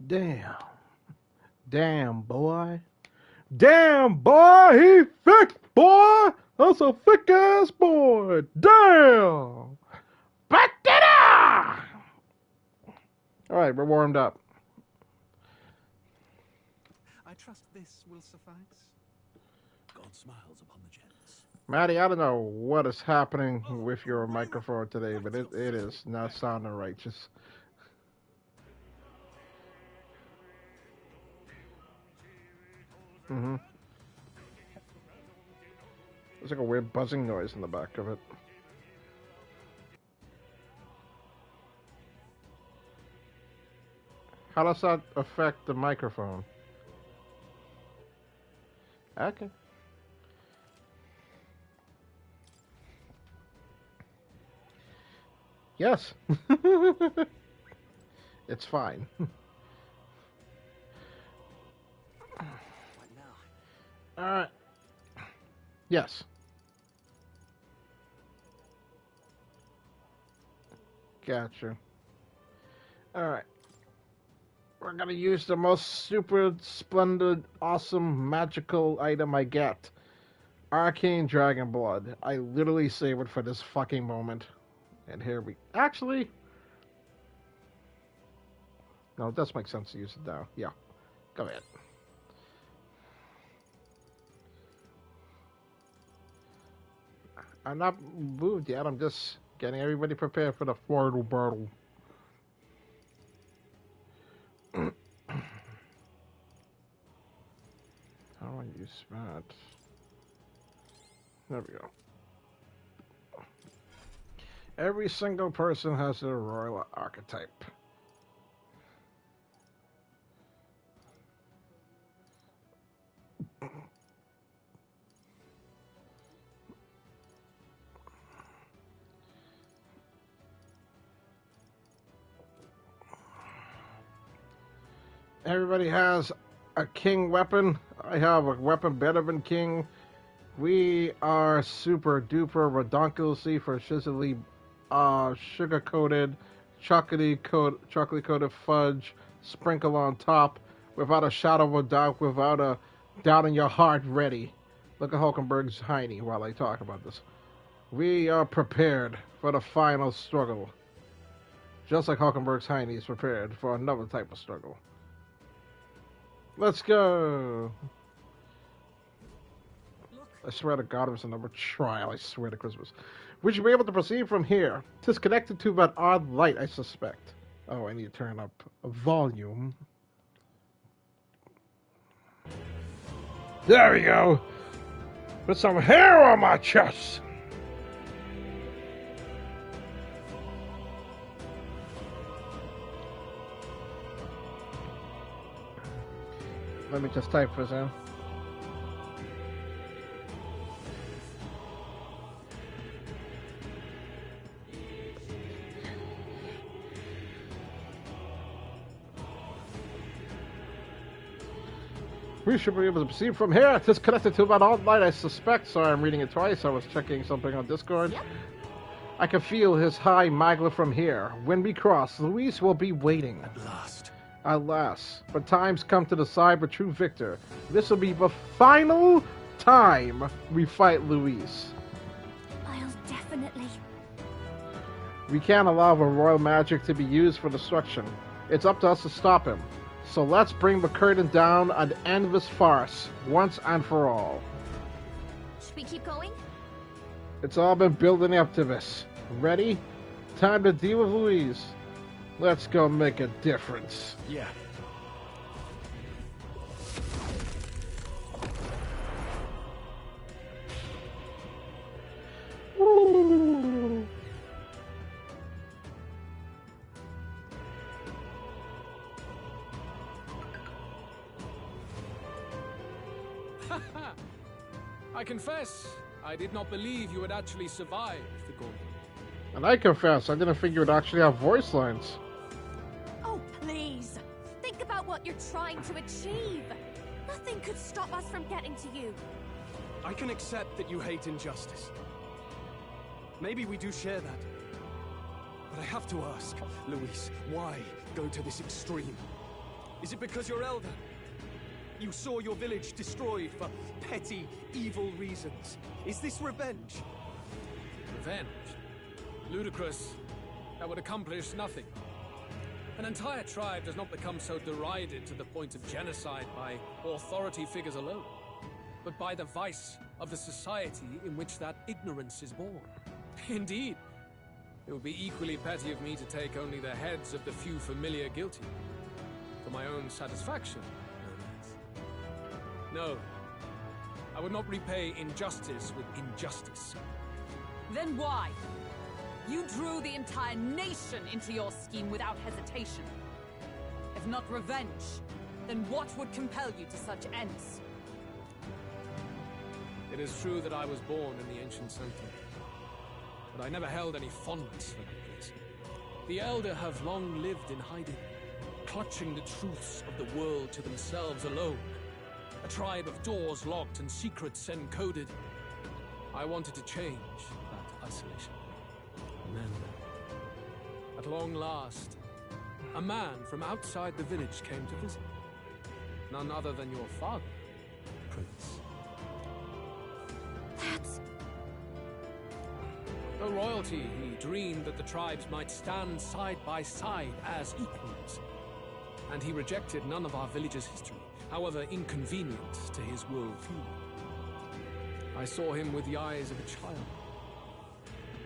Damn. Damn, boy. Damn, boy, he thick, boy. That's a thick ass boy. Damn. Ba-da-da! All right, we're warmed up. I trust this will suffice. God smiles upon the gents. Maddie, I don't know what is happening with your microphone today, but it is not sounding righteous. Mm-hmm. There's like a weird buzzing noise in the back of it. How does that affect the microphone? Okay. Yes. It's fine. What now? Alright. Yes. Gotcha. Alright. We're gonna use the most super splendid, awesome, magical item I get. Arcane Dragon Blood. I literally saved it for this fucking moment. And here we... Actually... No, it does make sense to use it now. Yeah. Go ahead. I'm not moved yet. I'm just getting everybody prepared for the final battle. How do I use that? There we go. Every single person has their royal archetype. Everybody has a king weapon. I have a weapon better than king. We are super duper redonkulously for shizzily sugar coated, chocolate coated fudge sprinkle on top without a shadow of a doubt, without a doubt in your heart ready. Look at Hulkenberg's hiney while I talk about this. We are prepared for the final struggle. Just like Hulkenberg's hiney is prepared for another type of struggle. Let's go! I swear to God, it was another trial. I swear to Christmas. We should be able to proceed from here. Tis connected to that odd light, I suspect. Oh, I need to turn up volume. There we go! Put some hair on my chest! Let me just type this in. We should be able to proceed from here. It is connected to that odd light, I suspect. Sorry, I'm reading it twice. I was checking something on Discord. Yep. I can feel his high magla from here. When we cross, Luis will be waiting. At last. Alas, but time's come to decide the true victor. This will be the final time we fight Luis. I'll definitely. We can't allow the royal magic to be used for destruction. It's up to us to stop him. So let's bring the curtain down and end this farce, once and for all. Should we keep going? It's all been building up to this. Ready? Time to deal with Luis. Let's go make a difference. Yeah. I confess, I did not believe you would actually survive the Gauntlet. And I confess, I didn't think you would actually have voice lines. Oh, please. Think about what you're trying to achieve. Nothing could stop us from getting to you. I can accept that you hate injustice. Maybe we do share that. But I have to ask, Luis, why go to this extreme? Is it because you're elder? You saw your village destroyed for petty, evil reasons. Is this revenge? Revenge? Ludicrous. That would accomplish nothing. An entire tribe does not become so derided to the point of genocide by authority figures alone, but by the vice of the society in which that ignorance is born. Indeed, it would be equally petty of me to take only the heads of the few familiar guilty, for my own satisfaction, no less. No, I would not repay injustice with injustice. Then why? You drew the entire nation into your scheme without hesitation. If not revenge, then what would compel you to such ends? It is true that I was born in the ancient sanctum, but I never held any fondness for that place. The Elder have long lived in hiding, clutching the truths of the world to themselves alone. A tribe of doors locked and secrets encoded. I wanted to change that isolation. And then, at long last, a man from outside the village came to visit. None other than your father, Prince. That's... Though royalty, he dreamed that the tribes might stand side by side as equals. And he rejected none of our village's history, however inconvenient to his worldview. I saw him with the eyes of a child.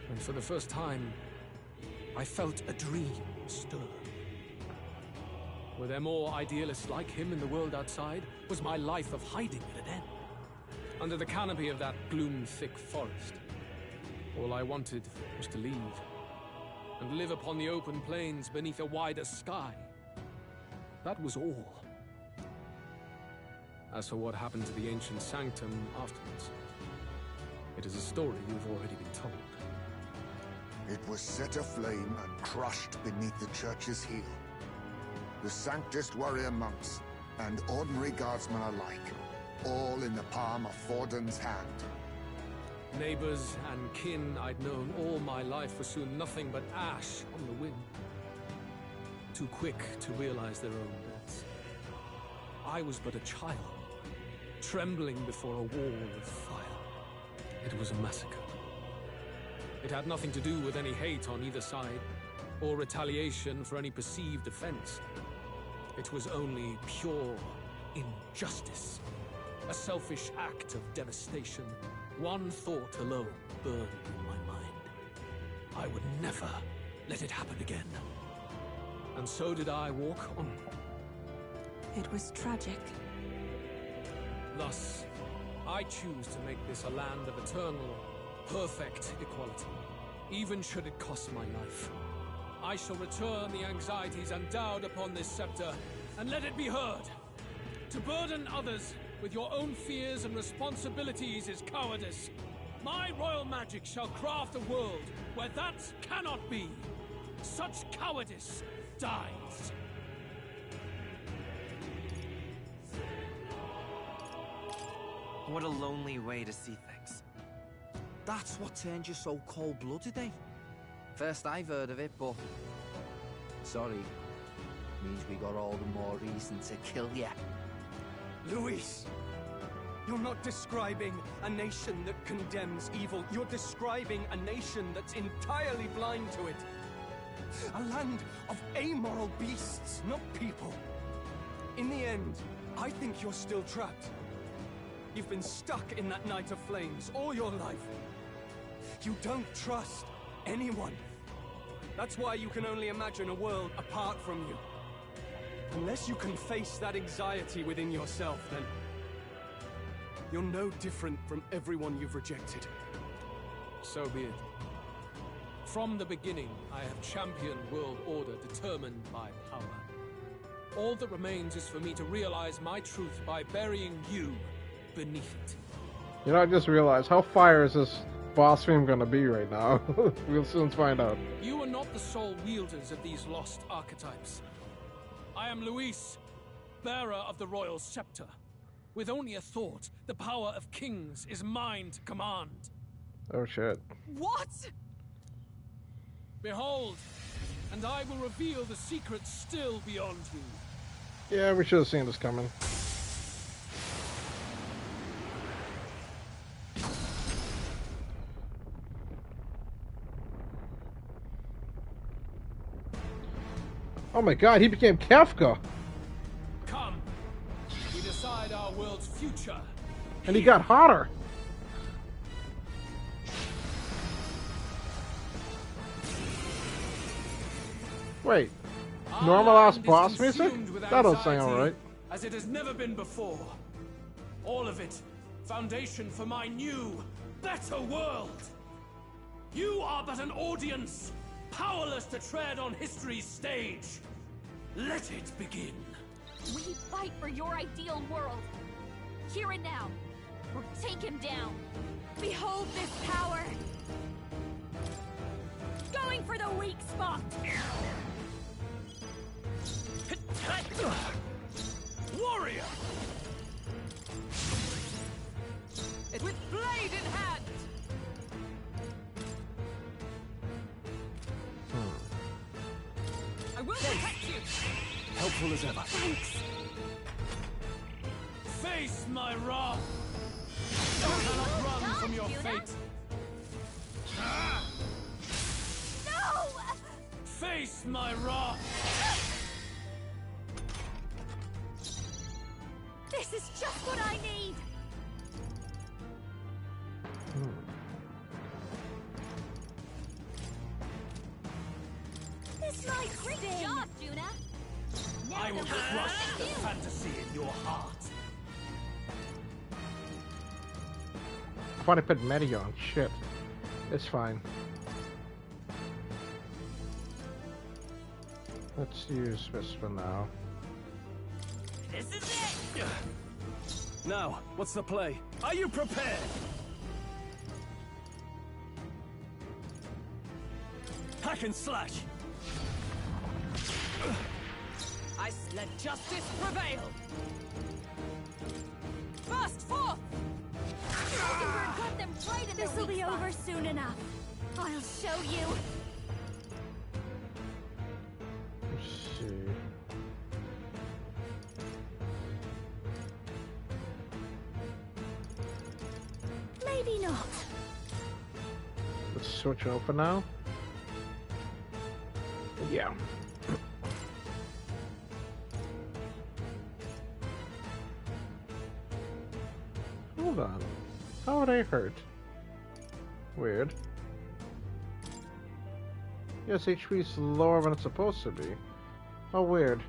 And for the first time, I felt a dream stir. Were there more idealists like him in the world outside? Was my life of hiding at an end? Under the canopy of that gloom-thick forest, all I wanted was to leave, and live upon the open plains beneath a wider sky. That was all. As for what happened to the ancient sanctum afterwards, it is a story you've already been told. It was set aflame and crushed beneath the church's heel. The Sanctist warrior monks and ordinary guardsmen alike, all in the palm of Forden's hand. Neighbors and kin I'd known all my life were soon nothing but ash on the wind. Too quick to realize their own deaths. I was but a child, trembling before a wall of fire. It was a massacre. It had nothing to do with any hate on either side, or retaliation for any perceived offense. It was only pure injustice. A selfish act of devastation. One thought alone burned in my mind. I would never let it happen again. And so did I walk on. It was tragic. Thus, I choose to make this a land of eternal, perfect equality, even should it cost my life. I shall return the anxieties endowed upon this scepter, and let it be heard. To burden others with your own fears and responsibilities is cowardice. My royal magic shall craft a world where that cannot be. Such cowardice dies. What a lonely way to see things. That's what turned you so cold-blooded, eh? First I've heard of it, but... Sorry. Means we got all the more reason to kill ya. Luis! You're not describing a nation that condemns evil. You're describing a nation that's entirely blind to it. A land of amoral beasts, not people. In the end, I think you're still trapped. You've been stuck in that night of flames all your life. You don't trust anyone. That's why you can only imagine a world apart from you. Unless you can face that anxiety within yourself, then you're no different from everyone you've rejected. So be it. From the beginning, I have championed world order determined by power. All that remains is for me to realize my truth by burying you beneath it. You know, I just realized, how fire is this boss stream gonna be right now? We'll soon find out. You are not the sole wielders of these lost archetypes. I am Luis, bearer of the royal scepter. With only a thought, the power of kings is mine to command. Oh shit. What? Behold, and I will reveal the secrets still beyond you. Yeah, we should have seen this coming. Oh my god, he became Kafka! Come, we decide our world's future. And he got hotter! Wait, normal ass boss music? That'll sound alright. As it has never been before. All of it, foundation for my new, better world. You are but an audience, powerless to tread on history's stage. Let it begin. We fight for your ideal world. Here and now. Or take him down. Behold this power. Going for the weak spot. Warrior! With blade in hand! I will protect you! Helpful as ever. Thanks. Face my wrath! You cannot run from your Juna. fate! No! Face my wrath! This is just what I need. This might great job, Juna. Now I will that we crush the you. fantasy in your heart. I thought I put Medi on. Shit. It's fine. Let's use this for now. This is it. Now, what's the play? Are you prepared? Hack and slash! Let justice prevail! Burst forth! Mockingbird got them right in This'll be over soon enough. I'll show you. Let's see. Maybe not. Let's switch over now. Yeah. Hold on. How would I hurt? Weird. Yes, HP is lower than it's supposed to be. Oh, weird.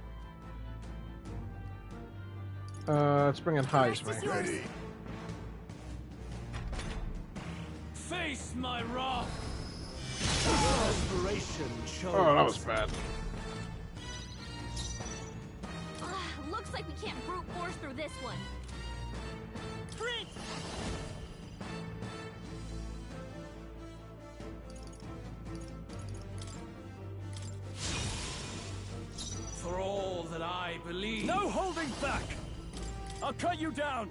Let's bring in Heisman. Ready. Face my wrath! Desperation shows. Oh, that was bad. Looks like we can't brute force through this one. Prince! For all that I believe. No holding back! I'll cut you down!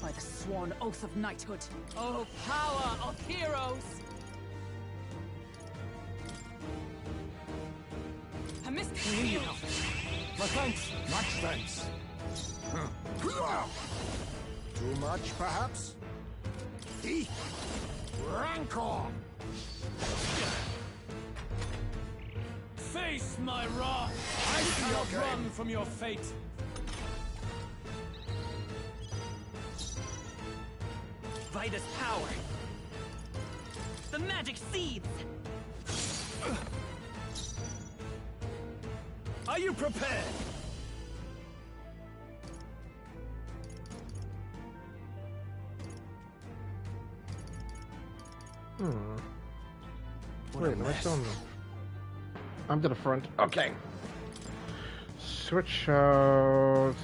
By the sworn oath of knighthood. Oh, power of heroes! I missed you. My thanks! Much thanks. Too much, perhaps? Rancor! Face my wrath! I see your Cannot run game. from your fate. Vida's power. The magic seeds. Are you prepared? Wait, no, I still know. I'm to the front. Okay. Switch out.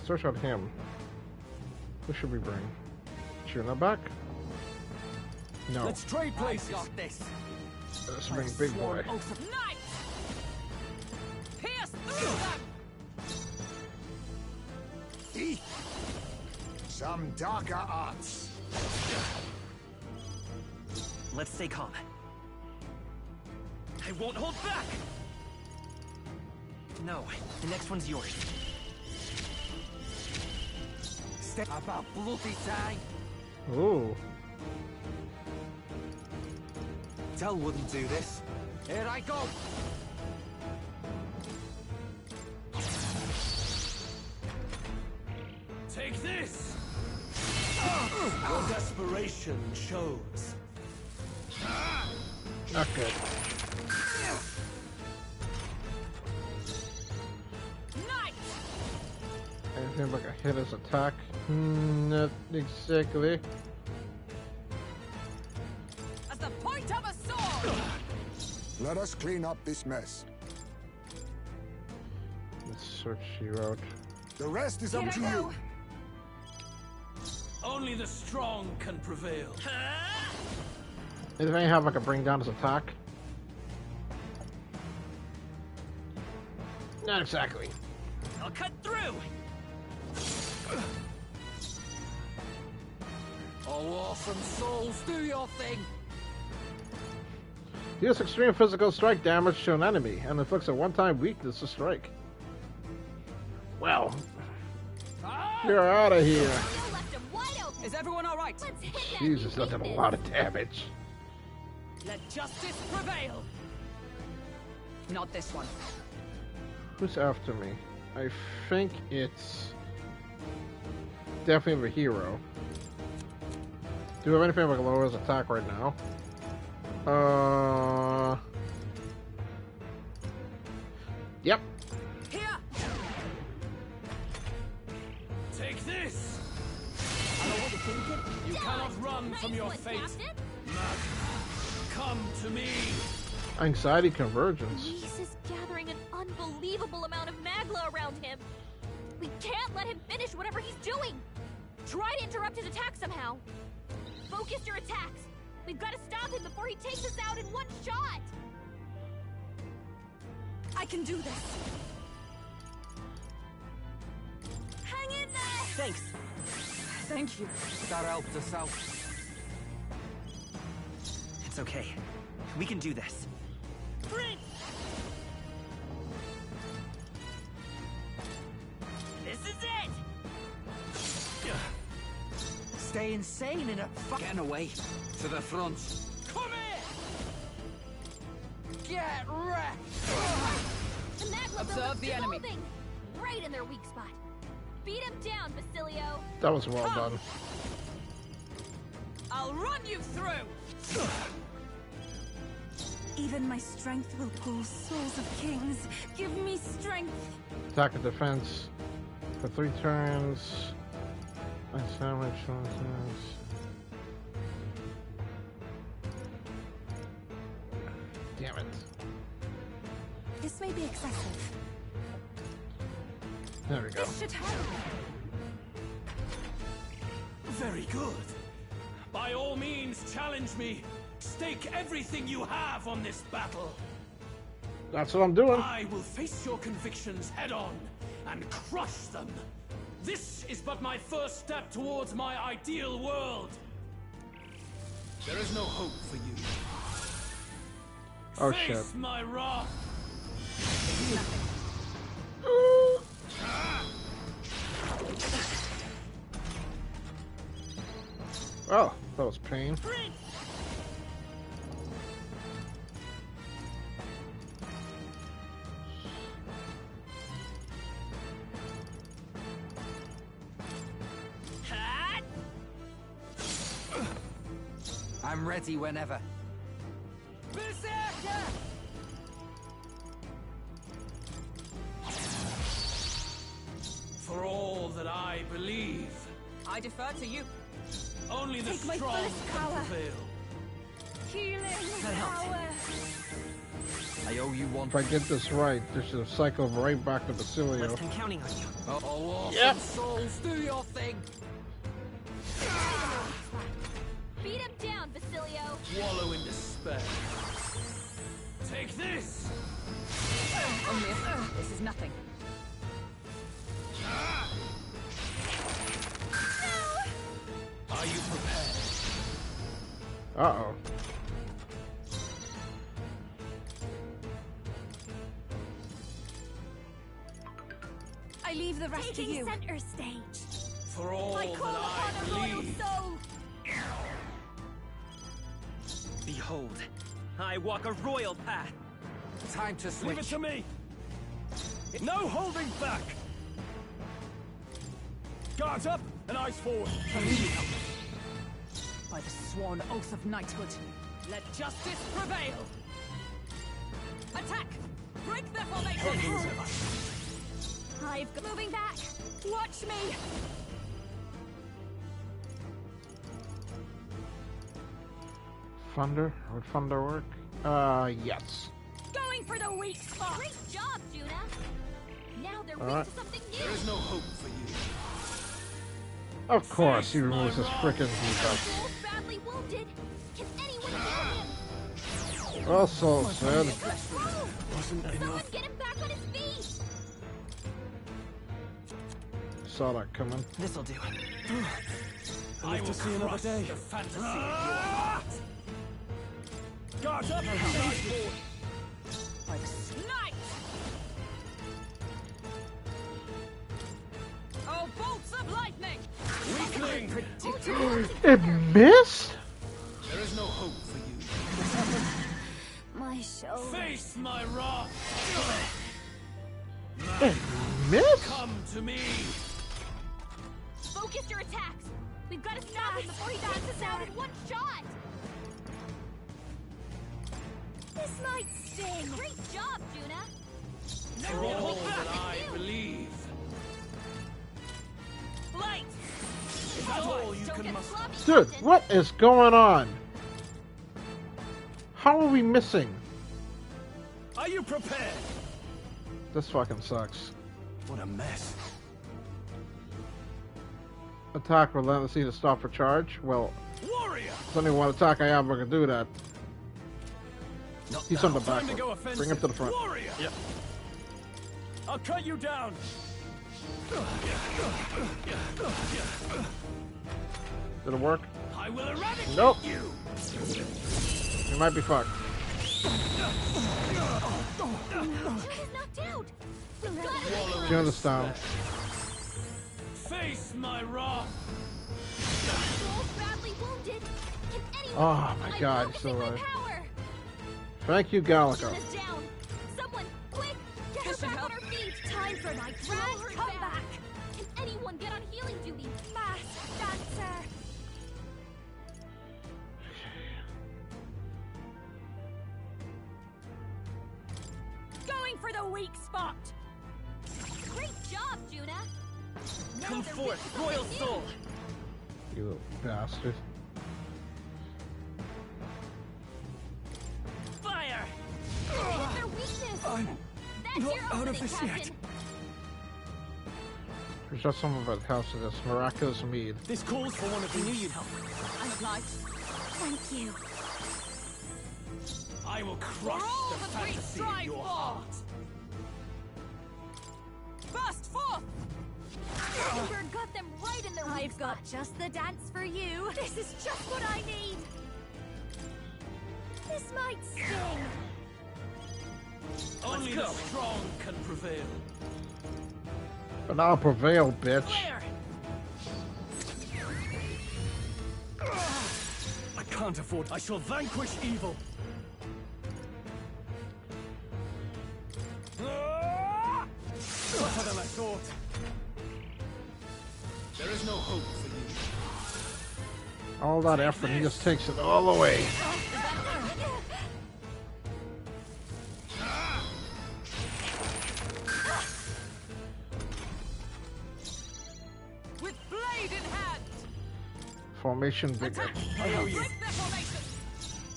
Switch out him. Who should we bring? Juna back? No. Let's trade places. Got this. Let's bring Big Boy. Oath of knight! Pierce through them! Some darker arts. Let's stay calm. I won't hold back. No, the next one's yours. Step about bloody time. Ooh. Tell wouldn't do this. Here I go. Take this! Your desperation shows. Not good. Anything like a hit his attack? Not exactly. As the point of a sword! Let us clean up this mess. Let's search you out. The rest is up Here to I you. go. Only the strong can prevail. Anything I have I can bring down his attack? Not exactly. I'll cut through! Oh, awesome souls, do your thing. Deals extreme physical strike damage to an enemy and inflicts a one-time weakness to strike. Well, you're out of here. You left him wide open. Is everyone all right? Let's hit that Jesus, that did a lot of damage. Let justice prevail. Not this one. Who's after me? I think it's definitely the hero. Do we have anything like lower his attack right now? Yep. Here! Take this! You cannot run from your fate. Come to me! Anxiety convergence. Luis is gathering an unbelievable amount of Magla around him. We can't let him finish whatever he's doing. Try to interrupt his attack somehow. Focus your attacks. We've got to stop him before he takes us out in one shot. I can do this. Hang in there. Thanks. Thank you. That helped us out. It's okay. We can do this. Prince! This is it! Stay insane in a Get away. To the front. Come here! Get wrecked. The Magla Observe building's the enemy. dissolving. Right in their weak spot. Beat him down, Basilio. That was well done. I'll run you through! Even my strength will pull souls of kings. Give me strength. Attack and defense for 3 turns. I damage 1 turns. Damn it. This may be excessive. There we go. This should help. Very good. By all means, challenge me. Stake everything you have on this battle. That's what I'm doing. I will face your convictions head on and crush them. This is but my first step towards my ideal world. There is no hope for you. Oh, Face shit. my wrath. Oh, that was pain. I'm ready whenever. Berserker! For all that I believe, I defer to you. only the Take my strong fullest can power. prevail. Healing That helps. power. I owe you one. If I get this right, this should cycle right back to Basilio. I'm counting on you. Oh, awesome Yep. souls, do your thing. Beat him down, Basilio. Wallow in despair. Take this! Only this is nothing. Are you prepared? Uh-oh. I leave the rest to Taking you. center stage. For all I that call upon I a royal believe. soul. Behold, I walk a royal path. Time to switch. Leave it to me! No holding back! Guards up and eyes forward. By the sworn oath of knighthood, let justice prevail! Attack! Break their formation! I've got moving back. Watch me. Thunder? Would thunder work? Yes. Going for the weak spot. Great job, Juna. Now they're weak Alright. to something new. There is no hope for you. Of course, he removes his frickin' debuff. Soul's badly wounded. Can anyone heal him? Well, Soul said. Wasn't Someone get him back on his feet. Saw that coming. This'll do. I live to see another Crush day. the fantasy of your heart. Guards up and eyes forward. By the snipe! Oh, bolts of lightning! Weakling! It missed? There is no hope for you. My shoulder. Face my wrath! It missed? Come to me! Focus your attacks. We've got to stop him before he takes us out in one shot. This might sting. Great job, Juna. For all that I believe. Light. Is that all you Don't can get muster? sloppy, Dude, Captain. what is going on? How are we missing? Are you prepared? This fucking sucks. What a mess. Attack relentlessly to stop for charge? Well, Warrior! there's only one attack I have that can do that. He's on the back. Time to go offensive. Bring him to the front. Warrior! Yep. I'll cut you down. Did it work? I will eradicate Nope. you! You might be fucked. Juna's knocked out. We've got to Jonas down. Face my wrath! Soul's badly wounded. Can anyone Oh my I'm god, focusing so my right. power. Thank you, Gallico. Juna's down. Someone, quick, get her back on her feet. Time for my grand comeback. Can anyone get on healing duty? Masked dancer. Going for the weak spot. Great job, Juna. Now Come they're forth, weak to royal something new. soul. You little bastard. Fire! It's their weakness. That's not your out of opening, this Captain. yet. There's just some of it house of this miraculous mead. This calls for one of We the knew you'd help. And light, Thank you. I will for crush all the that we fantasy of strive your for! heart! Burst forth! Hindenburg got them right in their weak I've got spot. just the dance for you. This is just what I need. This might sting. Only go. the strong can prevail. But I'll prevail, bitch. Flare! I can't afford. I shall vanquish evil. Tougher than I thought. There is no hope for you. All that effort, he just takes it all away. With blade in hand! Formation bigger. I know you. Break their formation!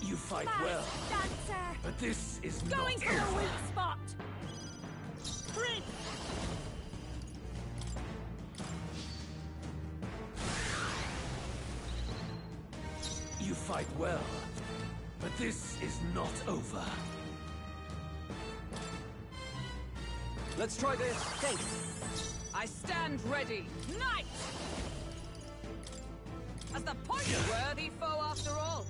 You fight well, Dancer. but this is Going not for the over. weak spot. Prince! You fight well, but this is not over. Let's try this. Thanks. I stand ready. Knight! As the point-worthy foe after all.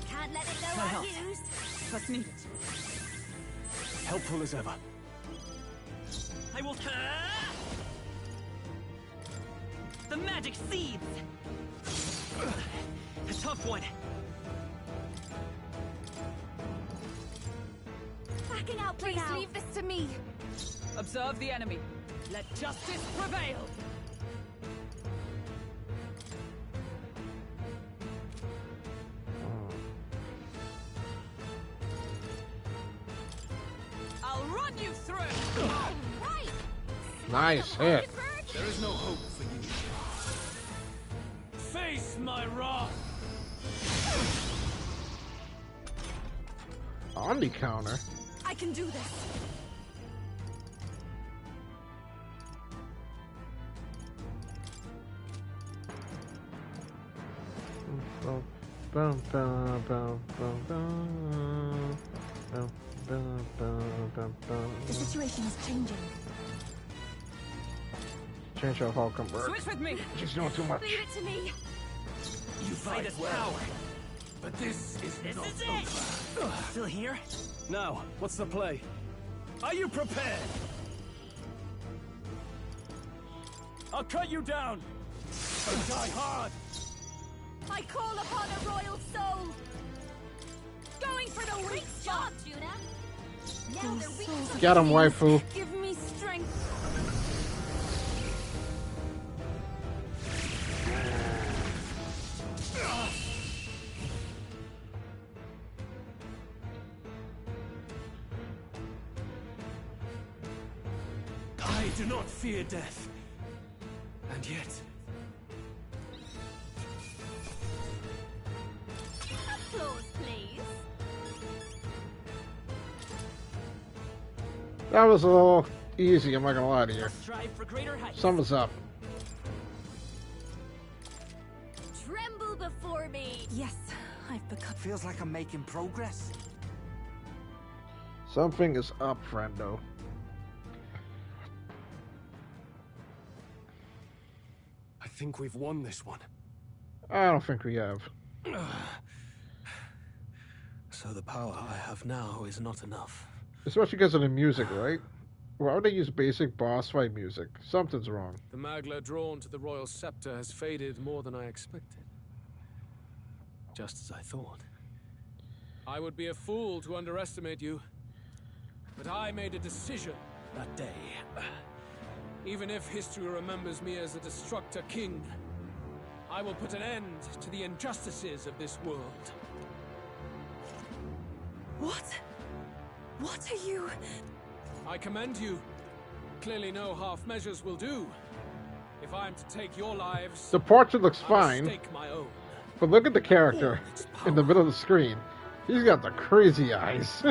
Can't let it go unused. Let's need it. helpful as ever. I will... The magic seeds! A tough one. Backing out for Please now. leave this to me. Observe the enemy. Let justice prevail. I'll run you through. All right. Nice hit. There is no hope for you. Face my wrath! On the counter. I can do this. Bum, bum, bum, bum, bum. Bum, bum, bum, bum, bum. The situation is changing. Change your Hulk convert. Switch with me. She's doing too much. Leave it to me. You fight as power. But this is This not is over. it! Still here? Now, what's the play? Are you prepared? I'll cut you down! And die hard! I call upon a royal soul. Going for the weak Job, Juna. Now they're weak to Get him, waifu. Give me strength. I do not fear death. And yet, applause, please. That was a little easy, I'm not gonna lie to you. Let's strive for greater heights. Sum us up. Tremble before me. Yes, I've become. Feels like I'm making progress. Something is up, friendo. I think we've won this one. I don't think we have. So the power I have now is not enough. Especially because of the music, right? Why would they use basic boss fight music? Something's wrong. The Magla drawn to the royal scepter has faded more than I expected. Just as I thought. I would be a fool to underestimate you. But I made a decision that day. Even if history remembers me as a destructor king, I will put an end to the injustices of this world. What? What are you? I commend you. Clearly no half measures will do. If I am to take your lives, The portrait looks I fine, must stake my own. but look at the character in the middle of the screen. He's got the crazy eyes.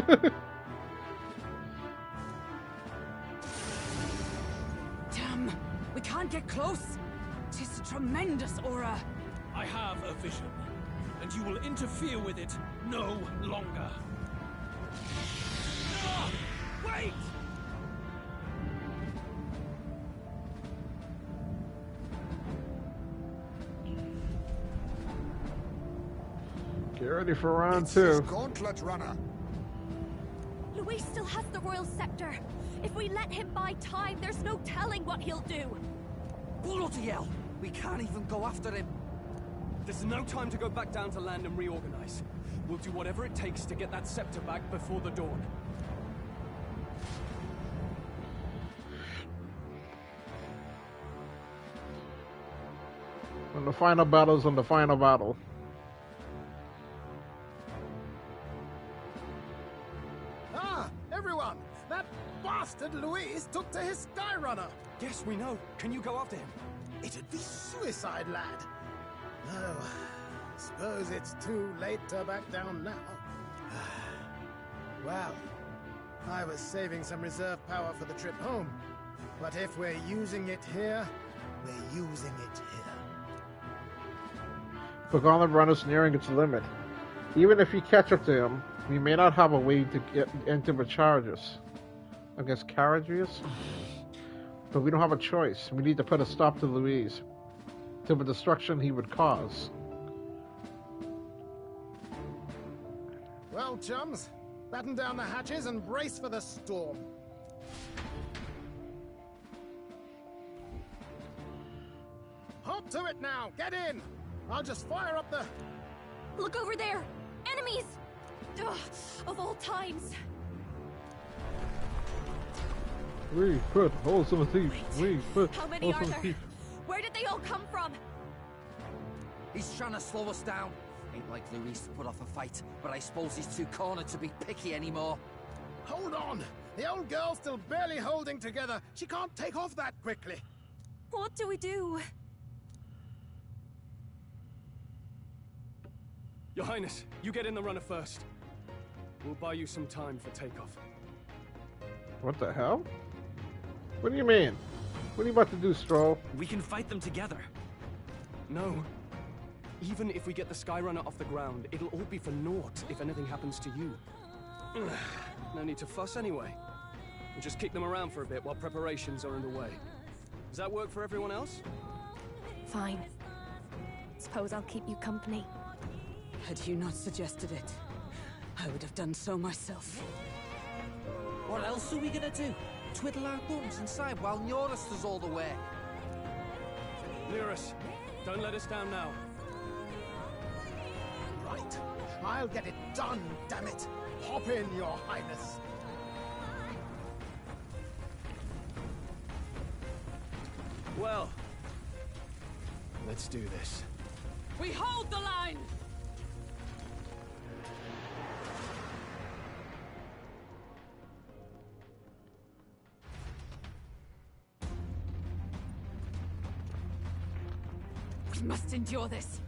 Damn, we can't get close. Tis a tremendous aura. I have a vision, and you will interfere with it no longer. Ah, wait! Get ready for round It's two. his gauntlet runner. Luis still has the royal scepter. If we let him buy time, there's no telling what he'll do. Bloody hell! We can't even go after him. This is no time to go back down to land and reorganize. We'll do whatever it takes to get that scepter back before the dawn. And the final battle's on the final battle. Ah, everyone! That bastard Luis took to his Skyrunner! Yes, we know. Can you go after him? It'd be suicide, lad. Oh, suppose it's too late to back down now. Well, I was saving some reserve power for the trip home. But if we're using it here, we're using it here. The Gauntlet Runner's nearing its limit. Even if you catch up to him, we may not have a way to get into the charges against Caradrius. But we don't have a choice. We need to put a stop to Luis, to the destruction he would cause. Well, chums, Batten down the hatches and brace for the storm. Hop to it now! Get in! I'll just fire up the... Look over there! Enemies! Ugh, of all times! We put holes in the thief. We put How many holes are in the there? thief. Where did they all come from? He's trying to slow us down. Ain't like Luis to put off a fight, but I suppose he's too cornered to be picky anymore. Hold on! The old girl's still barely holding together. She can't take off that quickly. What do we do? Your Highness, you get in the runner first. We'll buy you some time for takeoff. What the hell? What do you mean? What are you about to do, Stroll? We can fight them together. No. Even if we get the Skyrunner off the ground, it'll all be for naught if anything happens to you. No need to fuss anyway. We'll just kick them around for a bit while preparations are underway. Does that work for everyone else? Fine. Suppose I'll keep you company. Had you not suggested it, I would have done so myself. What else are we gonna do? Twiddle our thumbs inside while Norris does all the work. Nearus, don't let us down now. Right. I'll get it done, damn it. Hop in, Your Highness. Well, let's do this. We hold the line! We must endure this.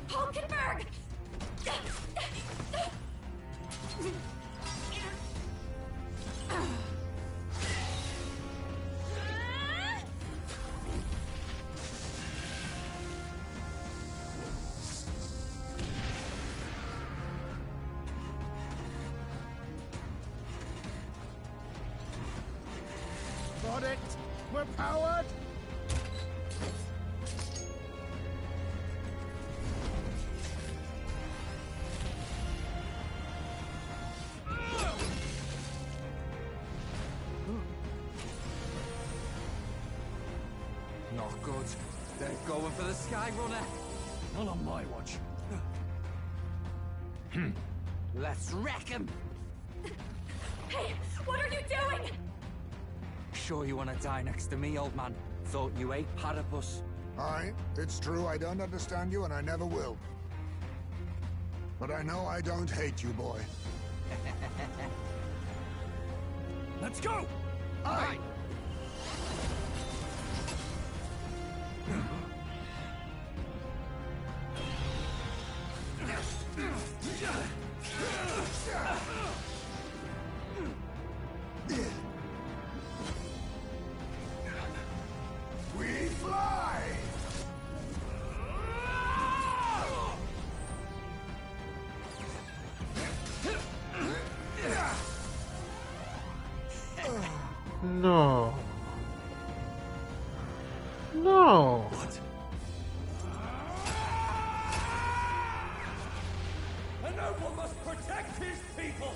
Hulkenberg! Got it. We're powered. Not good. They're going for the Skyrunner. Not on my watch. Let's wreck him. Hey, what are you doing? Sure you want to die next to me, old man? Thought you ate platypus. Aye, it's true I don't understand you and I never will. But I know I don't hate you, boy. Let's go! Aye! We fly! No. No. What? A noble must protect his people!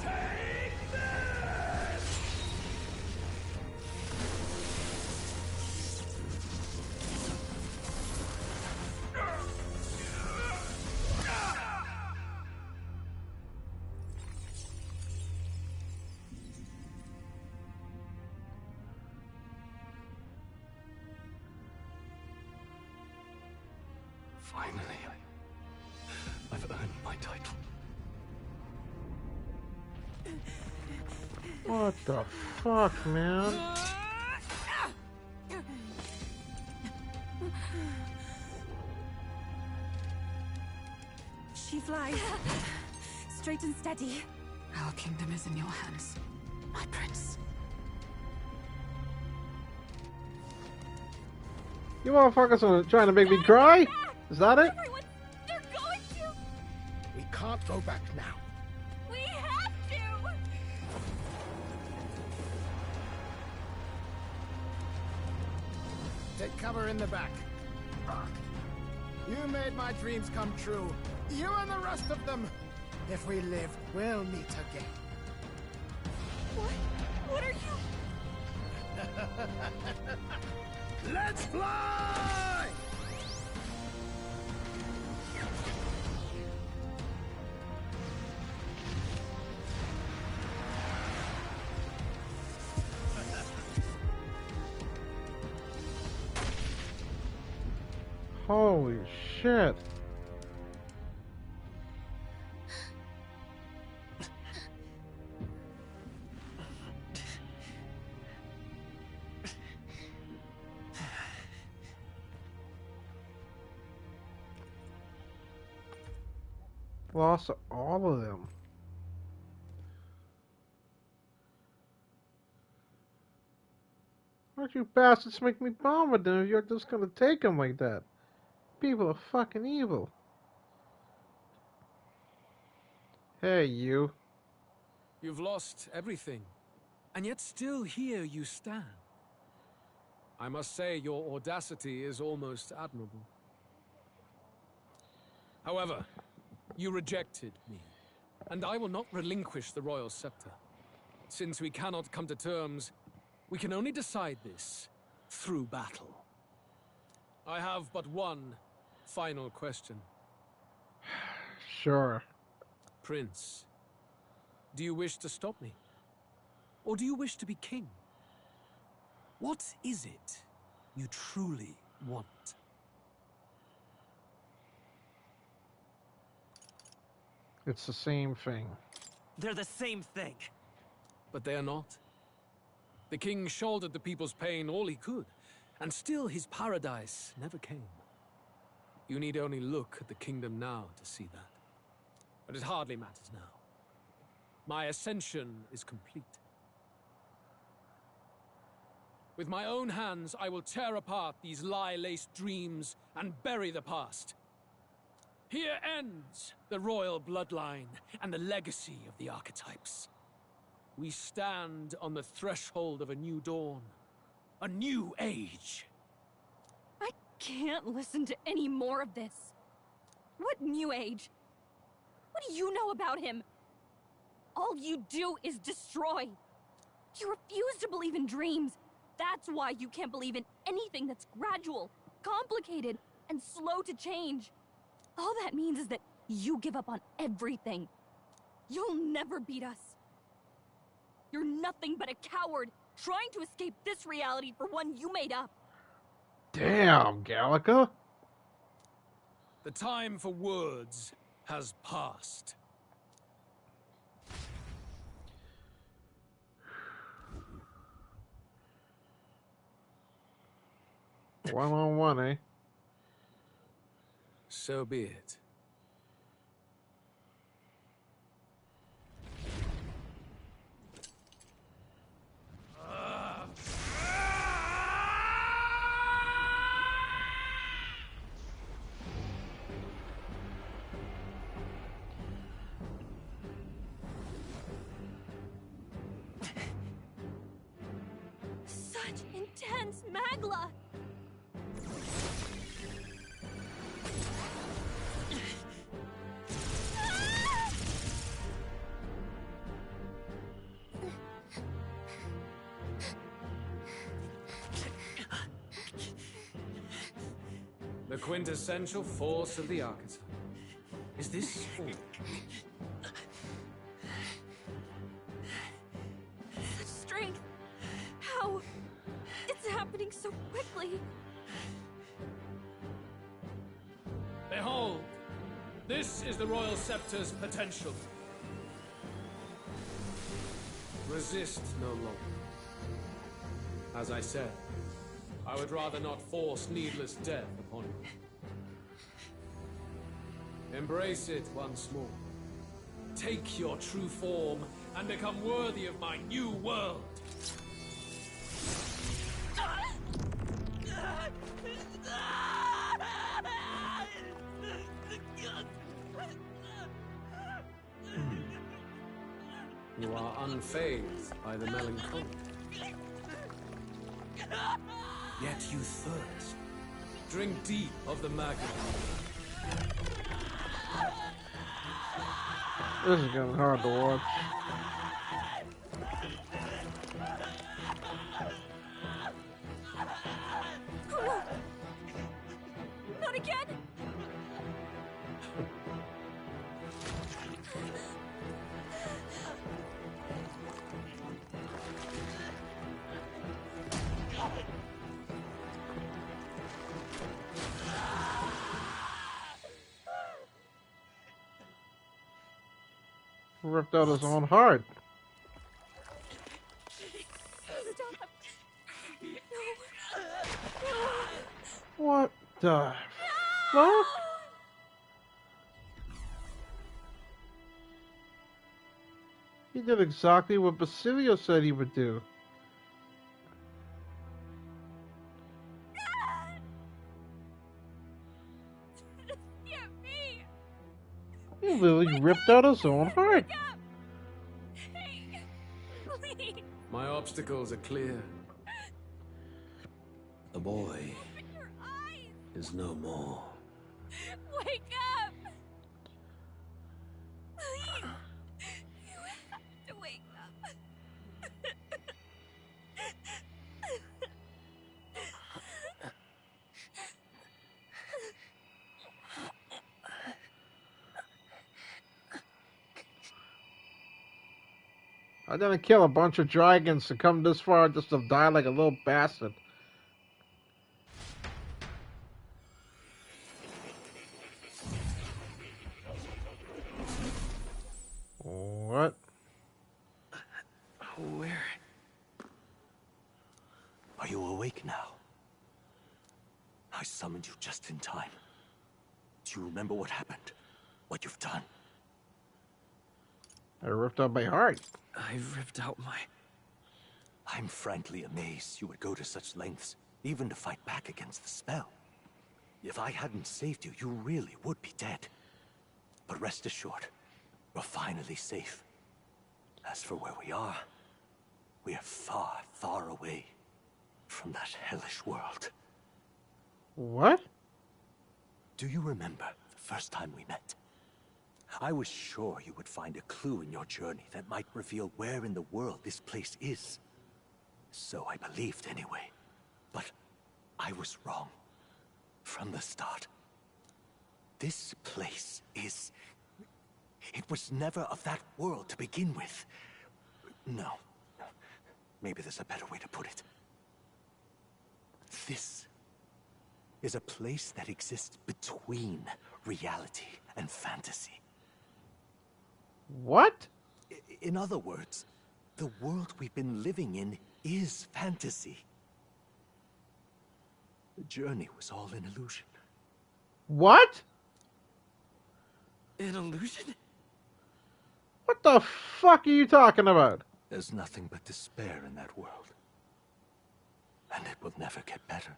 Take this! Finally, I've earned my title. What the fuck, man? She flies. Straight and steady. Our kingdom is in your hands, my prince. You motherfuckers are trying to make me cry? Is that it? Everyone, they're going to! We can't go back now. We have to! Take cover in the back. You made my dreams come true. You and the rest of them. If we live, we'll meet again. What are you... Let's fly! Holy shit. Lost all of them. Why'd you bastards make me bomb with them if you're just gonna take them like that? People are fucking evil. Hey, you. You've lost everything, and yet still here you stand. I must say your audacity is almost admirable. However, you rejected me, and I will not relinquish the royal scepter. Since we cannot come to terms, we can only decide this through battle. I have but one final question. Sure. Prince, do you wish to stop me? Or do you wish to be king? What is it you truly want? It's the same thing. They're the same thing. But they are not. The king shouldered the people's pain all he could, and still his paradise never came. You need only look at the kingdom now to see that. But it hardly matters now. My ascension is complete. With my own hands, I will tear apart these lie-laced dreams and bury the past. Here ends the royal bloodline and the legacy of the archetypes. We stand on the threshold of a new dawn, a new age. I can't listen to any more of this. What new age? What do you know about him? All you do is destroy. You refuse to believe in dreams. That's why you can't believe in anything that's gradual, complicated, and slow to change. All that means is that you give up on everything. You'll never beat us. You're nothing but a coward, trying to escape this reality for one you made up. Damn, Gallica. The time for words has passed. One-on-one, eh? So be it. Such intense Magla! The quintessential force of the archetype. Is this all? Such strength! How? It's happening so quickly. Behold! This is the Royal Scepter's potential. Resist no longer. As I said, I would rather not force needless death upon you. Embrace it once more. Take your true form and become worthy of my new world. You are unfazed by the melancholy. yet you thirst. Drink deep of the magma. This is getting hard to watch. Not again! Ripped out his own heart. What the fuck? He did exactly what Basilio said he would do. He literally ripped out his own heart. My obstacles are clear. The boy is no more. Wake up! Please! You have to wake up. I didn't kill a bunch of dragons to come this far just to die like a little bastard. What? Where? Are you awake now? I summoned you just in time. Do you remember what happened? What you've done? I ripped out my heart. I ripped out my... I'm frankly amazed you would go to such lengths, even to fight back against the spell. If I hadn't saved you, you really would be dead. But rest assured, we're finally safe. As for where we are far, far away from that hellish world. What? Do you remember the first time we met? I was sure you would find a clue in your journey that might reveal where in the world this place is. So I believed anyway. But I was wrong. From the start. This place is... It was never of that world to begin with. No. Maybe there's a better way to put it. This is a place that exists between reality and fantasy. What? In other words, the world we've been living in is fantasy. The journey was all an illusion. What? An illusion? What the fuck are you talking about? There's nothing but despair in that world. And it will never get better.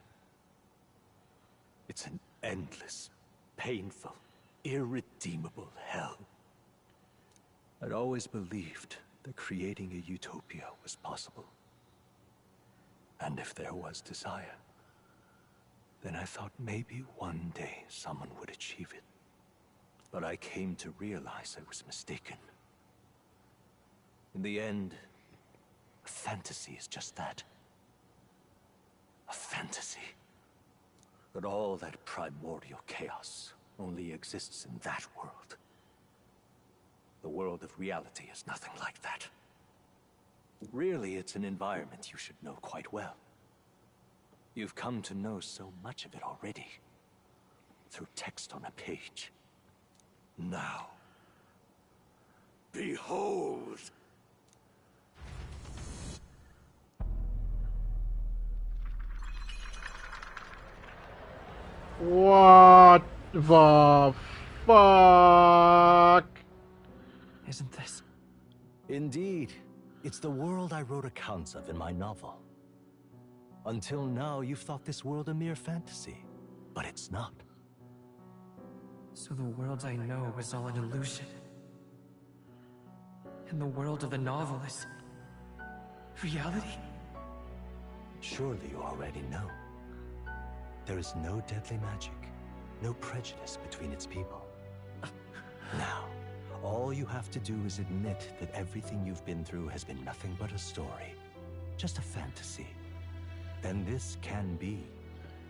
It's an endless, painful, irredeemable hell. I'd always believed that creating a utopia was possible. And if there was desire, then I thought maybe one day someone would achieve it. But I came to realize I was mistaken. In the end, a fantasy is just that. A fantasy. But all that primordial chaos only exists in that world. The world of reality is nothing like that. Really, it's an environment you should know quite well. You've come to know so much of it already. Through text on a page. Now, behold! What the fuck? Isn't this? Indeed. It's the world I wrote accounts of in my novel. Until now, you've thought this world a mere fantasy. But it's not. So the world I know is all an illusion. And the world of the novel is... reality? Surely you already know. There is no deadly magic, no prejudice between its people. Now, all you have to do is admit that everything you've been through has been nothing but a story, just a fantasy. Then this can be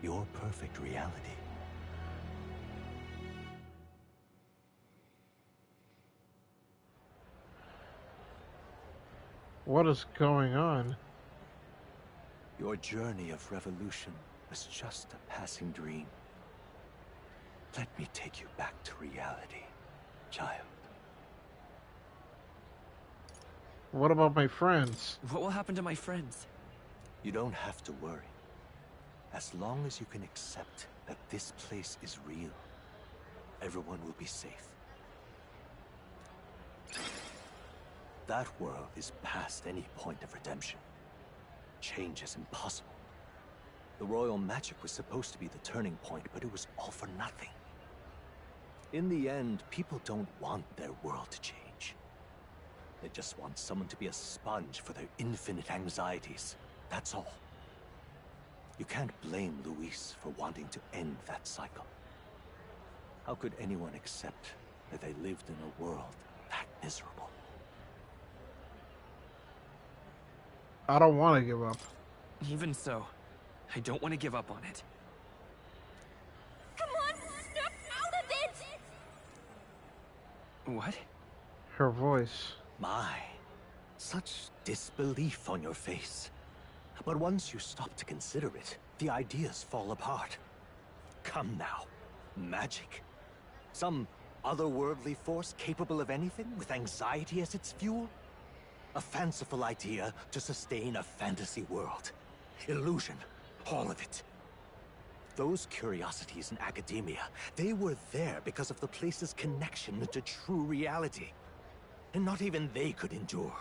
your perfect reality. What is going on? Your journey of revolution was just a passing dream. Let me take you back to reality, child. What about my friends? What will happen to my friends? You don't have to worry. As long as you can accept that this place is real, everyone will be safe. That world is past any point of redemption. Change is impossible. The royal magic was supposed to be the turning point, but it was all for nothing. In the end, people don't want their world to change. They just want someone to be a sponge for their infinite anxieties. That's all. You can't blame Luis for wanting to end that cycle. How could anyone accept that they lived in a world that miserable? I don't want to give up. Even so, I don't want to give up on it. Come on, snap out of it! What? Her voice. My, such disbelief on your face. But once you stop to consider it, the ideas fall apart. Come now. Magic? Some otherworldly force capable of anything with anxiety as its fuel? A fanciful idea to sustain a fantasy world. Illusion. All of it. Those curiosities in academia, they were there because of the place's connection to true reality. And not even they could endure.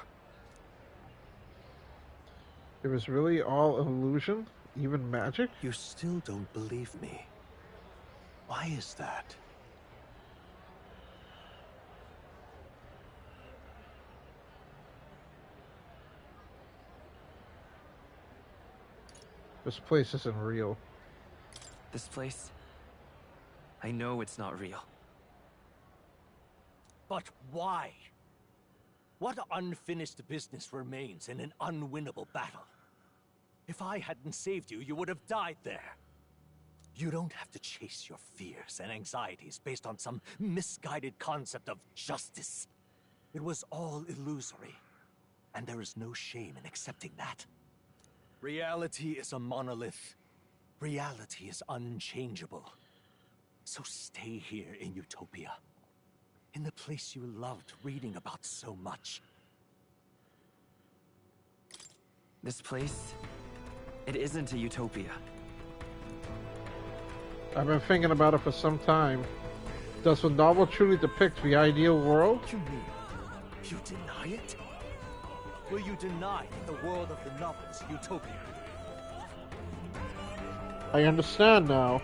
It was really all illusion? Even magic? You still don't believe me. Why is that? This place isn't real. This place? I know it's not real. But why? What unfinished business remains in an unwinnable battle? If I hadn't saved you, you would have died there. You don't have to chase your fears and anxieties based on some misguided concept of justice. It was all illusory, and there is no shame in accepting that. Reality is a monolith. Reality is unchangeable. So stay here in Utopia. In the place you loved reading about so much. This place, it isn't a utopia. I've been thinking about it for some time. Does the novel truly depict the ideal world? What do you mean? You deny it? Will you deny that the world of the novel is utopia? I understand now.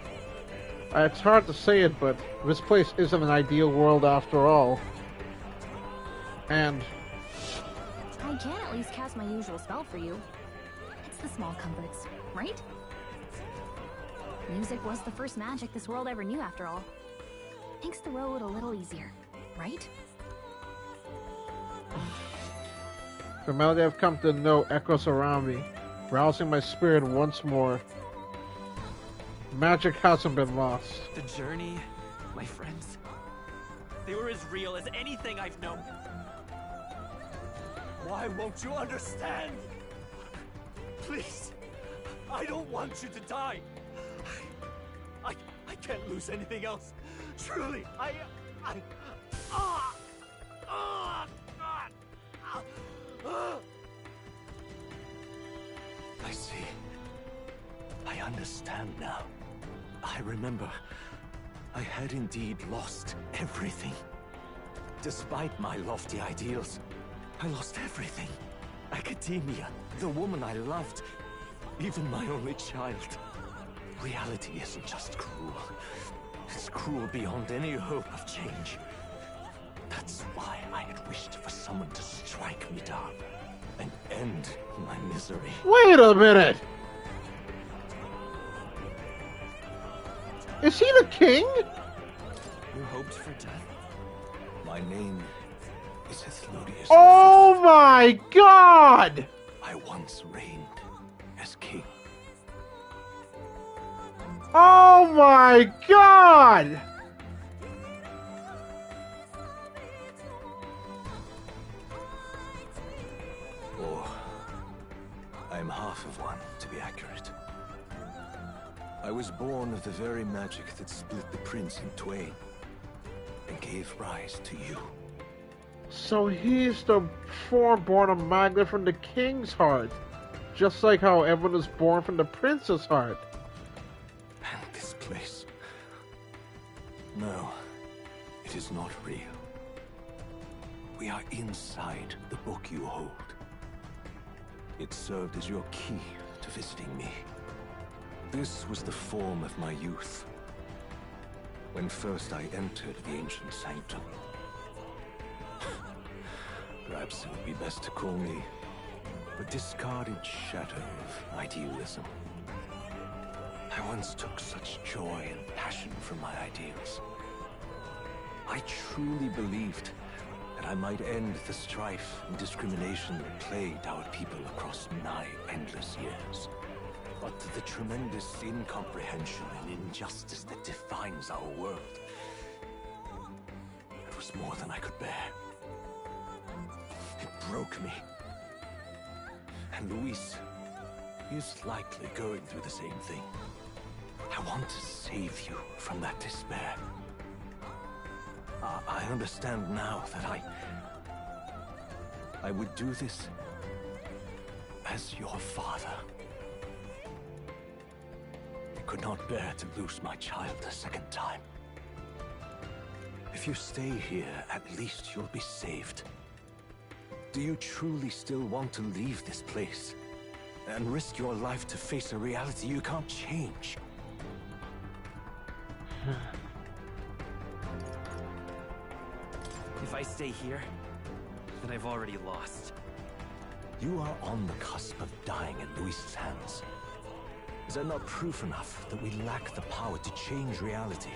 It's hard to say it, but this place isn't an ideal world after all. And I can at least cast my usual spell for you. It's the small comforts, right? Music was the first magic this world ever knew, after all. Makes the road a little easier, right? the melody I've come to know echoes around me, rousing my spirit once more. Magic hasn't been lost. The journey, my friends, they were as real as anything I've known. Why won't you understand? Please, I don't want you to die. I can't lose anything else. Truly, I see. I understand now. I remember. I had indeed lost everything. Despite my lofty ideals, I lost everything. Academia, the woman I loved, even my only child. Reality isn't just cruel. It's cruel beyond any hope of change. That's why I had wished for someone to strike me down and end my misery. Wait a minute! Is he the king? You hoped for death? My name is Ithludius. Oh my god! I once reigned as king. Oh my god! Or I'm half of one, to be accurate. I was born of the very magic that split the prince in twain and gave rise to you. So he's the form born of Magna from the king's heart. Just like how Evan was born from the prince's heart. And this place... No, it is not real. We are inside the book you hold. It served as your key to visiting me. This was the form of my youth, when first I entered the ancient sanctum. Perhaps it would be best to call me the discarded shadow of idealism. I once took such joy and passion from my ideals. I truly believed that I might end the strife and discrimination that plagued our people across nigh endless years. But the tremendous incomprehension and injustice that defines our world, it was more than I could bear. It broke me. And Luis is likely going through the same thing. I want to save you from that despair. I understand now that I would do this as your father. I could not bear to lose my child a second time. If you stay here, at least you'll be saved. Do you truly still want to leave this place and risk your life to face a reality you can't change? If I stay here, then I've already lost. You are on the cusp of dying at Luis's hands. Is that not proof enough that we lack the power to change reality?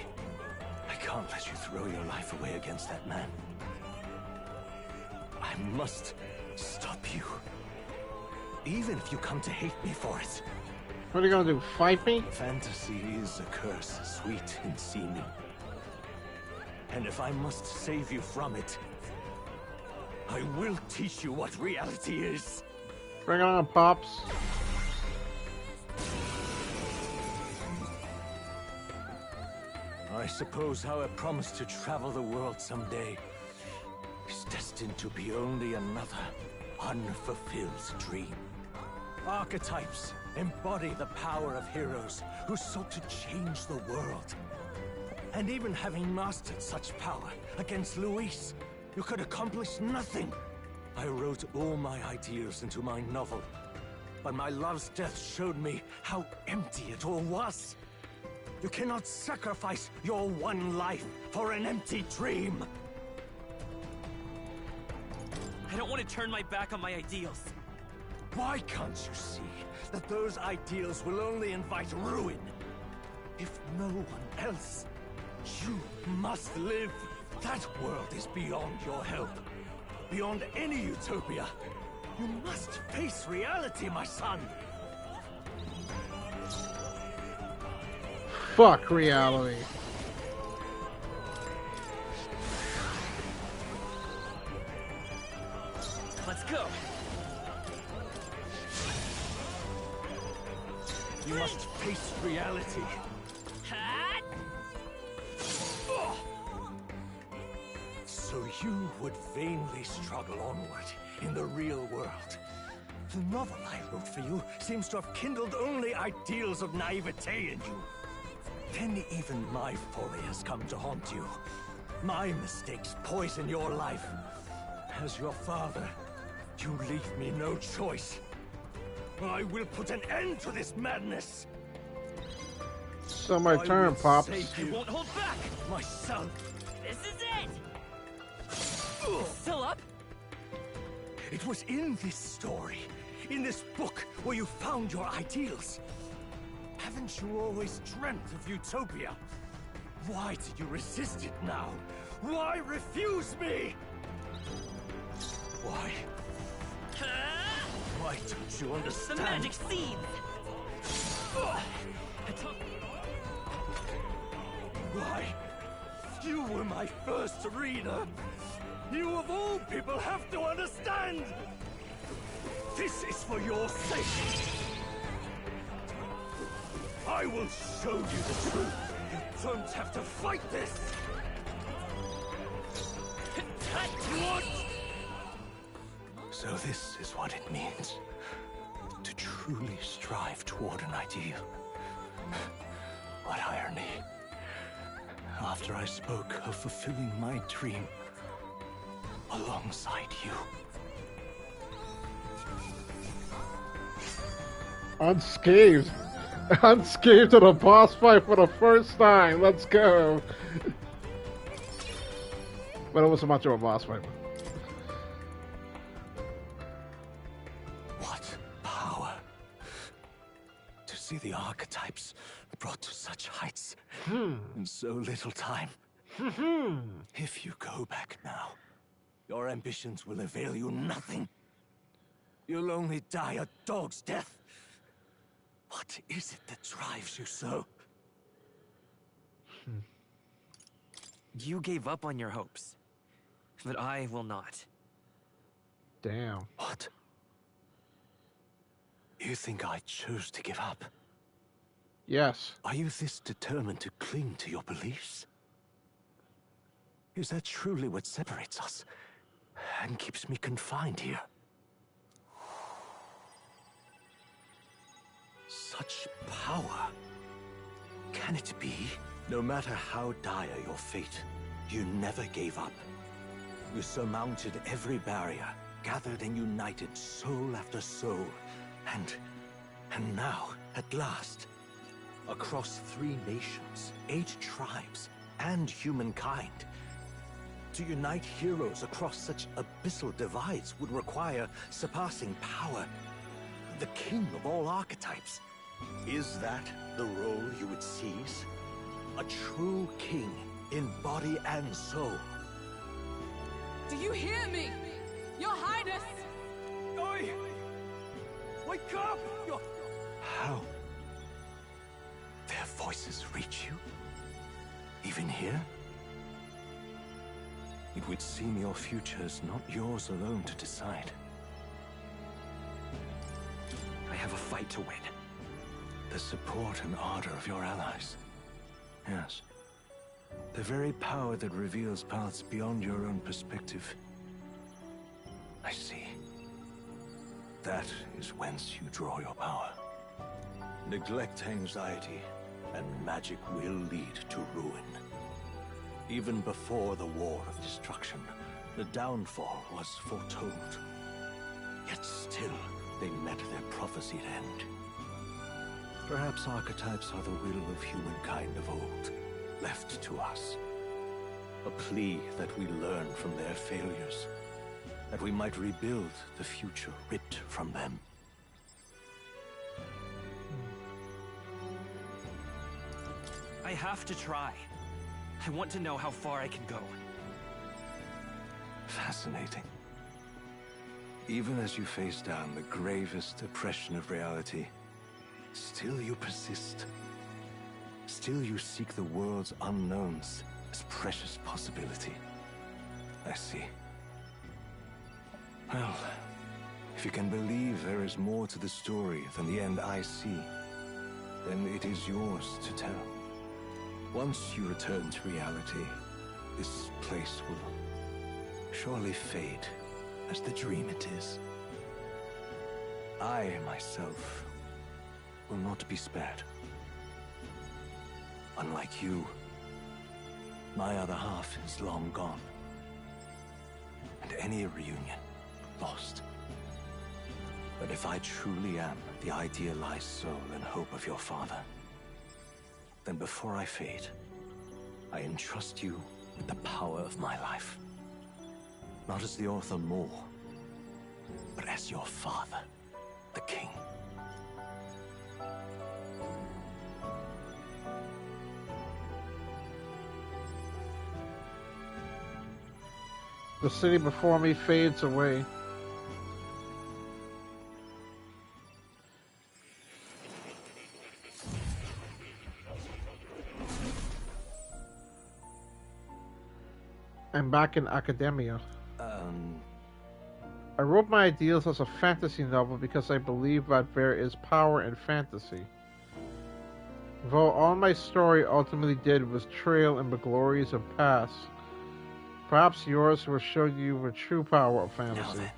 I can't let you throw your life away against that man. I must stop you. Even if you come to hate me for it. What are you gonna do, fight me? Fantasy is a curse, sweet in seeming. And if I must save you from it, I will teach you what reality is. Bring it on, Pops. I suppose our promise to travel the world someday is destined to be only another unfulfilled dream. Archetypes embody the power of heroes who sought to change the world. And even having mastered such power against Luis, you could accomplish nothing. I wrote all my ideals into my novel, but my love's death showed me how empty it all was. You cannot sacrifice your one life for an empty dream. I don't want to turn my back on my ideals. Why can't you see that those ideals will only invite ruin? If no one else, you must live. That world is beyond your help. Beyond any utopia. You must face reality, my son. Fuck reality. Let's go. You must face reality. So you would vainly struggle onward in the real world. The novel I wrote for you seems to have kindled only ideals of naivete in you. Then even my folly has come to haunt you. My mistakes poison your life. As your father, you leave me no choice. I will put an end to this madness. So my turn, Pops. I won't hold back, my son. This is it. Still up? It was in this story, in this book, where you found your ideals. Haven't Haven't you always dreamt of Utopia? Why do you resist it now? Why refuse me? Why? Why don't you understand? The magic seeds! Why? You were my first reader. You of all people have to understand. This is for your sake. I will show you the truth. You don't have to fight this. What? So this is what it means to truly strive toward an ideal. What irony. After I spoke of fulfilling my dream alongside you. Unscathed. Unscathed to the boss fight for the first time. Let's go. But it wasn't much of a boss fight. What power. To see the archetypes brought to such heights in so little time. If you go back now, your ambitions will avail you nothing. You'll only die a dog's death. What is it that drives you so? You gave up on your hopes, but I will not. Damn. What? You think I chose to give up? Yes. Are you this determined to cling to your beliefs? Is that truly what separates us and keeps me confined here? Such power. Can it be? No matter how dire your fate, you never gave up. You surmounted every barrier, gathered and united soul after soul, and now, at last, across 3 nations, 8 tribes, and humankind, to unite heroes across such abyssal divides would require surpassing power. The king of all archetypes. Is that the role you would seize? A true king in body and soul. Do you hear me? Your Highness! Oi! Wake up! How? Their voices reach you? Even here? It would seem your future is not yours alone to decide. I have a fight to win. The support and ardor of your allies. Yes. The very power that reveals paths beyond your own perspective. I see. That is whence you draw your power. Neglect anxiety, and magic will lead to ruin. Even before the War of Destruction, the downfall was foretold. Yet still, they met their prophesied end. Perhaps archetypes are the will of humankind of old, left to us. A plea that we learn from their failures, that we might rebuild the future ripped from them. I have to try. I want to know how far I can go. Fascinating. Even as you face down the gravest oppression of reality, still you persist. Still you seek the world's unknowns as precious possibility. I see. Well, if you can believe there is more to the story than the end I see, then it is yours to tell. Once you return to reality, this place will surely fade as the dream it is. I, myself, will not be spared. Unlike you, my other half is long gone. And any reunion, lost. But if I truly am the idealized soul and hope of your father, then before I fade, I entrust you with the power of my life. Not as the author Moore, but as your father, the king. The city before me fades away. I'm back in academia. I wrote my ideals as a fantasy novel because I believe that there is power in fantasy. Though all my story ultimately did was trail in the glories of past, perhaps yours will show you the true power of fantasy.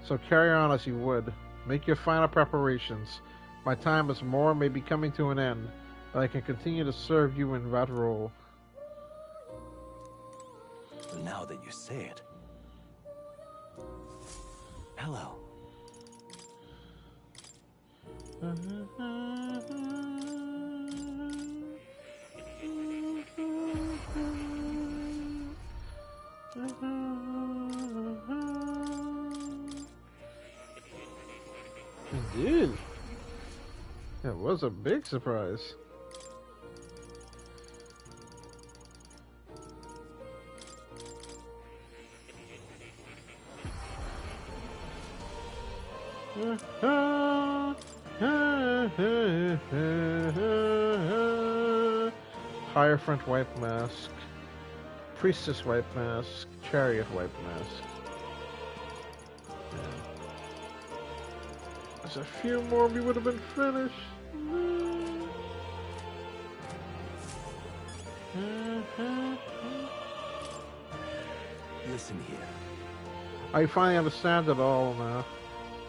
So carry on as you would. Make your final preparations. My time as Mor may be coming to an end, but I can continue to serve you in that role. Now that you say it. Hello. Indeed. That was a big surprise. Hierophant White Mask, Priestess White Mask, Chariot White Mask. There's a few more, we would have been finished. Listen here. I finally understand it all now.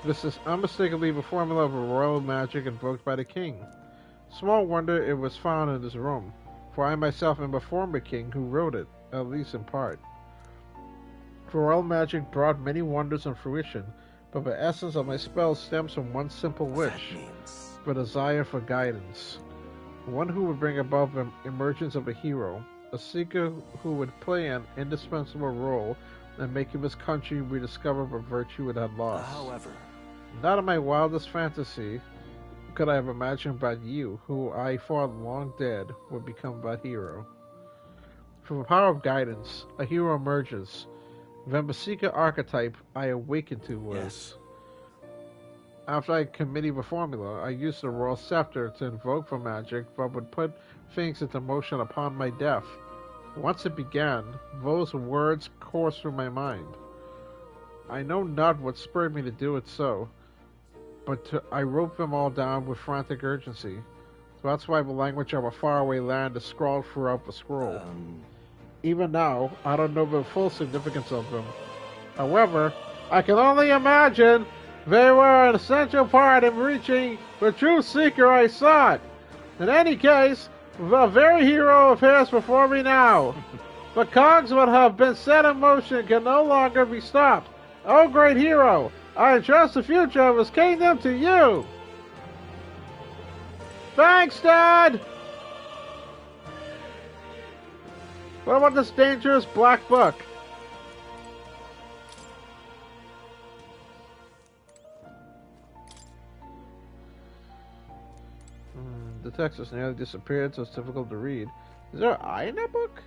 This is unmistakably the formula of a royal magic invoked by the king. Small wonder it was found in this room, for I myself am the former king who wrote it, at least in part. For royal magic brought many wonders and fruition, but the essence of my spell stems from one simple wish, the desire for guidance. One who would bring about the emergence of a hero, a seeker who would play an indispensable role in making this country rediscover the virtue it had lost. However, not in my wildest fantasy could I have imagined that you, who I thought long dead, would become that hero. From the power of guidance, a hero emerges. Then the seeker archetype I awakened to was. Yes. After I committed the formula, I used the royal scepter to invoke the magic that would put things into motion upon my death. Once it began, those words coursed through my mind. I know not what spurred me to do it so, but I wrote them all down with frantic urgency. So that's why the language of a faraway land is scrawled throughout the scroll. Even now, I don't know the full significance of them. However, I can only imagine they were an essential part in reaching the true seeker I sought. In any case, the very hero appears before me now. The cogs that have been set in motion can no longer be stopped. Oh, great hero, I entrust the future of his kingdom to you. Thanks, Dad! What about this dangerous black book? The text has nearly disappeared, so it's difficult to read. Is there an eye in that book?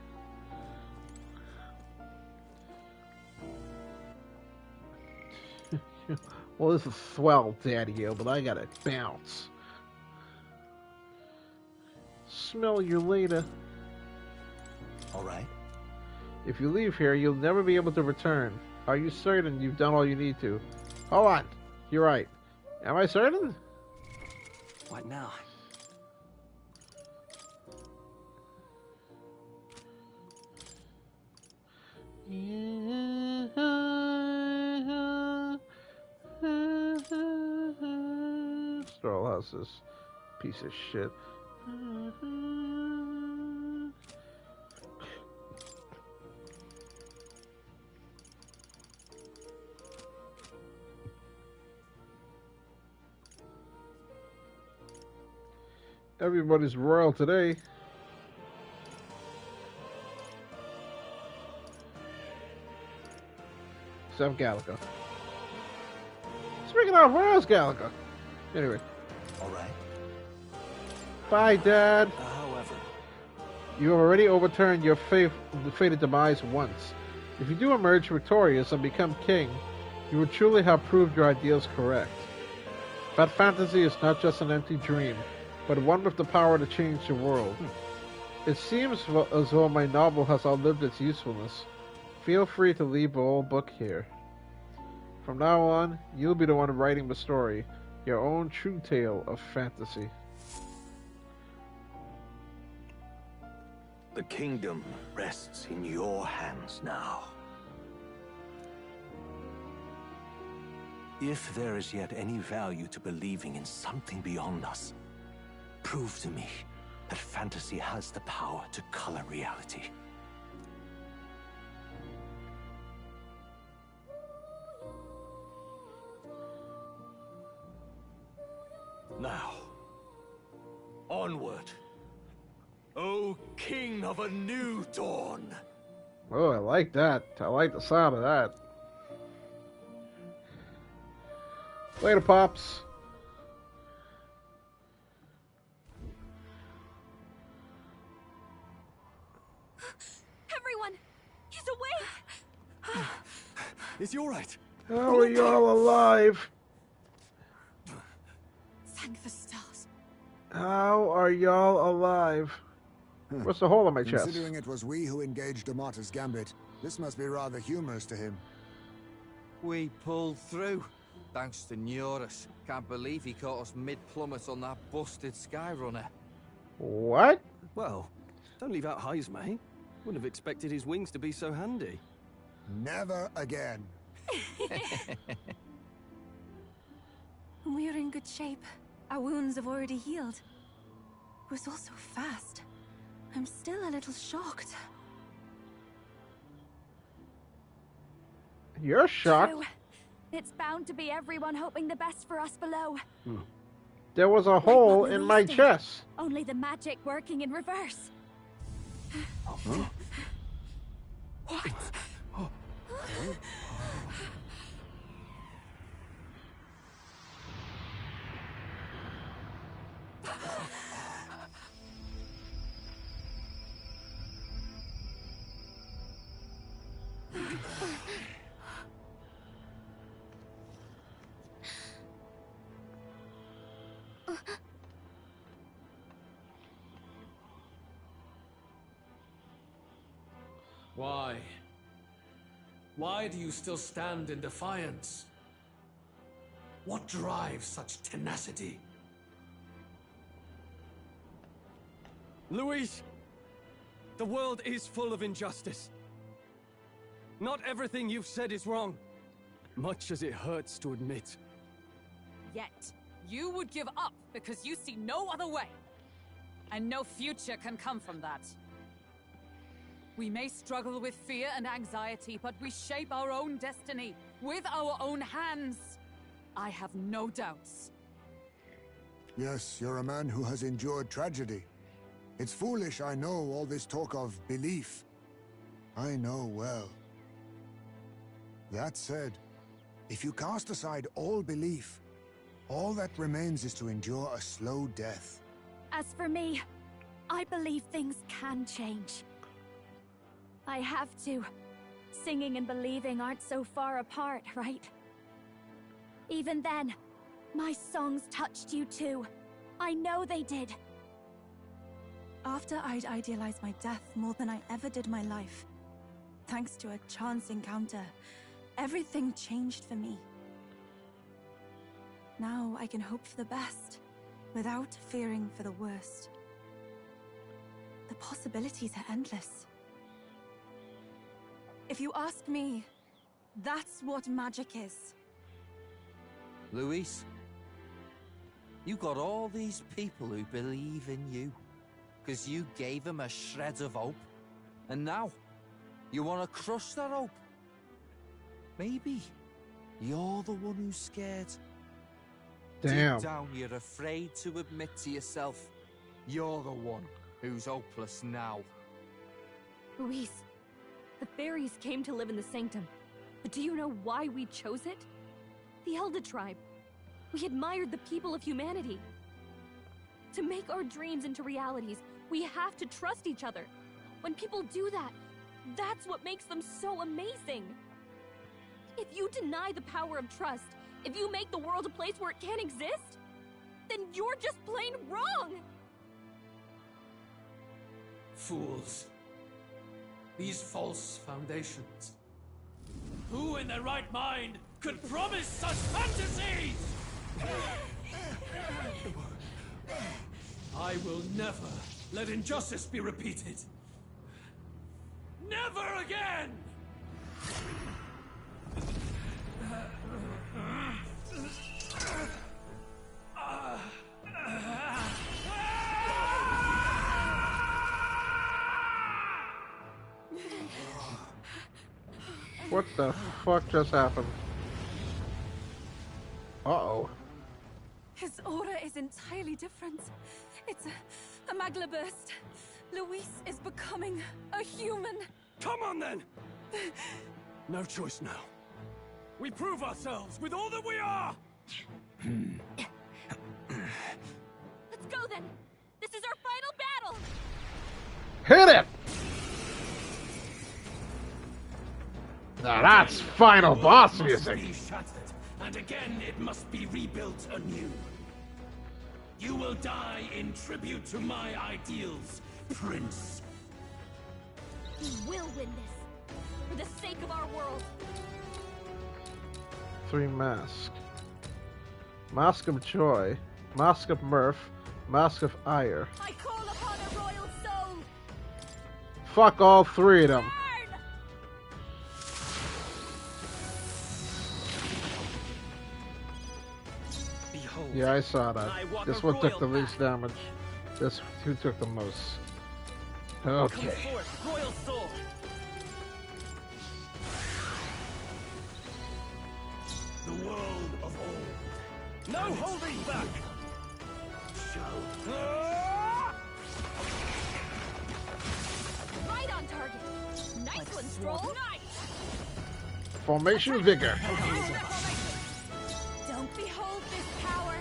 Well, this is swell, Daddy-o, but I gotta bounce. Smell you later. Alright. If you leave here, you'll never be able to return. Are you certain you've done all you need to? Hold on. You're right. Am I certain? What now? Stroll House is a piece of shit. Everybody's royal today. Except Galaga. Speaking of, where is Galaga? Anyway. Alright. Bye, Dad. However, you have already overturned your fated demise once. If you do emerge victorious and become king, you would truly have proved your ideals correct. That fantasy is not just an empty dream, but one with the power to change the world. It seems as though my novel has outlived its usefulness. Feel free to leave the old book here. From now on, you'll be the one writing the story, your own true tale of fantasy. The kingdom rests in your hands now. If there is yet any value to believing in something beyond us, prove to me that fantasy has the power to color reality. Now, onward, O King of a new dawn! Oh, I like that. I like the sound of that. Later, Pops. Everyone! He's awake! Is he alright? How are y'all alive? Thank the stars. How are y'all alive? What's the hole in my chest? Considering it was we who engaged Amata's gambit, this must be rather humorous to him. We pulled through, thanks to Neurus. Can't believe he caught us mid-plummet on that busted Skyrunner. What? Well, don't leave out Heise, mate. Wouldn't have expected his wings to be so handy. Never again. We're in good shape. Our wounds have already healed. It was all so fast. I'm still a little shocked. You're shocked? True. It's bound to be everyone hoping the best for us below. There was a hole in my chest. Only the magic working in reverse. What? Why? Why do you still stand in defiance? What drives such tenacity? Luis! The world is full of injustice. Not everything you've said is wrong, much as it hurts to admit. Yet, you would give up because you see no other way. And no future can come from that. We may struggle with fear and anxiety, but we shape our own destiny with our own hands. I have no doubts. Yes, you're a man who has endured tragedy. It's foolish, I know, all this talk of belief. I know well. That said, if you cast aside all belief, all that remains is to endure a slow death. As for me, I believe things can change. I have to. Singing and believing aren't so far apart, right? Even then, my songs touched you too. I know they did. After I'd idealized my death more than I ever did my life, thanks to a chance encounter, everything changed for me. Now I can hope for the best, without fearing for the worst. The possibilities are endless. If you ask me, that's what magic is. Luis, you got all these people who believe in you, because you gave them a shred of hope. And now, you want to crush that hope? Maybe you're the one who's scared. Damn. Deep down, you're afraid to admit to yourself, you're the one who's hopeless now. Luis, the fairies came to live in the Sanctum. But do you know why we chose it? The Elda tribe. We admired the people of humanity. To make our dreams into realities, we have to trust each other. When people do that, That's what makes them so amazing. If you deny the power of trust, if you make the world a place where it can't exist, then you're just plain wrong! Fools. These false foundations. Who in their right mind could promise such fantasies? I will never let injustice be repeated. Never again! What the fuck just happened? Uh-oh. His aura is entirely different. It's a Magla burst. Luis is becoming a human. Come on then! No choice now. We prove ourselves with all that we are! Let's go then! This is our final battle! Hit it! Now that's final boss music. Be shattered, and again it must be rebuilt anew. You will die in tribute to my ideals, Prince. We will win this. For the sake of our world. 3 masks. Mask of Joy, Mask of Mirth, Mask of Ire. I call upon a royal soul! Fuck all 3 of them. Yeah, I saw that. This one took the least damage. This who took the most. Okay. Royal Soul. The world of old. No holding back! Right on target! Nice one, Stroll! Nice! Formation Vigor. Don't behold this power.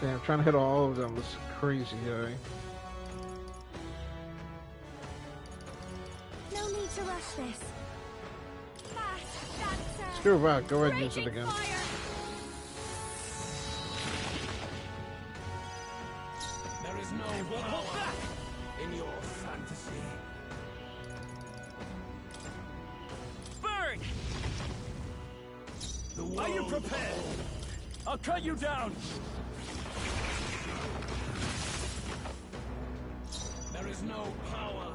Damn, trying to hit all of them is crazy, guy. No need to rush this. Screw that, go ahead and use it again. There is no power in your fantasy. Burn! Are you prepared? I'll cut you down! There is no power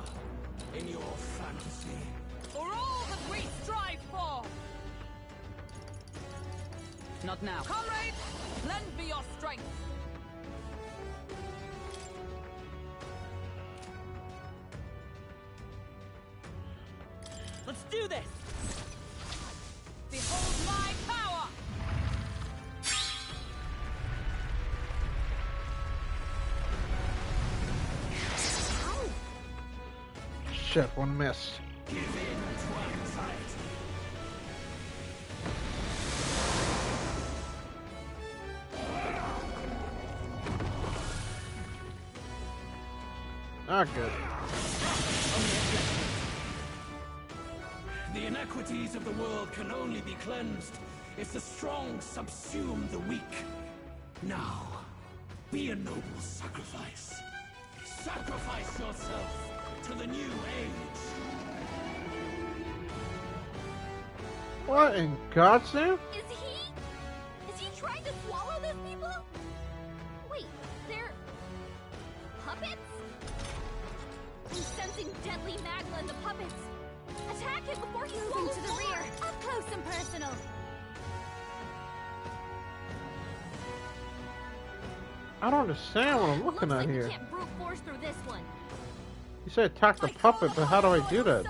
in your fantasy. For all that we strive for! Not now. Comrades, lend me your strength. Let's do this! Behold my power! Shit, one miss. Give in to anxiety. Not good. The inequities of the world can only be cleansed if the strong subsume the weak. Now, be a noble sacrifice. Sacrifice yourself to the new age. What in God's name? Is he trying to swallow those people? Wait, they're... puppets? I'm sensing deadly Magla in the puppets. Attack him before he Moving swallows to the more. rear. Up close and personal. I don't understand what I'm looking Looks at like here. we can't brute force through this one. You said attack the puppet, but how do I do that?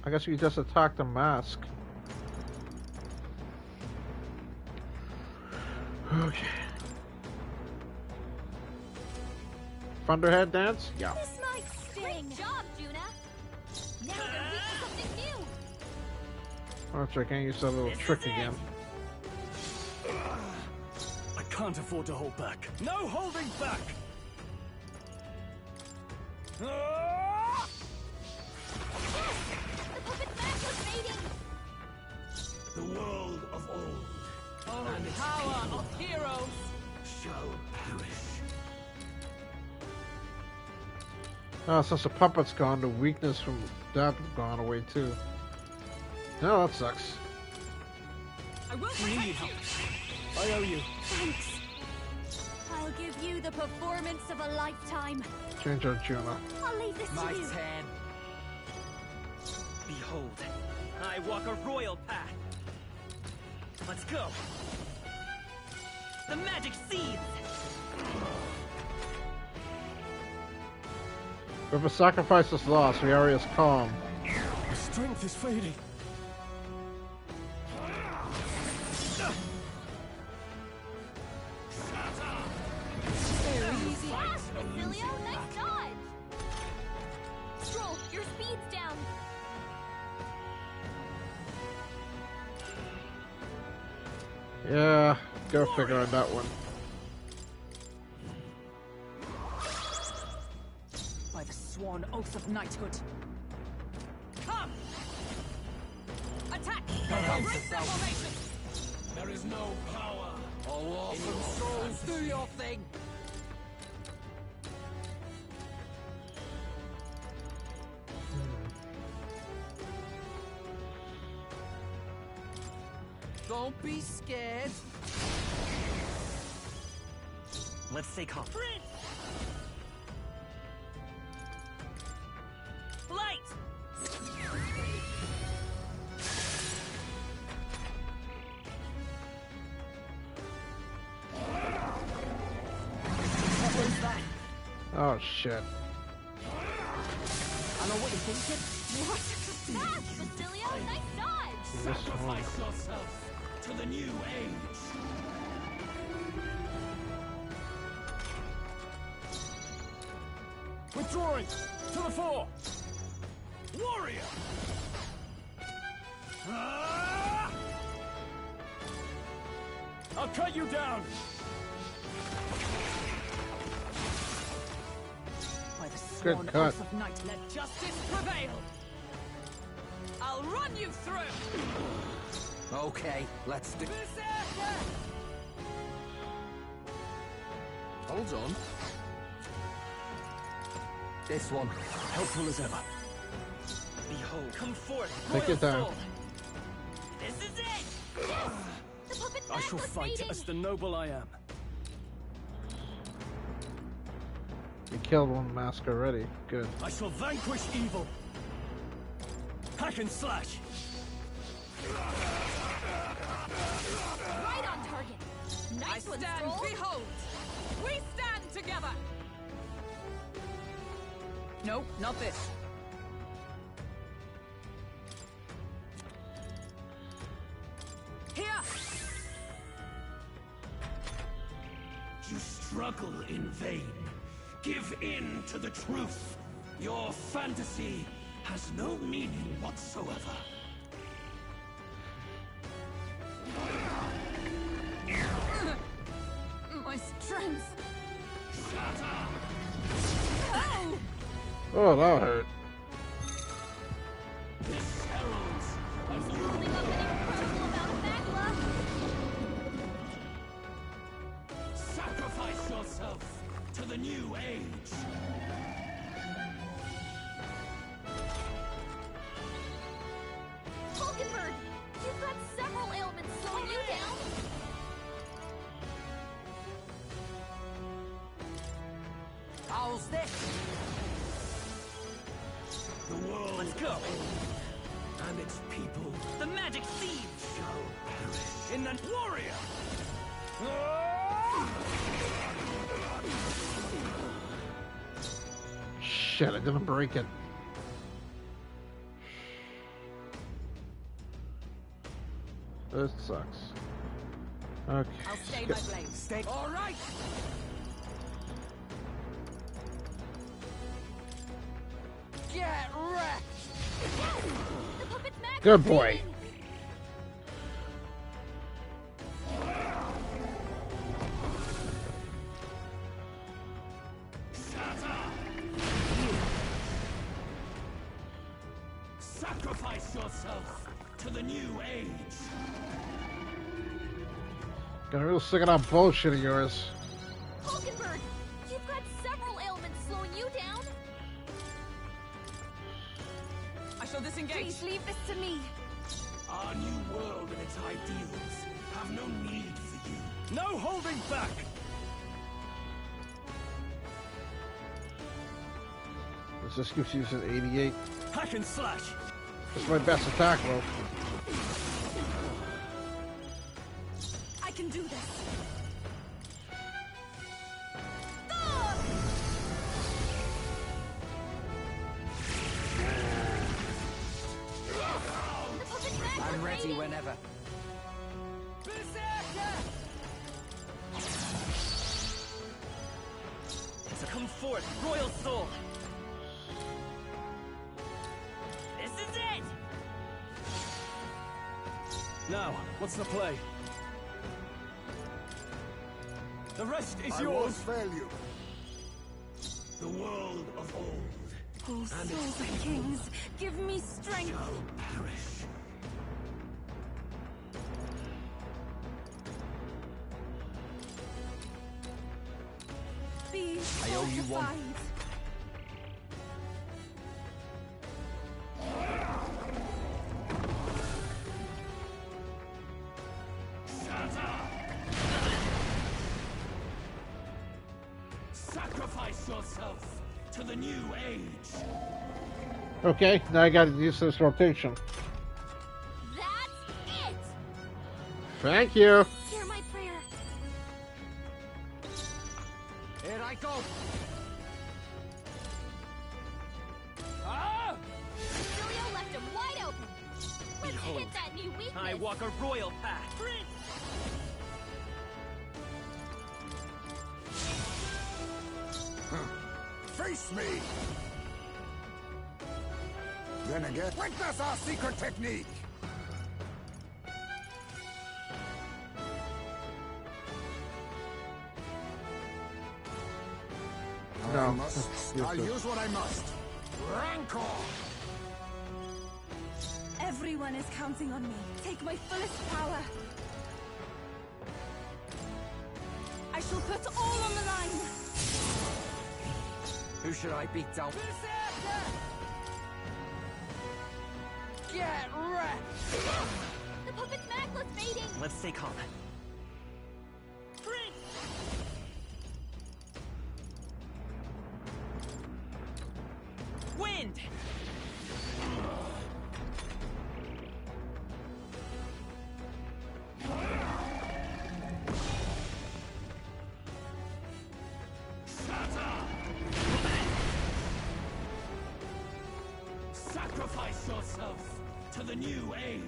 I guess you just attack the mask. Okay. Thunderhead dance? Yeah. This might sting. Great job, Juna. Now they're weak to something new. I'll try to use that little trick again. I can't afford to hold back. No holding back! The puppet's magma's fading! The world of old and its Power people of heroes! shall perish. Oh, since the puppet's gone, the weakness from that gone away too. No, that sucks. I will You need protect you! I owe you. Thanks. I'll give you the performance of a lifetime. Change Arjuna. I'll leave this My to you. turn. Behold, I walk a royal path. Let's go. The magic seeds. If a sacrifice is lost, the area is calm. My strength is fading. Basilio, nice dodge! Stroll, your speed's down. Yeah, go figure on that one. By the sworn oath of knighthood. Come! Attack! Break their formation! There is no power. Oh, awesome souls, do your thing! Don't be scared. Let's stay calm. Light! What was that? Oh shit. I know what you're thinking. What? Fast, Basilio, nice dodge! This one. Sacrifice yourself to the new age. Withdrawing! To the fore! Warrior! I'll cut you down! By the Good sworn cut. oath of night, let justice prevail! I'll run you through! Okay, let's do. Berserker! Hold on. This one, Helpful as ever. Behold, come forth, Take royal your time. soul. This is it! The puppet's I shall magma's fight fading! as the noble I am. You killed one mask already. Good. I shall vanquish evil. Hack and slash. Right on target! Nice I one, stand, Stroll! behold! We stand together! Nope, not this. Here! You struggle in vain. Give in to the truth. Your fantasy has no meaning whatsoever. My strength! Oh, that hurt. This heralds He's building up an incredible amount of magma! sacrifice yourself to the new age. Vulcanberg! You've got several ailments slowing you down! how's this? The world Let's go. and its people The magic seeds. shall perish. In the warrior! Shit, I didn't break it. This sucks. Okay. I'll stay my blade. Stay. All right. Get wrecked. The puppet's magma's Good boy. fading! yourself to the new age. Getting real sick of that bullshit of yours. Falkenberg, you've got several ailments slowing you down. I shall disengage. Please leave this to me. Our new world and its ideals have no need for you. No holding back! This just keeps using 88. Hack and slash! It's my best attack, bro. I can do this. I'm ready whenever. So come forth, Royal Soul! This is it! Now, what's the play? The rest is I yours! won't fail you. The world of old Oh, souls of kings, give me strength. shall perish. Be I owe you one. fortified. Sacrifice yourself to the new age. Okay, now I gotta use this rotation. That's it! Thank you. Hear my prayer. Here I go. Ah! Julio left him wide open. Let's Behold, hit that new weakness. I walk a royal path. Face me! Then again, witness our secret technique! No. I'll use what I must. Rancor! Everyone is counting on me. Take my fullest power. I shall put all on the line. Who should I beat down? Get wrecked! The puppet's Magla's fading. Let's stay calm. Wind! Sacrifice yourself to the new age.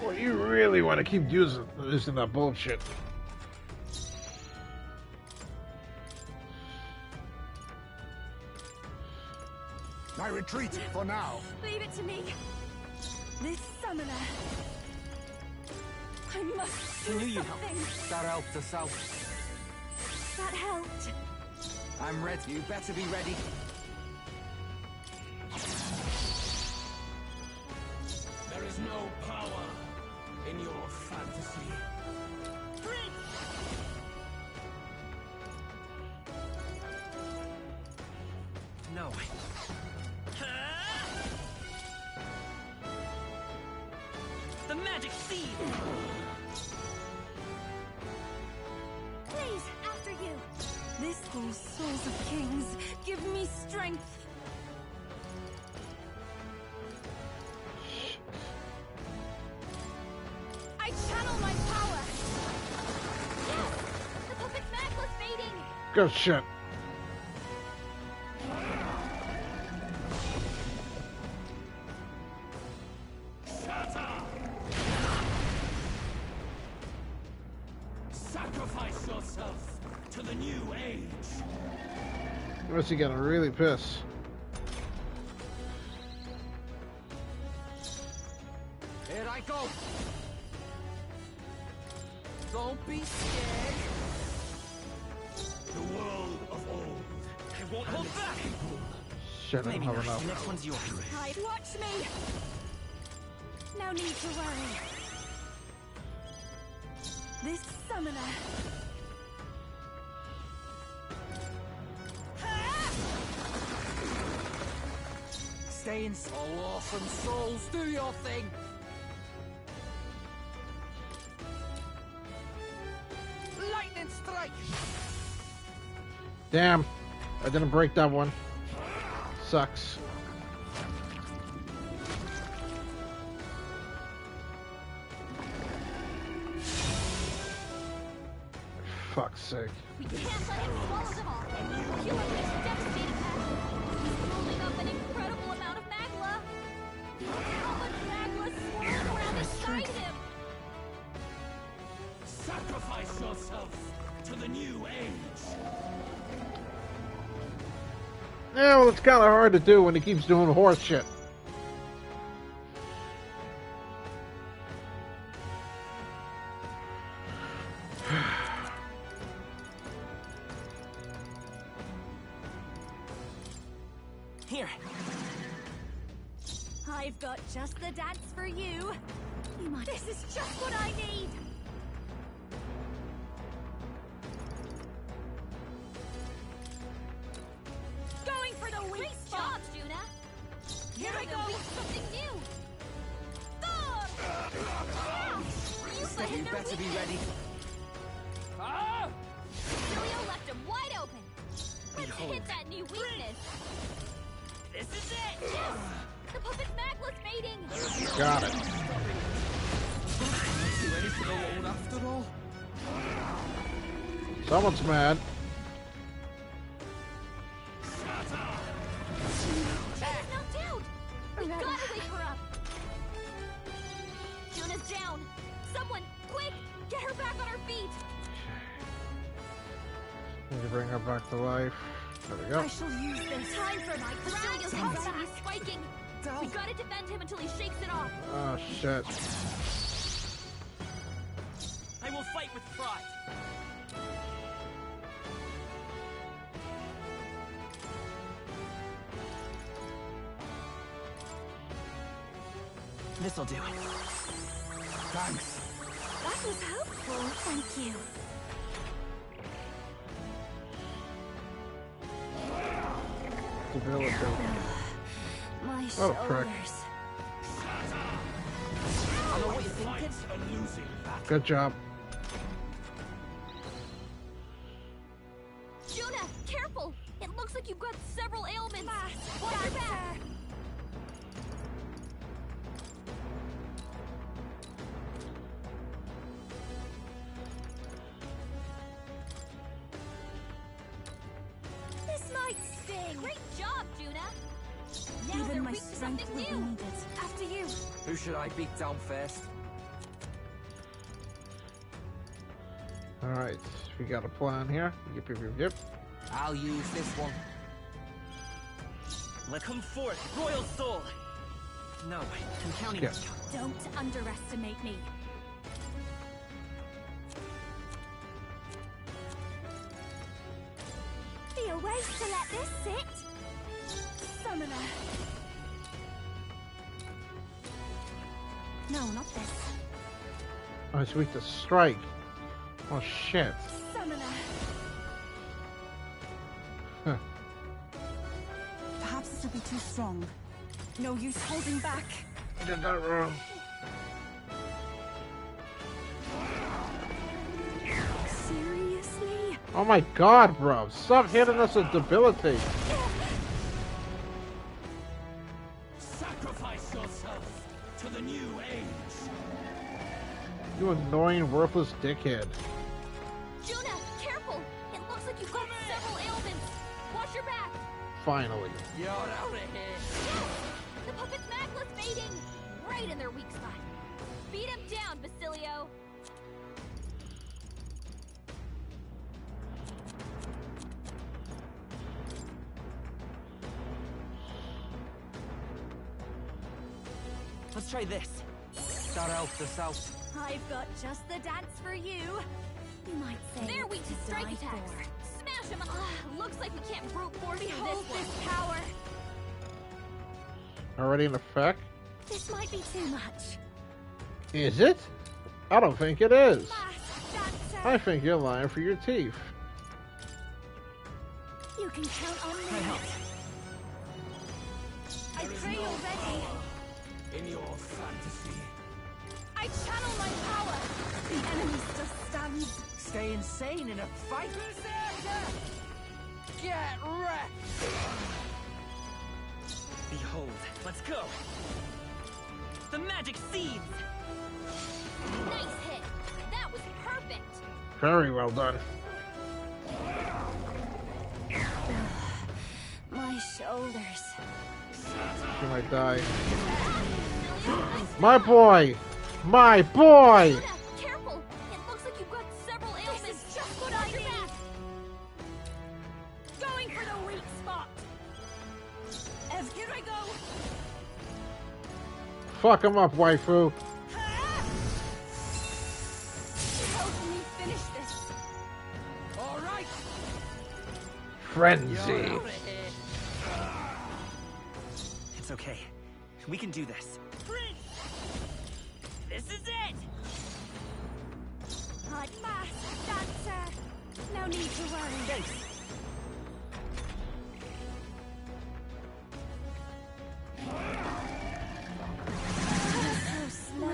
Well, you really want to keep using that bullshit. I retreat for now. Leave it to me. This summoner. I must do Can you something. That helped us out. That helped. I'm ready. You better be ready. There is no power in your fantasy. No. The magic seed! Please, after you. This calls souls of kings. Give me strength. I channel my power. Yes! The puppet's Magla's fading. Good shit. Sacrifice yourself to the new age. Unless you getting really pissed. Here I go. Don't be scared. The world of old. I won't hold back! Shit, I don't Maybe have not. enough. The next one's yours. Watch me. No need to worry. This summoner. Stay in. Oh, awesome souls, do your thing. Lightning strike. Damn, I didn't break that one. Sucks. Fuck's sake. We can't let him swallow them all. Kill him with his devastating attack. He's building up an incredible amount of magla. How much magla swirls around inside him? Sacrifice yourself to the new age. Yeah, well, it's kind of hard to do when he keeps doing horse shit. Here. I've got just the dance for you. This is just what I need. Going for the weak spot, Juna. Here I go. Something new. You better be ready. Julio left him wide open. Let's Behold. hit that new weakness. This is it. Yes! The puppet magla's mating. Got it. You anything alone after all? Someone's mad. She's knocked out. We gotta wake her up. Juna's down. Someone, quick, get her back on her feet. Need to bring her back to life. There we go. I shall use this. Time for my Julio's continues spiking. We gotta defend him until he shakes it off. Oh shit. I will fight with pride. This'll do it. Thanks. That was helpful. Thank you. Debilitating. My What a prick. shoulders. I know what you're thinking. Good job. Juna, careful! It looks like you've got several ailments. Watch your back. This might sting. Great job, Juna. Now they're Even my weak to strength something will be new. needed. After you. Who should I beat down first? Alright, we got a plan here. Yip, yip, yip, yip. I'll use this one. Let come forth, royal soul. No, I'm counting on Skip. you. Don't underestimate me. Be a waste to let this sit. Summoner. No, not this. Oh, it's weak to strike. Oh shit. Summoner. Huh. Perhaps this will be too strong. No use holding back. I did that wrong. Seriously? Oh my god, bro. Stop hitting us with debilitate. Sacrifice yourself to the new age. You annoying, worthless dickhead. Juna, careful! It looks like you've got several ailments. Watch your back. Finally. You're out of here. Yes! The puppet's magla's mating. Right in their weak spot. Beat him down, Basilio. Let's try this. That helped us out. I've got just the dance for you. You might say They're it's weak to to strike die attacks. for. Smash him. Looks like we can't brute force through Behold this this one. power. Already in effect? This might be too much. Is it? I don't think it is. I think you're lying for your teeth. You can count on me. I pray you're ready. In your fantasy. I channel my power. The enemy still stands. Stay insane in a fight. Get wrecked! Behold, let's go. The magic seeds. Nice hit. That was perfect. Very well done. My shoulders. She might die. My boy! My boy! Careful! It looks like you've got several ailments. Just put on your back. Going for the weak spot. Ev, here I go. Fuck him up, waifu. Help me finish this. All right. Frenzy. It's okay. We can do this. This is it! Hot mass, dancer. No need to worry.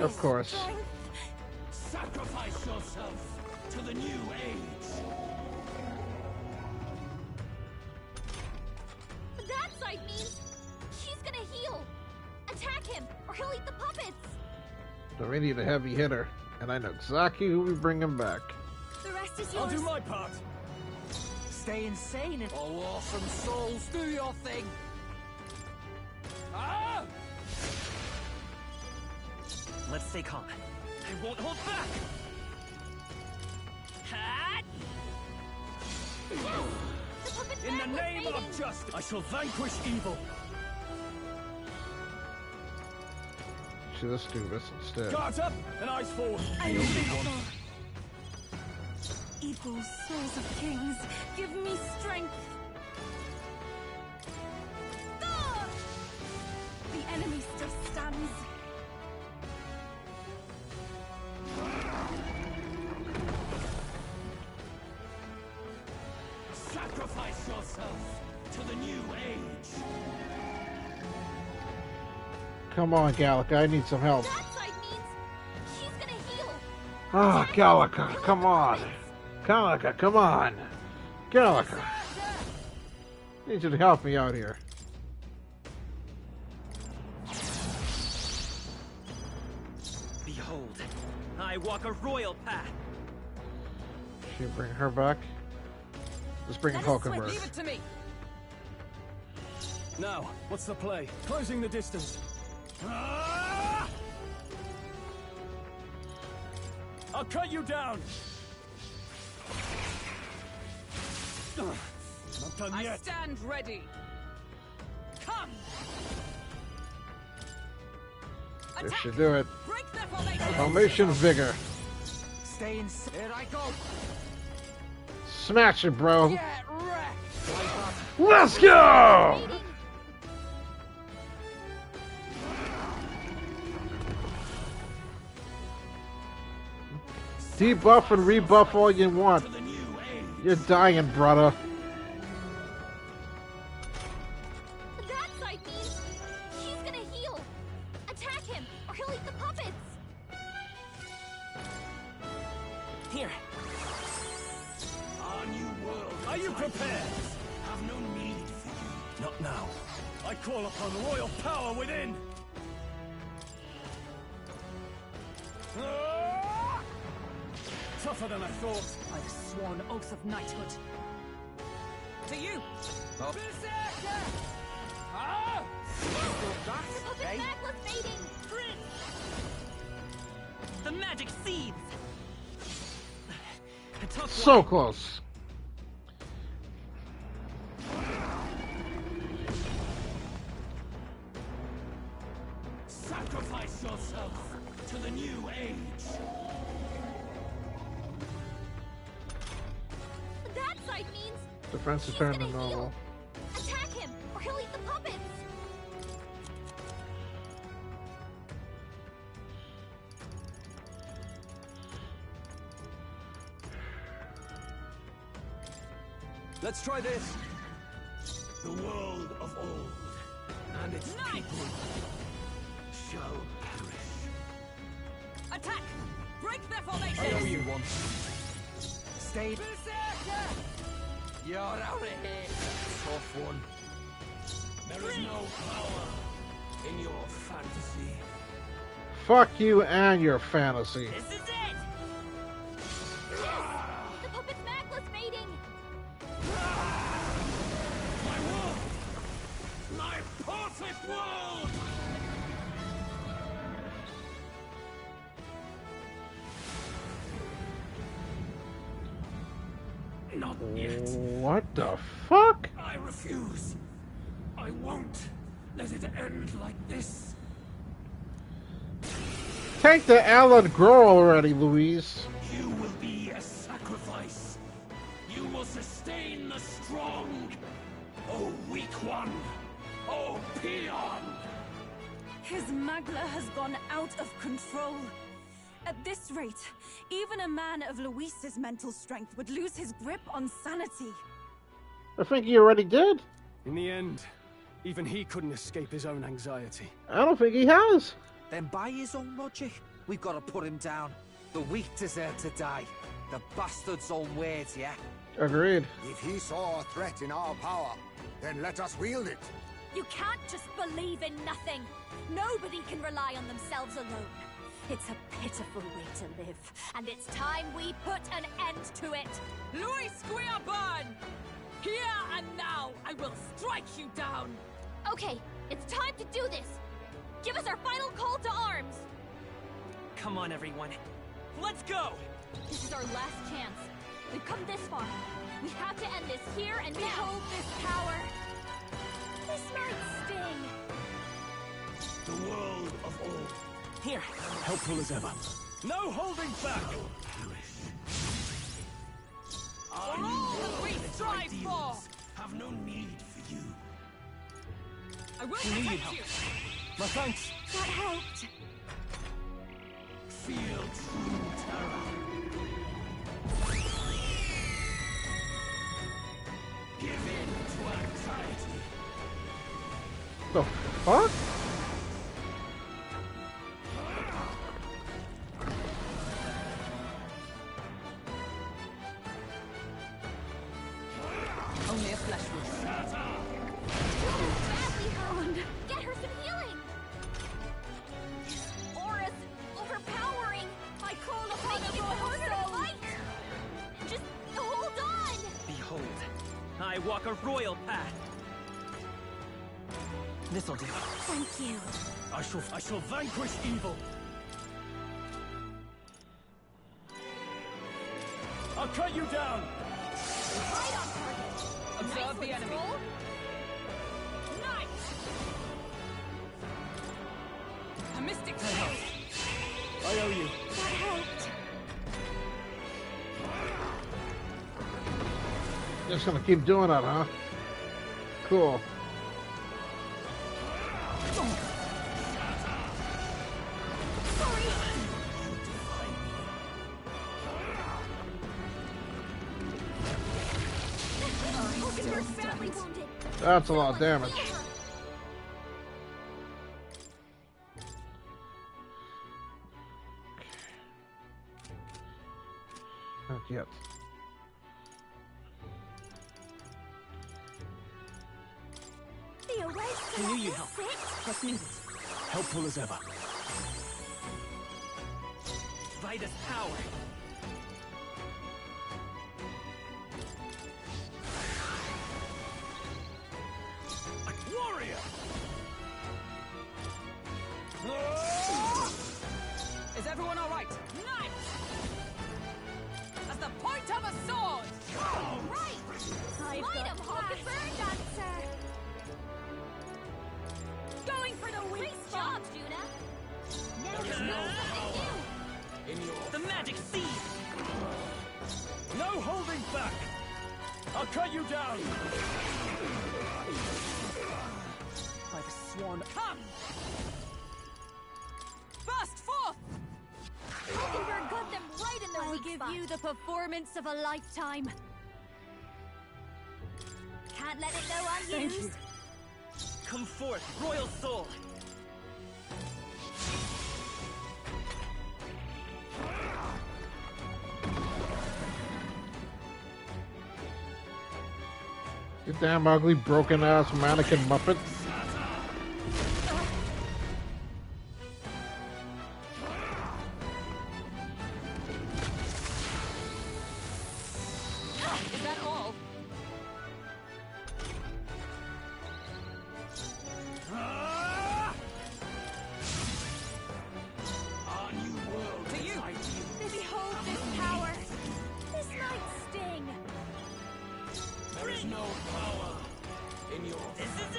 Of course. Sacrifice yourself to the new age. That side means she's gonna heal. Attack him, or he'll eat the puppets. So we need a heavy hitter, and I know exactly who we bring him back. The rest is I'll yours. do my part. Stay insane and all awesome souls, do your thing. Ah! Let's stay calm. I won't hold back! Hat! The puppet's In back the was name fading. of justice, I shall vanquish evil. Should let's do this instead. Guards up and eyes forward. I'm faithful. Equal souls of kings, give me strength. Ah! The enemy still stands. Sacrifice yourself to the new age. Come on, Gallica, I need some help. That side means she's gonna heal. Ah, Gallica, come on. Gallica, come on. Gallica. I need you to help me out here. Behold, I walk a royal path. Should we bring her back? Let's bring in Hulkenberg. Leave it to me. Now, what's the play? Closing the distance. Ah! I'll cut you down. Not done I yet. stand ready. Come. This should do it. Break their formation. Formation vigor. Stay insane. Here I go. Smash it, bro. Get wrecked. Let's go! Debuff and rebuff all you want. You're dying, brother. That side means she's gonna heal. Attack him, or he'll eat the puppets. Here. Our new world. Are you prepared? Have no need for you. Not now. I call upon royal power within. Ah! Tougher than I thought. I've sworn oath of knighthood. To you. Oh. Ah! The puppet's back was fading. The magic seeds. A tough So one. close. Sacrifice yourself to the new age. That side means Defense she's return to gonna normal. heal. Attack him, or he'll eat the puppets. Let's try this. The world of old and its people shall perish. Attack! Break their formation! I owe you one. Stay. You're out of here. Tough one. There is no power in your fantasy. Fuck you and your fantasy. This is it! Yes! The puppet's Maglus mating! My world! My perfect world! Not yet. What the fuck? I refuse. I won't let it end like this. Take the Alan Grow already, Louise. You will be a sacrifice. You will sustain the strong. Oh, weak one. Oh, peon. His Magla has gone out of control. At this rate, even a man of Luis's mental strength would lose his grip on sanity. I think he already did. In the end, even he couldn't escape his own anxiety. I don't think he has. Then by his own logic, we've got to put him down. The weak deserve to die. The bastard's own words, yeah? Agreed. If he saw a threat in our power, then let us wield it. You can't just believe in nothing. Nobody can rely on themselves alone. It's a pitiful way to live, and it's time we put an end to it. Luis Guiaban! Here and now, I will strike you down! Okay, it's time to do this! Give us our final call to arms! Come on, everyone. Let's go! This is our last chance. We've come this far. We have to end this here and now. Behold this power. This might sting. The world of old. Here. Helpful as ever. No holding back! For all that we strive for! Have no need for you. I will protect you! My thanks. That helped. Feel true terror. Give in to anxiety. The fuck? Only a flesh wound. Badly honed. Get her some healing. This aura's overpowering. I call upon the harder to fight. Just hold on. Behold, I walk a royal path. This'll do. Thank you. I shall vanquish evil. I'll cut you down. Right on target. Observe the enemy. Roll. Nice! A mystic shield. I owe you. That helped. Just gonna keep doing that, huh? Cool. That's a lot of damage. Not yet. The awake I knew you'd help. What's needed? Helpful as ever. Vitus power. Warrior! Is everyone alright? Knife! As the point of a sword! Right! I've Light got 'em, Hawkinson! dancer. Going for the weak job, Juna. Now just know something new. In your The magic seed. No holding back. I'll cut you down. By the swan, come! Burst forth! Hawkenberg got them right in their I'll weak give spot. you the performance of a lifetime. Can't let it go Thank unused. you. Come forth, royal soul. You damn ugly, broken ass mannequin muppet. Is that all? Our new world To you. Behold this power. This might sting. There is no power in your. This is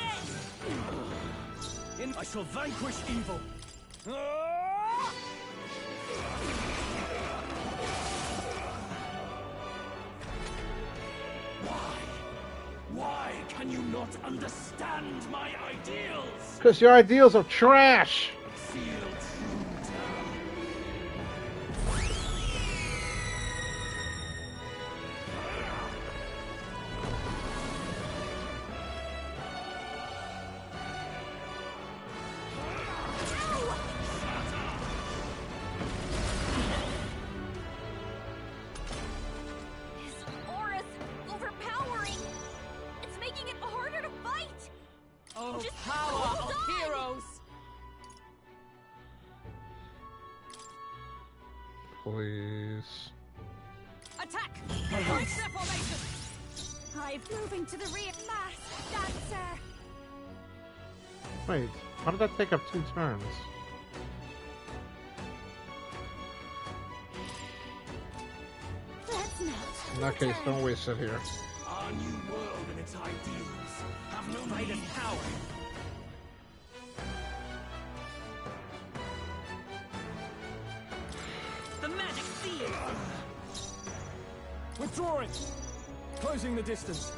it! I shall vanquish evil. Why can you not understand my ideals? Because your ideals are trash. Feel true terror. His aura's overpowering. It's making it harder to fight. Oh, Just power hold of on. heroes! Please. Attack! Break their formation! Hive moving to the rear. Mass dancer. Wait, how did that take up 2 turns? Let's not. In that case, don't waste it here. Our new world and its ideals have no Might meaning. of power. The magic seal! Withdrawing! Closing the distance.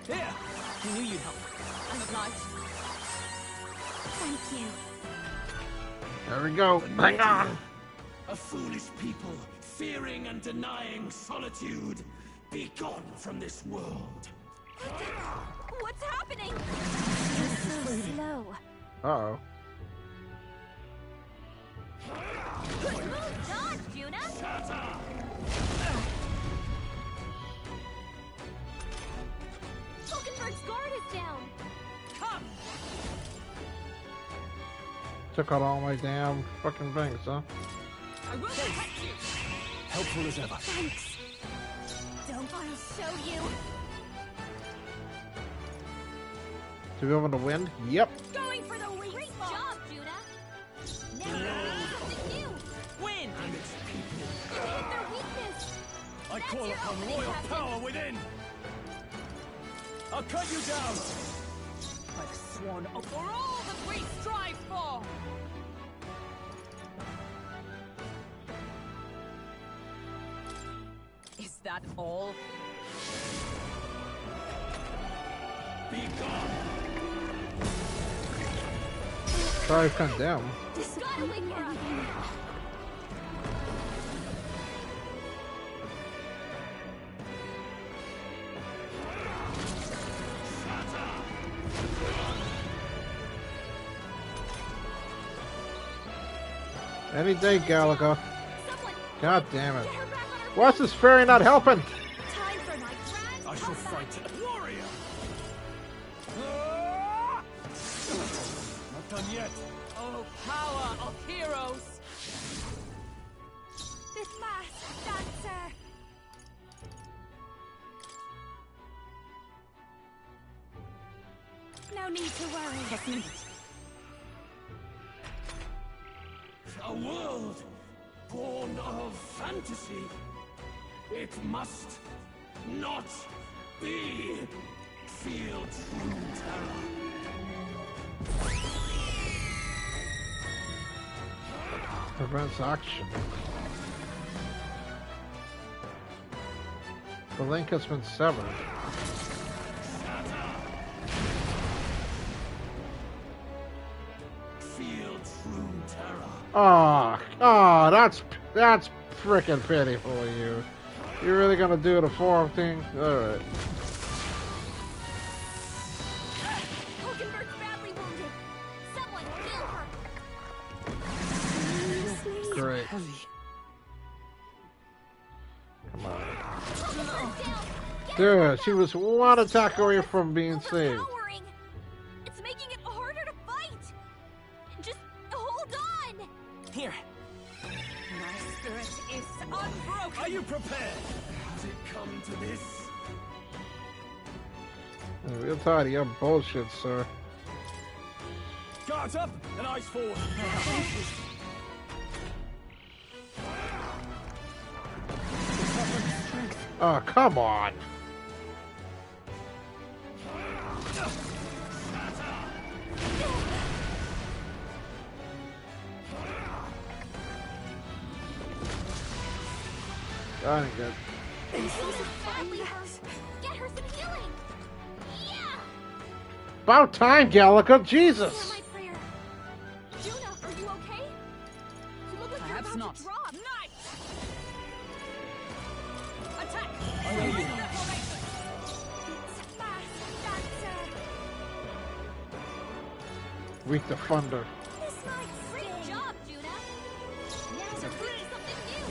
Here! We knew you'd help. I'm obliged. Thank you. There we go. Hang on. A foolish people, fearing and denying solitude. Be gone from this world. What's happening? You're so slow. Uh-oh. Good move, dodge, Juna. Falkenberg's guard is down. Come! Took out all my damn fucking things, huh? I will protect you! Helpful as ever. Thanks. Don't I'll show you. To be able to win? Yep. Going for the weak Great spot. job, Juna. Now something new. Win! And its people. Create their weakness. I That's call your upon opening, royal Captain. power within. I'll cut you down. I've sworn oath for all that we strive for! Is that all? Be gone. Try condemn. Gotta wait for us. Any day, Galaga. Someone God damn it. get her back on her Why's this fairy not helping? Time for my grand I shall comeback. fight. Warrior. Not done yet. Oh, power of heroes! This masked dancer. No need to worry. Just minute. A world born of fantasy. It must not be. Feel true terror. Prevents action. The link has been severed. Feel true terror. Ah, that's That's frickin' pitiful of you. You're really gonna do the form thing? Alright. Hulkenberg's badly wounded. Someone heal her. Great. Come on. Dude, she was one attack away from being saved. It's making it harder to fight. Just hold on. Here. My spirit is unbroken. Are you prepared? Has it come to this? Real tired of your bullshit, sir. Guards up and eyes forward. Oh, come on. That ain't good. Get her some healing. Yeah. About time, Gallica. Jesus. Hear my prayer. Juna, are you okay? You look like you're Perhaps about not. to drop. Knight! Attack! Weak to thunder. Great job, Juna. Now we're doing something new.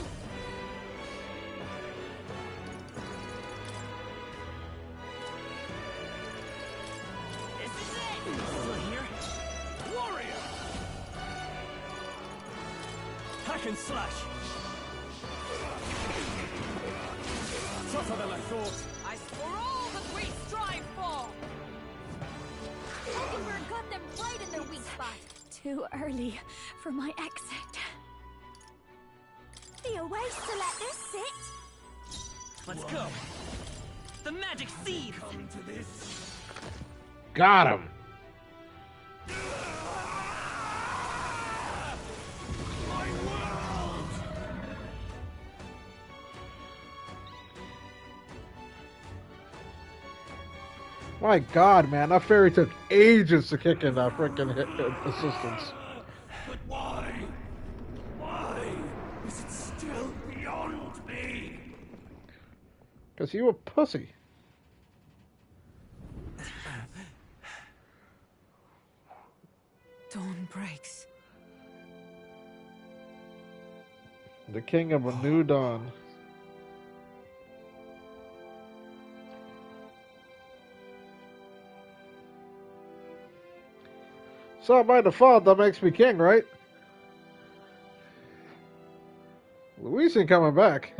This is it! Still here? Warrior! Hack and slash! Tougher than I thought. I for all that we strive for! Hulkenberg got them right in their weak spot. Too early for my exit. Be a waste to let this sit. Let's go. The magic seed. Come to this. Got him. My world! My God, man, that fairy took ages to kick in that freaking assistance. But why? Why is it still beyond me? Cause you a pussy. Dawn breaks. The king of a new dawn. So by default, that makes me king, right? Luis ain't coming back.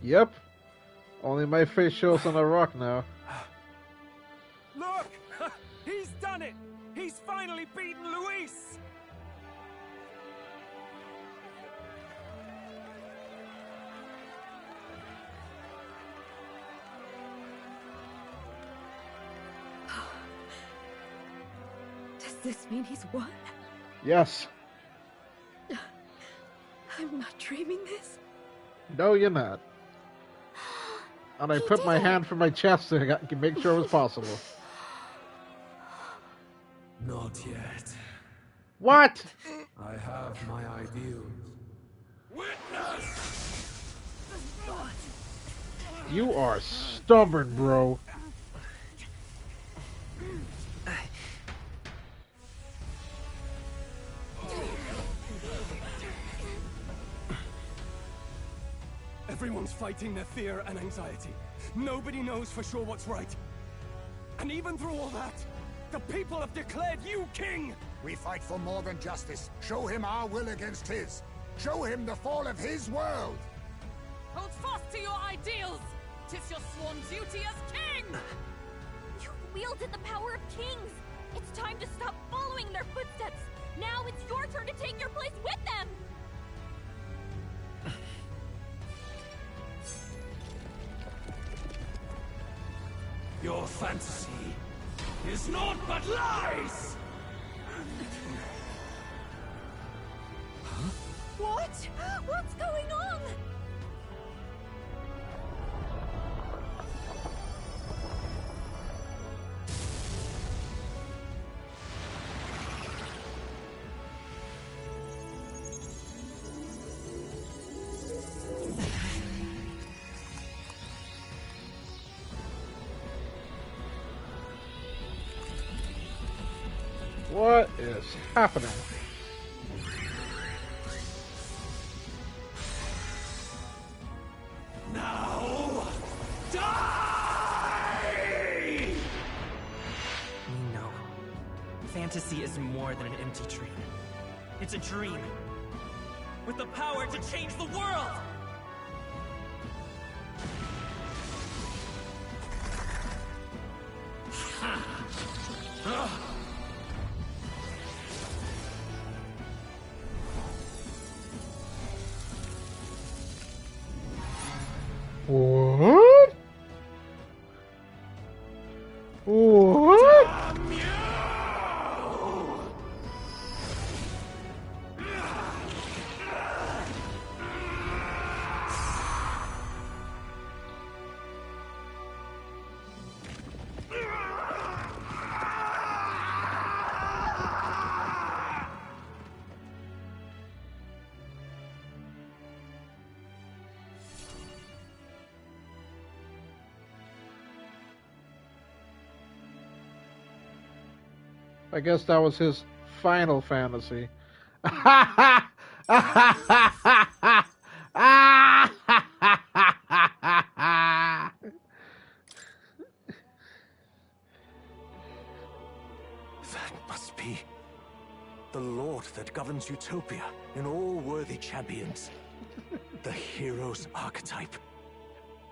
Yep. Only my face shows on the rock now. Look! He's done it! He's finally beaten Luis! Does this mean he's won? Yes. I'm not dreaming this. No, you're not. And I put my hand for my chest to make sure it was possible. Not yet. What? I have my ideals. Witness! You are stubborn, bro. Everyone's fighting their fear and anxiety. Nobody knows for sure what's right. And even through all that, the people have declared you king! We fight for more than justice. Show him our will against his. Show him the fall of his world. Hold fast to your ideals! 'Tis your sworn duty as king! You wielded the power of kings. It's time to stop following in their footsteps. Now it's your turn to take your place with them. Your fantasy is naught but lies! What? What's going on? What is happening? Now, die! We know. Fantasy is more than an empty dream. It's a dream with the power to change the world! What? What? I guess that was his final fantasy. That must be the Lord that governs Utopia in all worthy champions. The hero's archetype.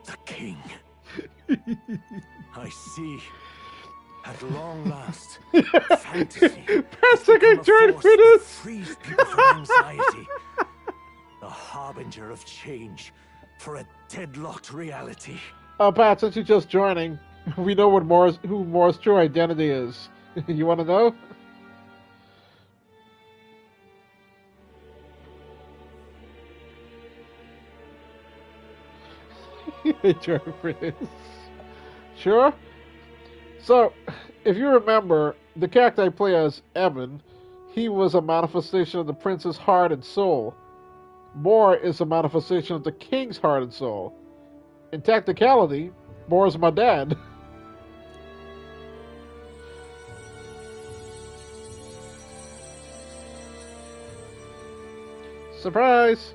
The king. I see. At long last, fantasy has become a force that frees people from anxiety. A harbinger of change for a deadlocked reality. Pat, since you're just joining, we know what who Mora's true identity is. You want to know? Sure. So, if you remember, the character I play as, Evan, he was a manifestation of the prince's heart and soul. Mora is a manifestation of the king's heart and soul. In technicality, Mora's my dad. Surprise!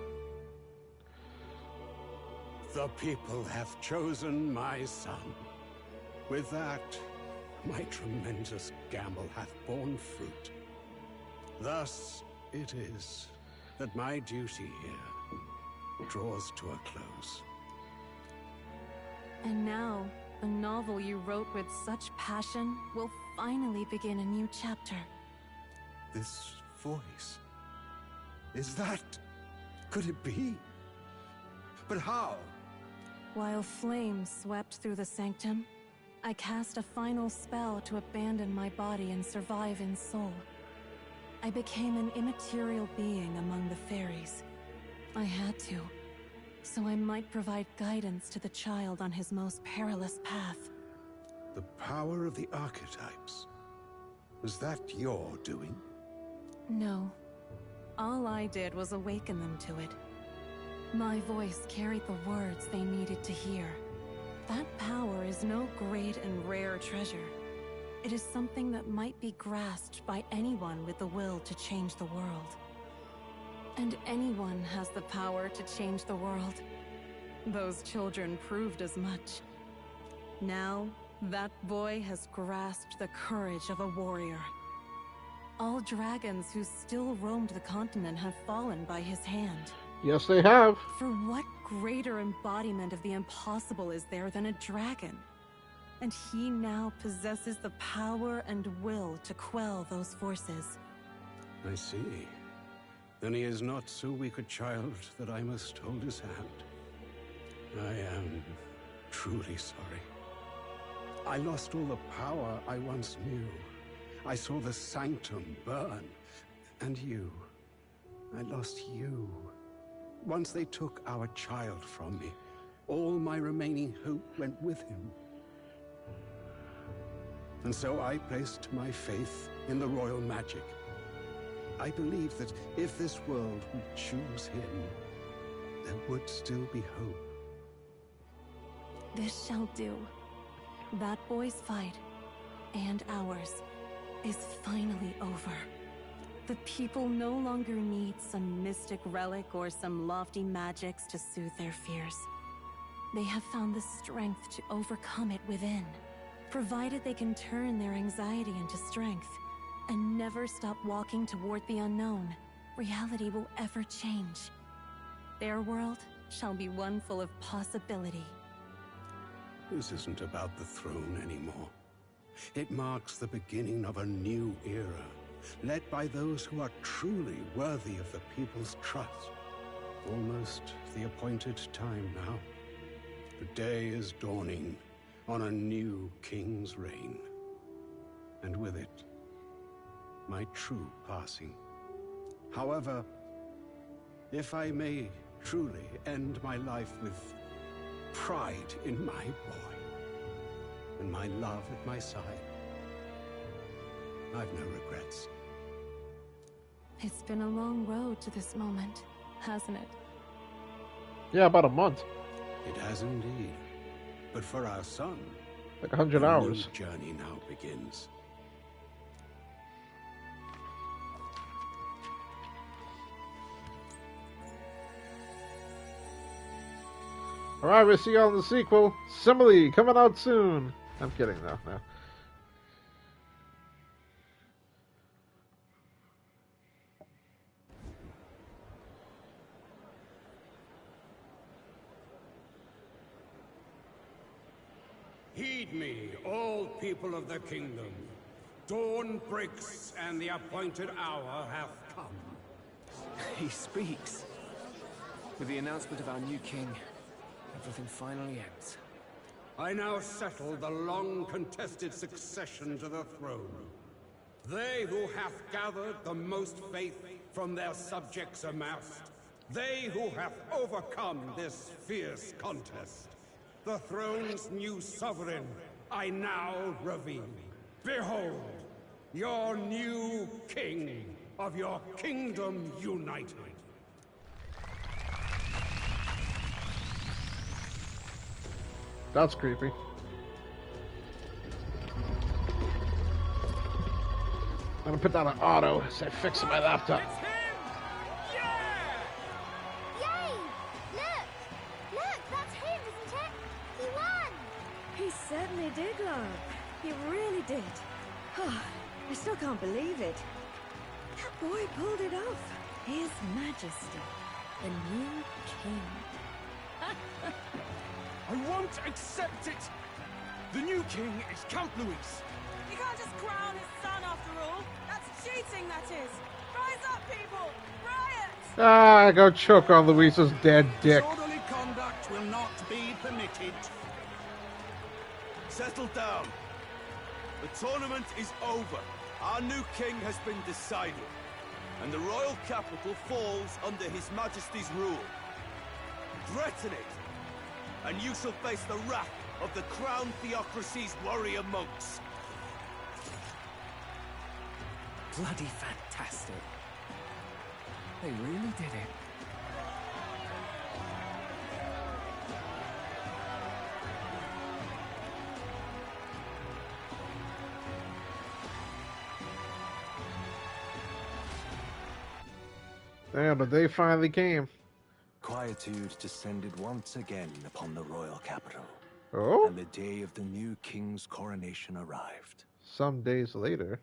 The people have chosen my son. With that, my tremendous gamble hath borne fruit. Thus it is that my duty here draws to a close. And now, a novel you wrote with such passion will finally begin a new chapter. This voice... is that... could it be? But how? While flames swept through the sanctum, I cast a final spell to abandon my body and survive in soul. I became an immaterial being among the fairies. I had to, so I might provide guidance to the child on his most perilous path. The power of the archetypes. Was that your doing? No. All I did was awaken them to it. My voice carried the words they needed to hear. That power is no great and rare treasure. It is something that might be grasped by anyone with the will to change the world. And anyone has the power to change the world. Those children proved as much. Now, that boy has grasped the courage of a warrior. All dragons who still roamed the continent have fallen by his hand. Yes, they have. For what greater embodiment of the impossible is there than a dragon? And he now possesses the power and will to quell those forces. I see. Then he is not so weak a child that I must hold his hand. I am truly sorry. I lost all the power I once knew. I saw the sanctum burn. And you. I lost you. Once they took our child from me, all my remaining hope went with him. And so I placed my faith in the royal magic. I believed that if this world would choose him, there would still be hope. This shall do. That boy's fight, and ours, is finally over. The people no longer need some mystic relic or some lofty magics to soothe their fears. They have found the strength to overcome it within. Provided they can turn their anxiety into strength and never stop walking toward the unknown, reality will ever change. Their world shall be one full of possibility. This isn't about the throne anymore. It marks the beginning of a new era, led by those who are truly worthy of the people's trust. Almost the appointed time now. The day is dawning on a new king's reign. And with it, my true passing. However, if I may truly end my life with pride in my boy, and my love at my side, I've no regrets. It's been a long road to this moment, hasn't it? Yeah, about a month. It has indeed. But for our son, like 100 a hours. new journey now begins. Alright, we'll see you on the sequel. Simile, coming out soon. I'm kidding though. No. Heed me, all people of the kingdom. Dawn breaks, and the appointed hour hath come. He speaks. With the announcement of our new king, everything finally ends. I now settle the long-contested succession to the throne. They who hath gathered the most faith from their subjects amassed. They who have overcome this fierce contest. The throne's new sovereign, I now reveal. Behold, your new king of your kingdom united. That's creepy. I'm gonna put that on auto as I fix my laptop. Yay! Look! Look, that's him, isn't it? He won! He certainly did, love. He really did. Oh, I still can't believe it. That boy pulled it off. His Majesty, the new king. I won't accept it! The new king is Count Luis. You can't just crown his son after all. That's cheating, that is. Rise up, people! Riot! Ah, go choke on Luis's dead dick. Disorderly conduct will not be permitted. Settle down. The tournament is over. Our new king has been decided, and the royal capital falls under His Majesty's rule. Threaten it, and you shall face the wrath of the Crown Theocracy's warrior monks. Bloody fantastic. They really did it. Damn, the day finally came. Quietude descended once again upon the royal capital. Oh? And the day of the new king's coronation arrived. Some days later.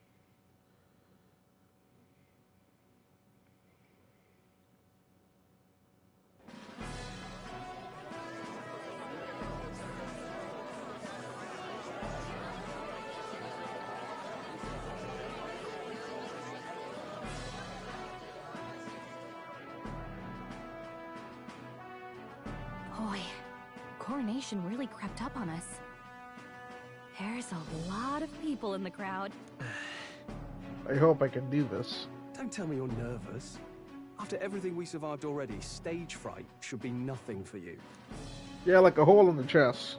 Boy, coronation really crept up on us. There's a lot of people in the crowd. I hope I can do this. Don't tell me you're nervous. After everything we survived already, stage fright should be nothing for you. Yeah, like a hole in the chest.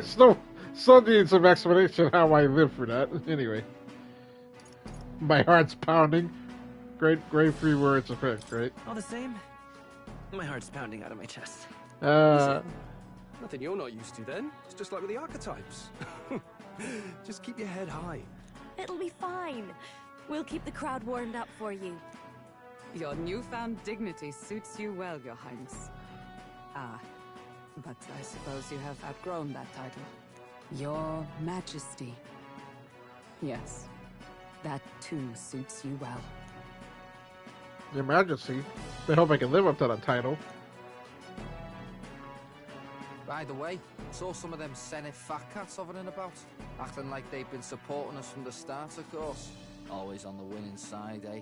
Still needs some explanation how I live through that. Anyway. My heart's pounding. Great free words of pick, right? All the same, my heart's pounding out of my chest. Nothing you're not used to then. It's just like with the archetypes. Just keep your head high. It'll be fine. We'll keep the crowd warmed up for you. Your newfound dignity suits you well, Your Highness. Ah, but I suppose you have outgrown that title. Your Majesty. Yes, that too suits you well. Your Majesty. I hope I can live up to that title. By the way, saw some of them Senate fat cats hovering about, acting like they've been supporting us from the start, of course. Always on the winning side, eh?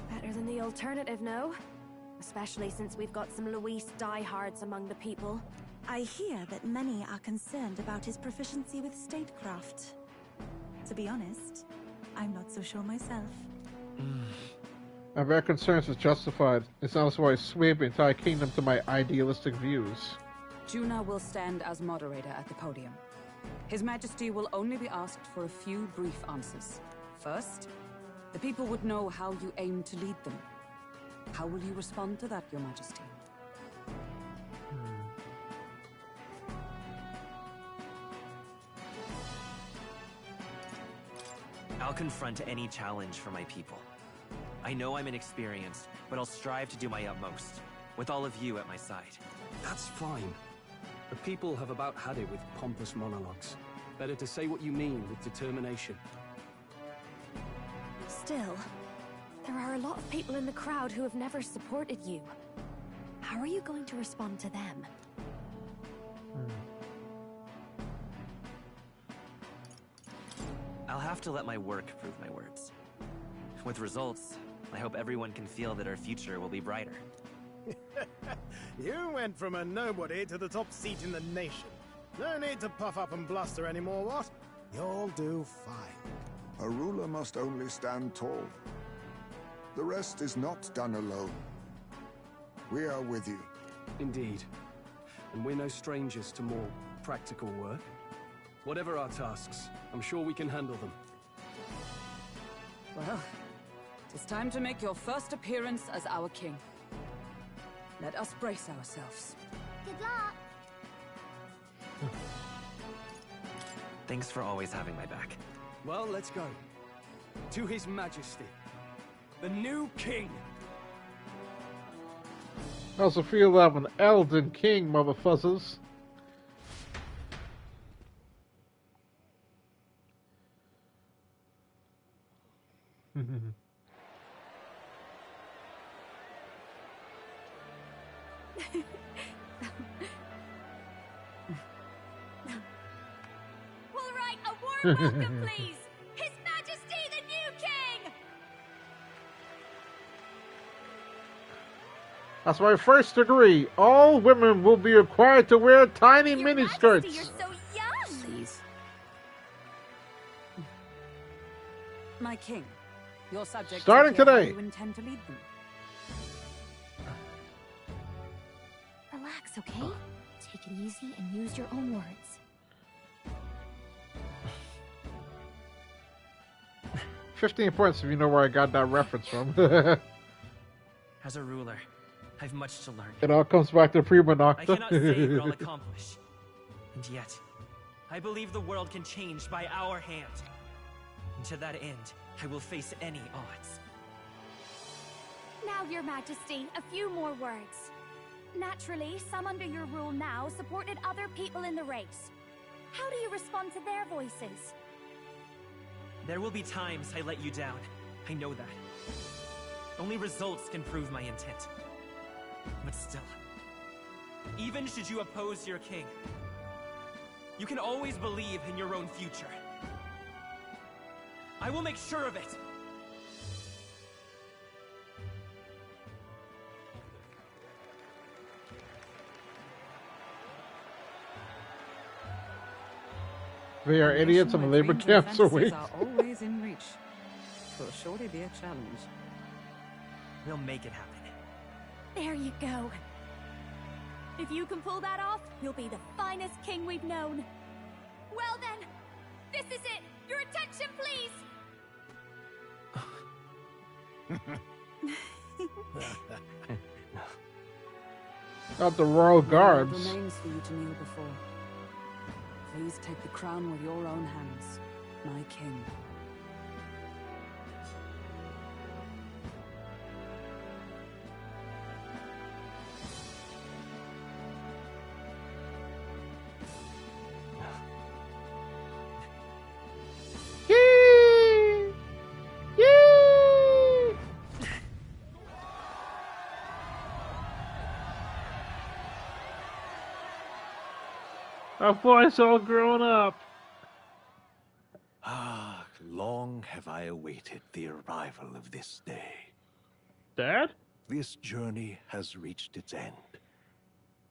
Better than the alternative, no? Especially since we've got some Luis diehards among the people. I hear that many are concerned about his proficiency with statecraft. To be honest, I'm not so sure myself. My very concerns is justified. It sounds why I sway the entire kingdom to my idealistic views. Juna will stand as moderator at the podium. His Majesty will only be asked for a few brief answers. First, the people would know how you aim to lead them. How will you respond to that, Your Majesty? I'll confront any challenge for my people. I know I'm inexperienced, but I'll strive to do my utmost, with all of you at my side. That's fine. The people have about had it with pompous monologues. Better to say what you mean with determination. Still, there are a lot of people in the crowd who have never supported you. How are you going to respond to them? I'll have to let my work prove my words. With results, I hope everyone can feel that our future will be brighter. You went from a nobody to the top seat in the nation. No need to puff up and bluster anymore, what? You'll do fine. A ruler must only stand tall. The rest is not done alone. We are with you. Indeed. And we're no strangers to more practical work. Whatever our tasks, I'm sure we can handle them. Well, it's time to make your first appearance as our king. Let us brace ourselves. Good luck. Thanks for always having my back. Well, let's go. To His Majesty, the new king. I also feel I have an Elden King, motherfuckers. All right, a warm welcome, please. His Majesty, the new king. That's my first degree. All women will be required to wear tiny miniskirts. You're so young. Please. My king, your subjects Starting will hear how today. you intend to lead them. Relax, okay? Take it easy and use your own words. 15 points if you know where I got that reference from. As a ruler, I've much to learn. It all comes back to Prima I cannot say what I'll Nocta. accomplish. And yet, I believe the world can change by our hand. And to that end, I will face any odds. Now, Your Majesty, a few more words. Naturally, some under your rule now supported other people in the race. How do you respond to their voices? There will be times I let you down. I know that. Only results can prove my intent. But still, even should you oppose your king, you can always believe in your own future. I will make sure of it. They are idiots and the labor camps are weak. Are always in reach. Will surely be a challenge. We'll make it happen. There you go. If you can pull that off, you'll be the finest king we've known. Well then, this is it. Your attention, please. Not the royal guards. It remains for you to kneel before. Please take the crown with your own hands, my king. Our boy's all grown up. Ah, long have I awaited the arrival of this day. Dad? This journey has reached its end.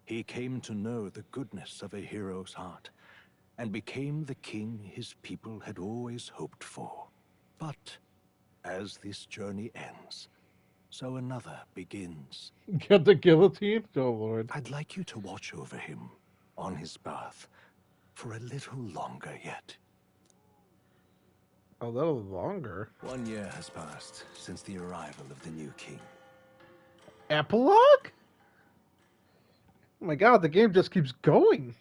He came to know the goodness of a hero's heart, and became the king his people had always hoped for. But as this journey ends, so another begins. Get the guillotine? Oh, Lord. I'd like you to watch over him on his path for a little longer yet. A little longer? 1 year has passed since the arrival of the new king. Epilogue? Oh my god, the game just keeps going.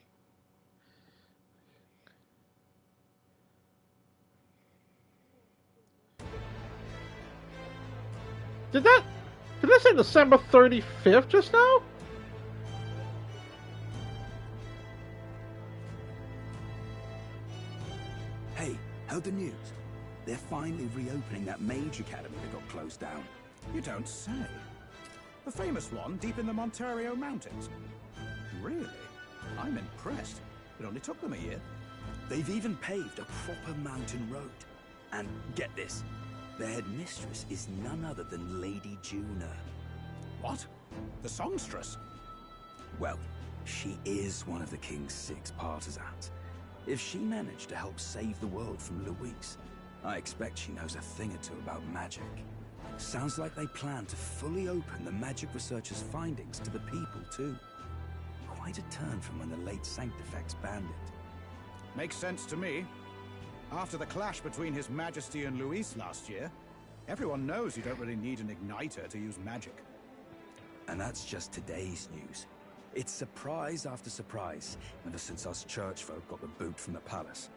Did I say December 35th just now? Hey, heard the news? They're finally reopening that mage academy that got closed down. You don't say. The famous one deep in the Montario Mountains. Really? I'm impressed. It only took them a year. They've even paved a proper mountain road. And get this, their headmistress is none other than Lady Juna. What? The songstress? Well, she is one of the king's 6 partisans. If she managed to help save the world from Luis, I expect she knows a thing or two about magic. Sounds like they plan to fully open the magic researchers' findings to the people, too. Quite a turn from when the late Sanctifex banned it. Makes sense to me. After the clash between His Majesty and Luis last year, everyone knows you don't really need an igniter to use magic. And that's just today's news. It's surprise after surprise, ever since us churchfolk got the boot from the palace.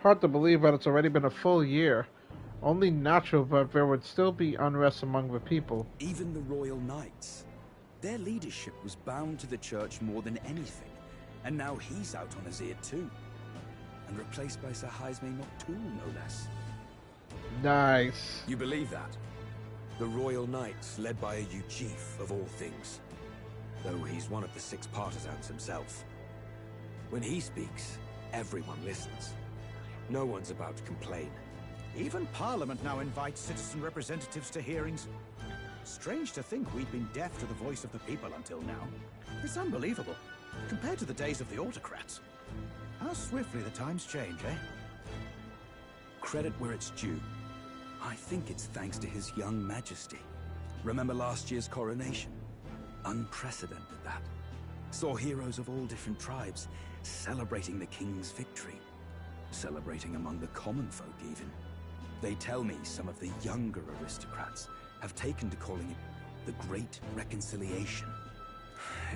Hard to believe, but it's already been a full year. Only natural, but there would still be unrest among the people. Even the Royal Knights. Their leadership was bound to the church more than anything, and now he's out on his ear too. And replaced by Sir Jaime Noctul, no less. Nice. You believe that? The Royal Knights, led by a Ujif of all things. Though he's one of the 6 partisans himself. When he speaks, everyone listens. No one's about to complain. Even Parliament now invites citizen representatives to hearings. Strange to think we'd been deaf to the voice of the people until now. It's unbelievable, compared to the days of the autocrats. How swiftly the times change, eh? Credit where it's due. I think it's thanks to His young majesty. Remember last year's coronation? Unprecedented, that. Saw heroes of all different tribes celebrating the king's victory. Celebrating among the common folk, even. They tell me some of the younger aristocrats have taken to calling it the Great Reconciliation.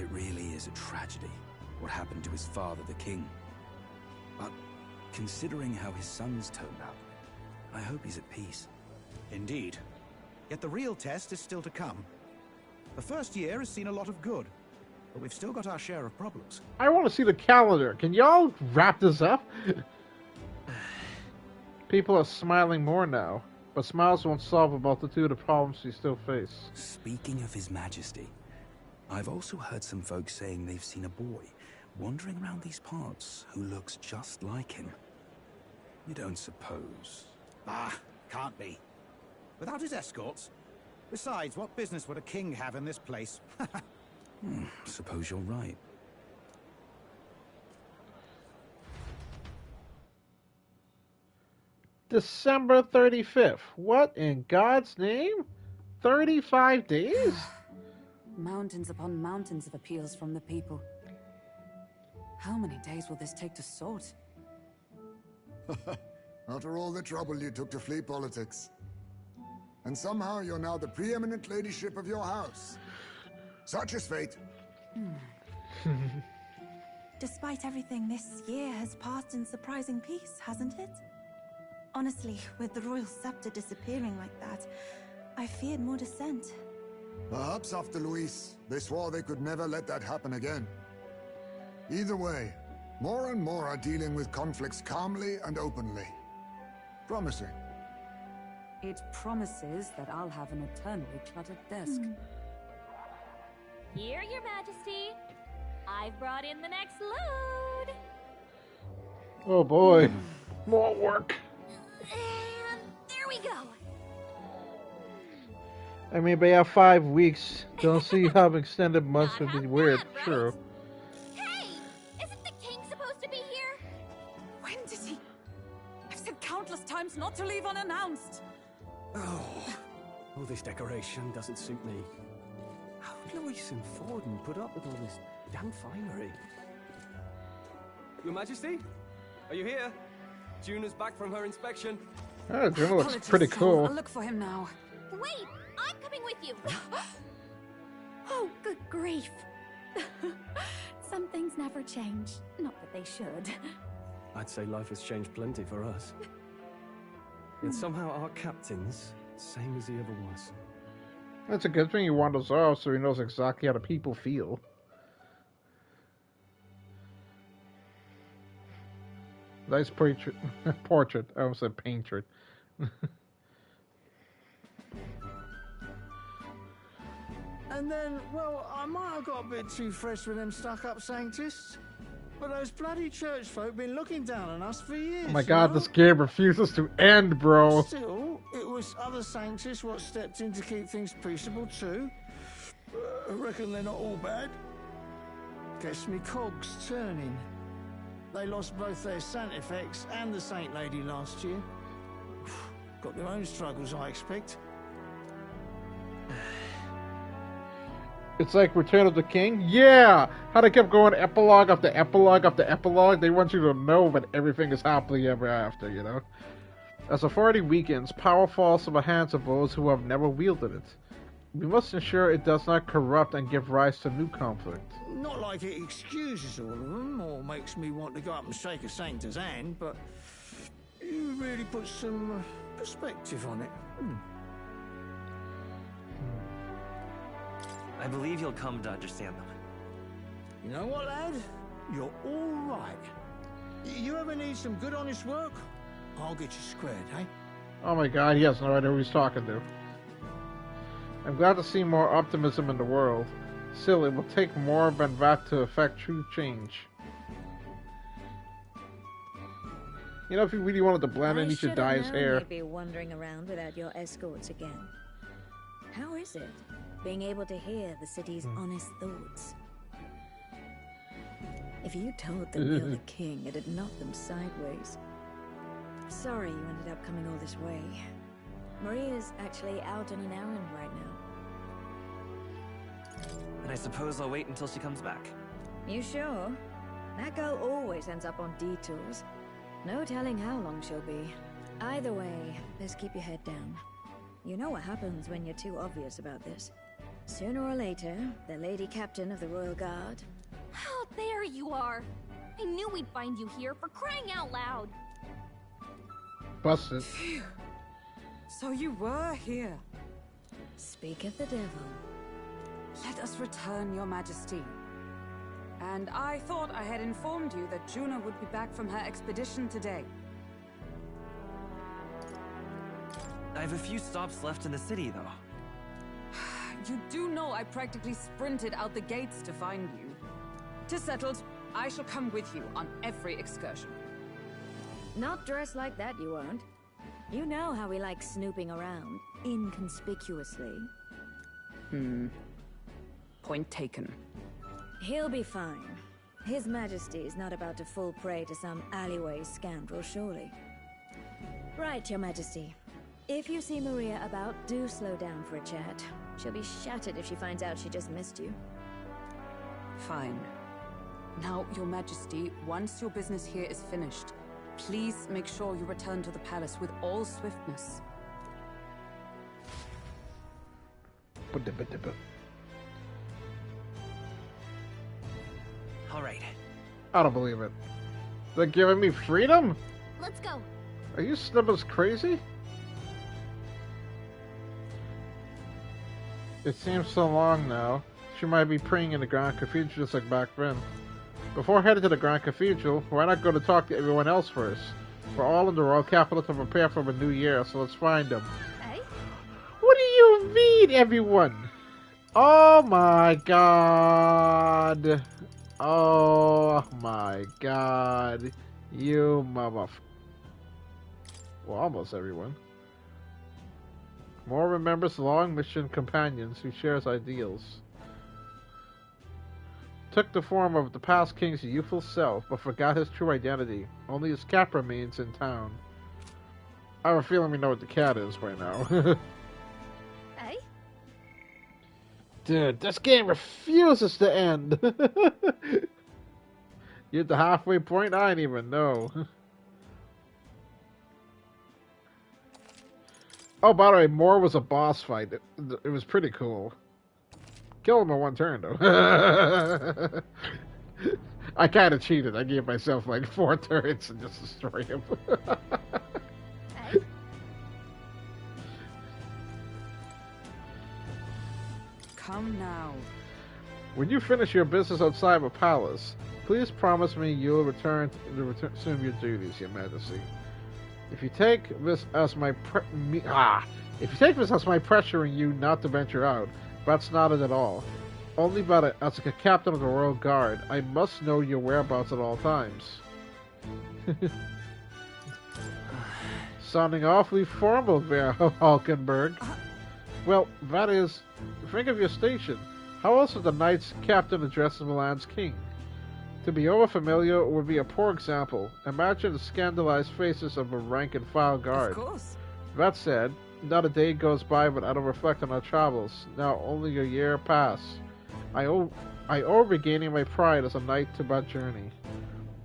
It really is a tragedy, what happened to his father, the king. But considering how his sons turned out, I hope he's at peace. Indeed. Yet the real test is still to come. The first year has seen a lot of good, but we've still got our share of problems. I want to see the calendar. Can y'all wrap this up? People are smiling more now, but smiles won't solve a multitude of problems we still face. Speaking of His Majesty, I've also heard some folks saying they've seen a boy wandering around these parts who looks just like him. You don't suppose? Ah, can't be. Without his escorts? Besides, what business would a king have in this place? Suppose you're right. December 35th. What in God's name? 35 days? Mountains upon mountains of appeals from the people. How many days will this take to sort? After all the trouble you took to flee politics. And somehow you're now the preeminent ladyship of your house. Such is fate. Despite everything, this year has passed in surprising peace, hasn't it? Honestly, with the royal scepter disappearing like that, I feared more dissent. Perhaps after Luis, they swore they could never let that happen again. Either way, more and more are dealing with conflicts calmly and openly. Promising. It promises that I'll have an eternally cluttered desk. Here, Your Majesty. I've brought in the next load. Oh boy, more work. And there we go. I mean, but yeah, 5 weeks. Don't see how extended months would be weird. True. Hey, isn't the king supposed to be here? When did he? I've said countless times not to leave unannounced. Oh, all this decoration doesn't suit me. How would Louis and Forden put up with all this damn finery? Your Majesty? Are you here? Juna's back from her inspection. Oh, Juna looks Apologies, pretty Sol. cool. I'll look for him now. Wait, I'm coming with you. Oh, good grief. Some things never change. Not that they should. I'd say life has changed plenty for us. Yet somehow our captain's same as he ever was. That's a good thing he wanders off so he knows exactly how the people feel. Nice portrait. I almost said painted. And then, well, I might have got a bit too fresh with them stuck-up Sanctists, but those bloody church folk been looking down on us for years. Oh my god, this game refuses to end, bro. Still, it was other Sanctists what stepped in to keep things peaceable too. I reckon they're not all bad. Gets me cogs turning. They lost both their Santifex and the Saint Lady last year. Got their own struggles, I expect. It's like Return of the King? Yeah! How they kept going epilogue after epilogue after epilogue. They want you to know that everything is happily ever after, you know? As authority weakens, power falls to the hands of those who have never wielded it. We must ensure it does not corrupt and give rise to new conflict. Not like it excuses all of them, or makes me want to go up and shake a Sanctor's hand, but you really put some perspective on it. I believe you'll come to understand them. You know what, lad? You're all right. You ever need some good, honest work? I'll get you squared, eh? Oh my god, he has no idea who he's talking to. I'm glad to see more optimism in the world. Still, it will take more than that to affect true change. You know, if you really wanted to blend in, you should dye his hair. You'd be wandering around without your escorts again. How is it, being able to hear the city's honest thoughts? If you told them you're the king, it'd knock them sideways. Sorry you ended up coming all this way. Maria's actually out on an errand right now. And I suppose I'll wait until she comes back. You sure? That girl always ends up on detours. No telling how long she'll be. Either way, just keep your head down. You know what happens when you're too obvious about this. Sooner or later, the Lady Captain of the Royal Guard... Oh, there you are. I knew we'd find you here, for crying out loud. Busted. So you were here. Speaketh the devil. Let us return, your majesty. And I thought I had informed you that Juna would be back from her expedition today. I have a few stops left in the city, though. You do know I practically sprinted out the gates to find you. 'Tis settled. I shall come with you on every excursion. Not dressed like that, you won't. You know how we like snooping around, inconspicuously. Point taken. He'll be fine. His Majesty's not about to fall prey to some alleyway scoundrel, surely. Right, Your Majesty. If you see Maria about, do slow down for a chat. She'll be shattered if she finds out she just missed you. Fine. Now, Your Majesty, once your business here is finished, please make sure you return to the palace with all swiftness. All right. I don't believe it. They're giving me freedom? Let's go. Are you snippers crazy? It seems so long now. She might be praying in the Grand Cathedral just like back then. Before heading to the Grand Cathedral, why not go to talk to everyone else first? We're all in the royal capital to prepare for the new year, so let's find them. Hey? What do you mean, everyone? Oh my god. Oh my god. You mama. Well, almost everyone. More remembers long mission companions who shares ideals. Took the form of the past king's youthful self, but forgot his true identity. Only his cap remains in town. I have a feeling we know what the cat is by now. Hey? Dude, this game refuses to end. You're at the halfway point? I didn't even know. Oh, by the way, Moore was a boss fight. It was pretty cool. Kill him in one turn, though. I kind of cheated. I gave myself like 4 turns and just destroy him. Come now. When you finish your business outside the palace, please promise me you'll resume your duties, Your Majesty. If you take this as my pressuring you not to venture out, that's not it at all. Only but as a captain of the Royal Guard, I must know your whereabouts at all times. Sounding awfully formal there, Hulkenberg. Well, that is, think of your station. How else would the Knights Captain address Milan's king? To be overfamiliar would be a poor example. Imagine the scandalized faces of a rank-and-file guard. Of course. That said, not a day goes by but I don't reflect on our travels. Now only a year pass. I owe regaining my pride as a knight to that journey.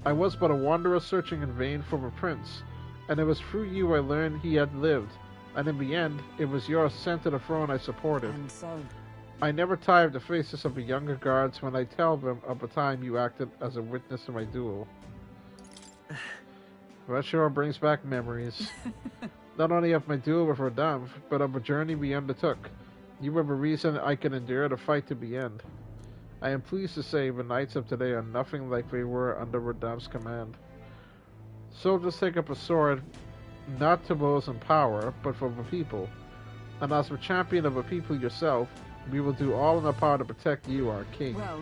I was but a wanderer searching in vain for a prince, and it was through you I learned he had lived, and in the end, it was your ascent to the throne I supported. And so... I never tire of the faces of the younger guards when I tell them of the time you acted as a witness to my duel. That sure brings back memories. Not only of my duel with Radam, but of a journey we undertook. You were the reason I could endure the fight to the end. I am pleased to say the knights of today are nothing like they were under Radam's command. Soldiers take up a sword, not to those in power, but for the people. And as the champion of the people yourself, we will do all in our power to protect you, our king. Well...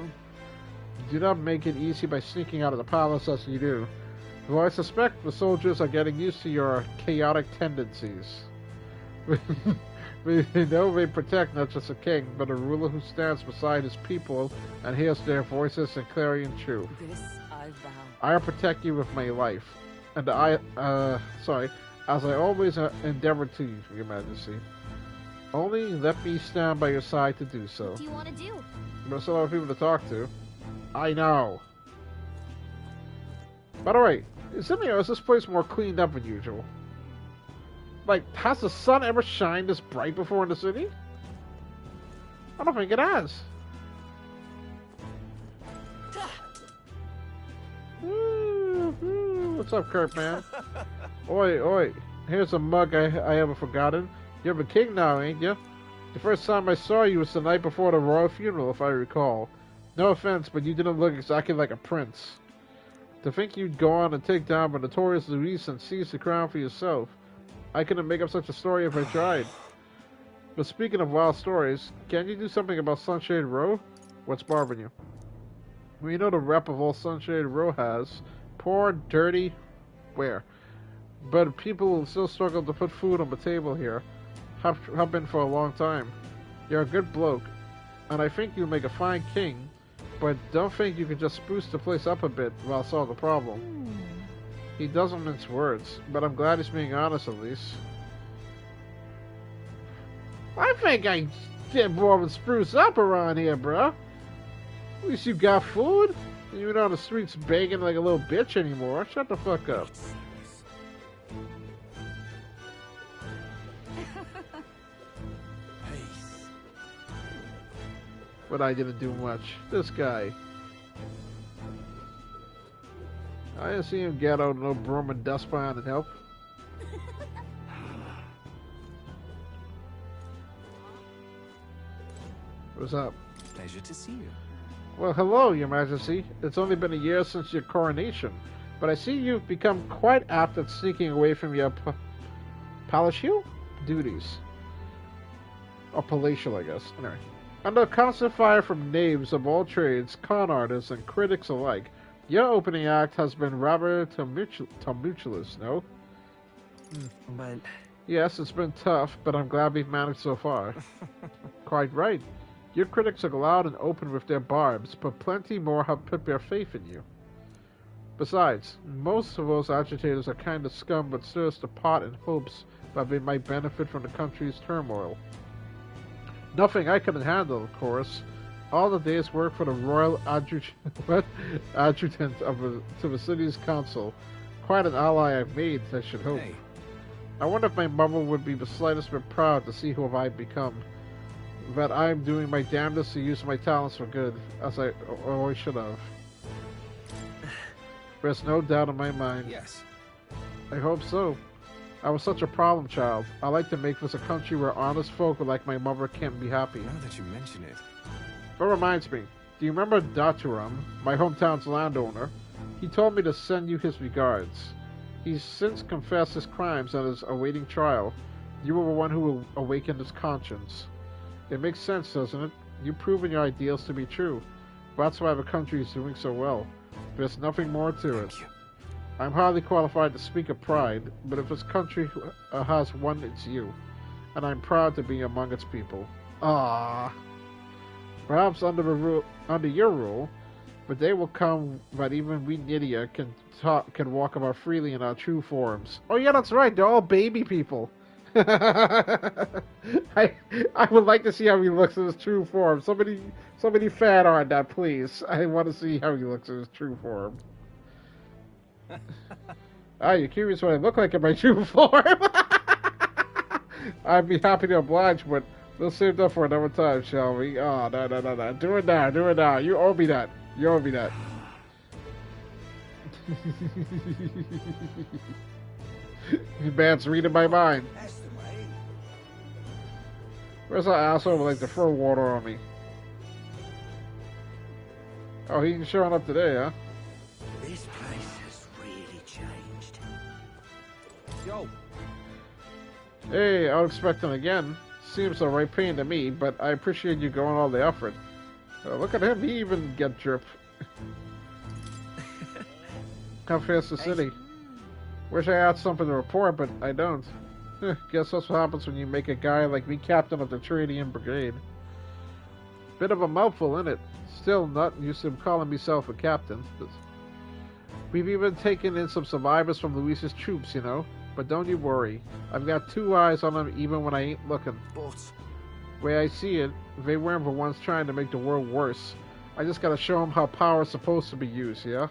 Do not make it easy by sneaking out of the palace as you do. Though I suspect the soldiers are getting used to your chaotic tendencies. They know they protect not just a king, but a ruler who stands beside his people and hears their voices in clarion truth. This I vow. I'll protect you with my life. And as I always endeavor to, Your Majesty. Only let me stand by your side to do so. What do you want to do? There's a lot of people to talk to. I know. By the way, is this place more cleaned up than usual? Like, has the sun ever shined this bright before in the city? I don't think it has. What's up, Kurt, man? Oi, oi. Here's a mug I haven't forgotten. You're the king now, ain't you? The first time I saw you was the night before the royal funeral, if I recall. No offense, but you didn't look exactly like a prince. To think you'd go on and take down the notorious Luis and seize the crown for yourself. I couldn't make up such a story if I tried. But speaking of wild stories, can you do something about Sunshade Row? What's bothering you? We know the rep of all Sunshade Row has. Poor, dirty... where? But people still struggle to put food on the table here. Have been for a long time. You're a good bloke, and I think you'll make a fine king, but don't think you can just spruce the place up a bit while solve the problem. He doesn't mince words, but I'm glad he's being honest at least. I think I did more than spruce up around here, bro. At least you got food. You're not on the streets begging like a little bitch anymore. Shut the fuck up. But I didn't do much. This guy. I didn't see him get out no broom and dustpan and help. What's up? Pleasure to see you. Well, hello, Your Majesty. It's only been a year since your coronation, but I see you've become quite apt at sneaking away from your palatial duties. Or palatial, I guess. Anyway. Under constant fire from knaves of all trades, con artists, and critics alike, your opening act has been rather tumultuous, no? But... Yes, it's been tough, but I'm glad we've managed so far. Quite right. Your critics are loud and open with their barbs, but plenty more have put their faith in you. Besides, most of those agitators are kind of scum but stir us the pot in hopes that they might benefit from the country's turmoil. Nothing I couldn't handle, of course. All the day's work for the royal adjutant to the city's council. Quite an ally I've made, I should hope. Hey. I wonder if my mother would be the slightest bit proud to see who I've become. That I'm doing my damnedest to use my talents for good, as I always should have. There's no doubt in my mind. Yes. I hope so. I was such a problem child. I like to make this a country where honest folk like my mother can be happy. Now that you mention it. That reminds me. Do you remember Daturam, my hometown's landowner? He told me to send you his regards. He's since confessed his crimes and is awaiting trial. You were the one who awakened his conscience. It makes sense, doesn't it? You've proven your ideals to be true. That's why the country is doing so well. There's nothing more to it. I'm hardly qualified to speak of pride, but if this country has one, it's you. And I'm proud to be among its people. Ah. Perhaps under your rule, the day will come that even we Nydia can walk about freely in our true forms. Oh yeah, that's right. They're all baby people. I would like to see how he looks in his true form. Somebody fan art that, please. I want to see how he looks in his true form. You're curious what I look like in my true form? I'd be happy to oblige, but we'll save that for another time, shall we? Oh, no. Do it now. You owe me that. You man's reading my mind. Where's that asshole who would like to throw water on me? Oh, he's showing up today, huh? This place has really changed. Yo. Hey, I was expecting again. Seems a right pain to me, but I appreciate you going all the effort. Look at him, he even get drip. How fast the city? Wish I had something to report, but I don't. Guess that's what happens when you make a guy like me captain of the Tradian Brigade. Bit of a mouthful, innit? Still not used to calling myself a captain. But we've even taken in some survivors from Luis's troops, you know? But don't you worry. I've got 2 eyes on them even when I ain't looking. But... way I see it, they weren't the ones trying to make the world worse. I just gotta show them how power is supposed to be used, yeah?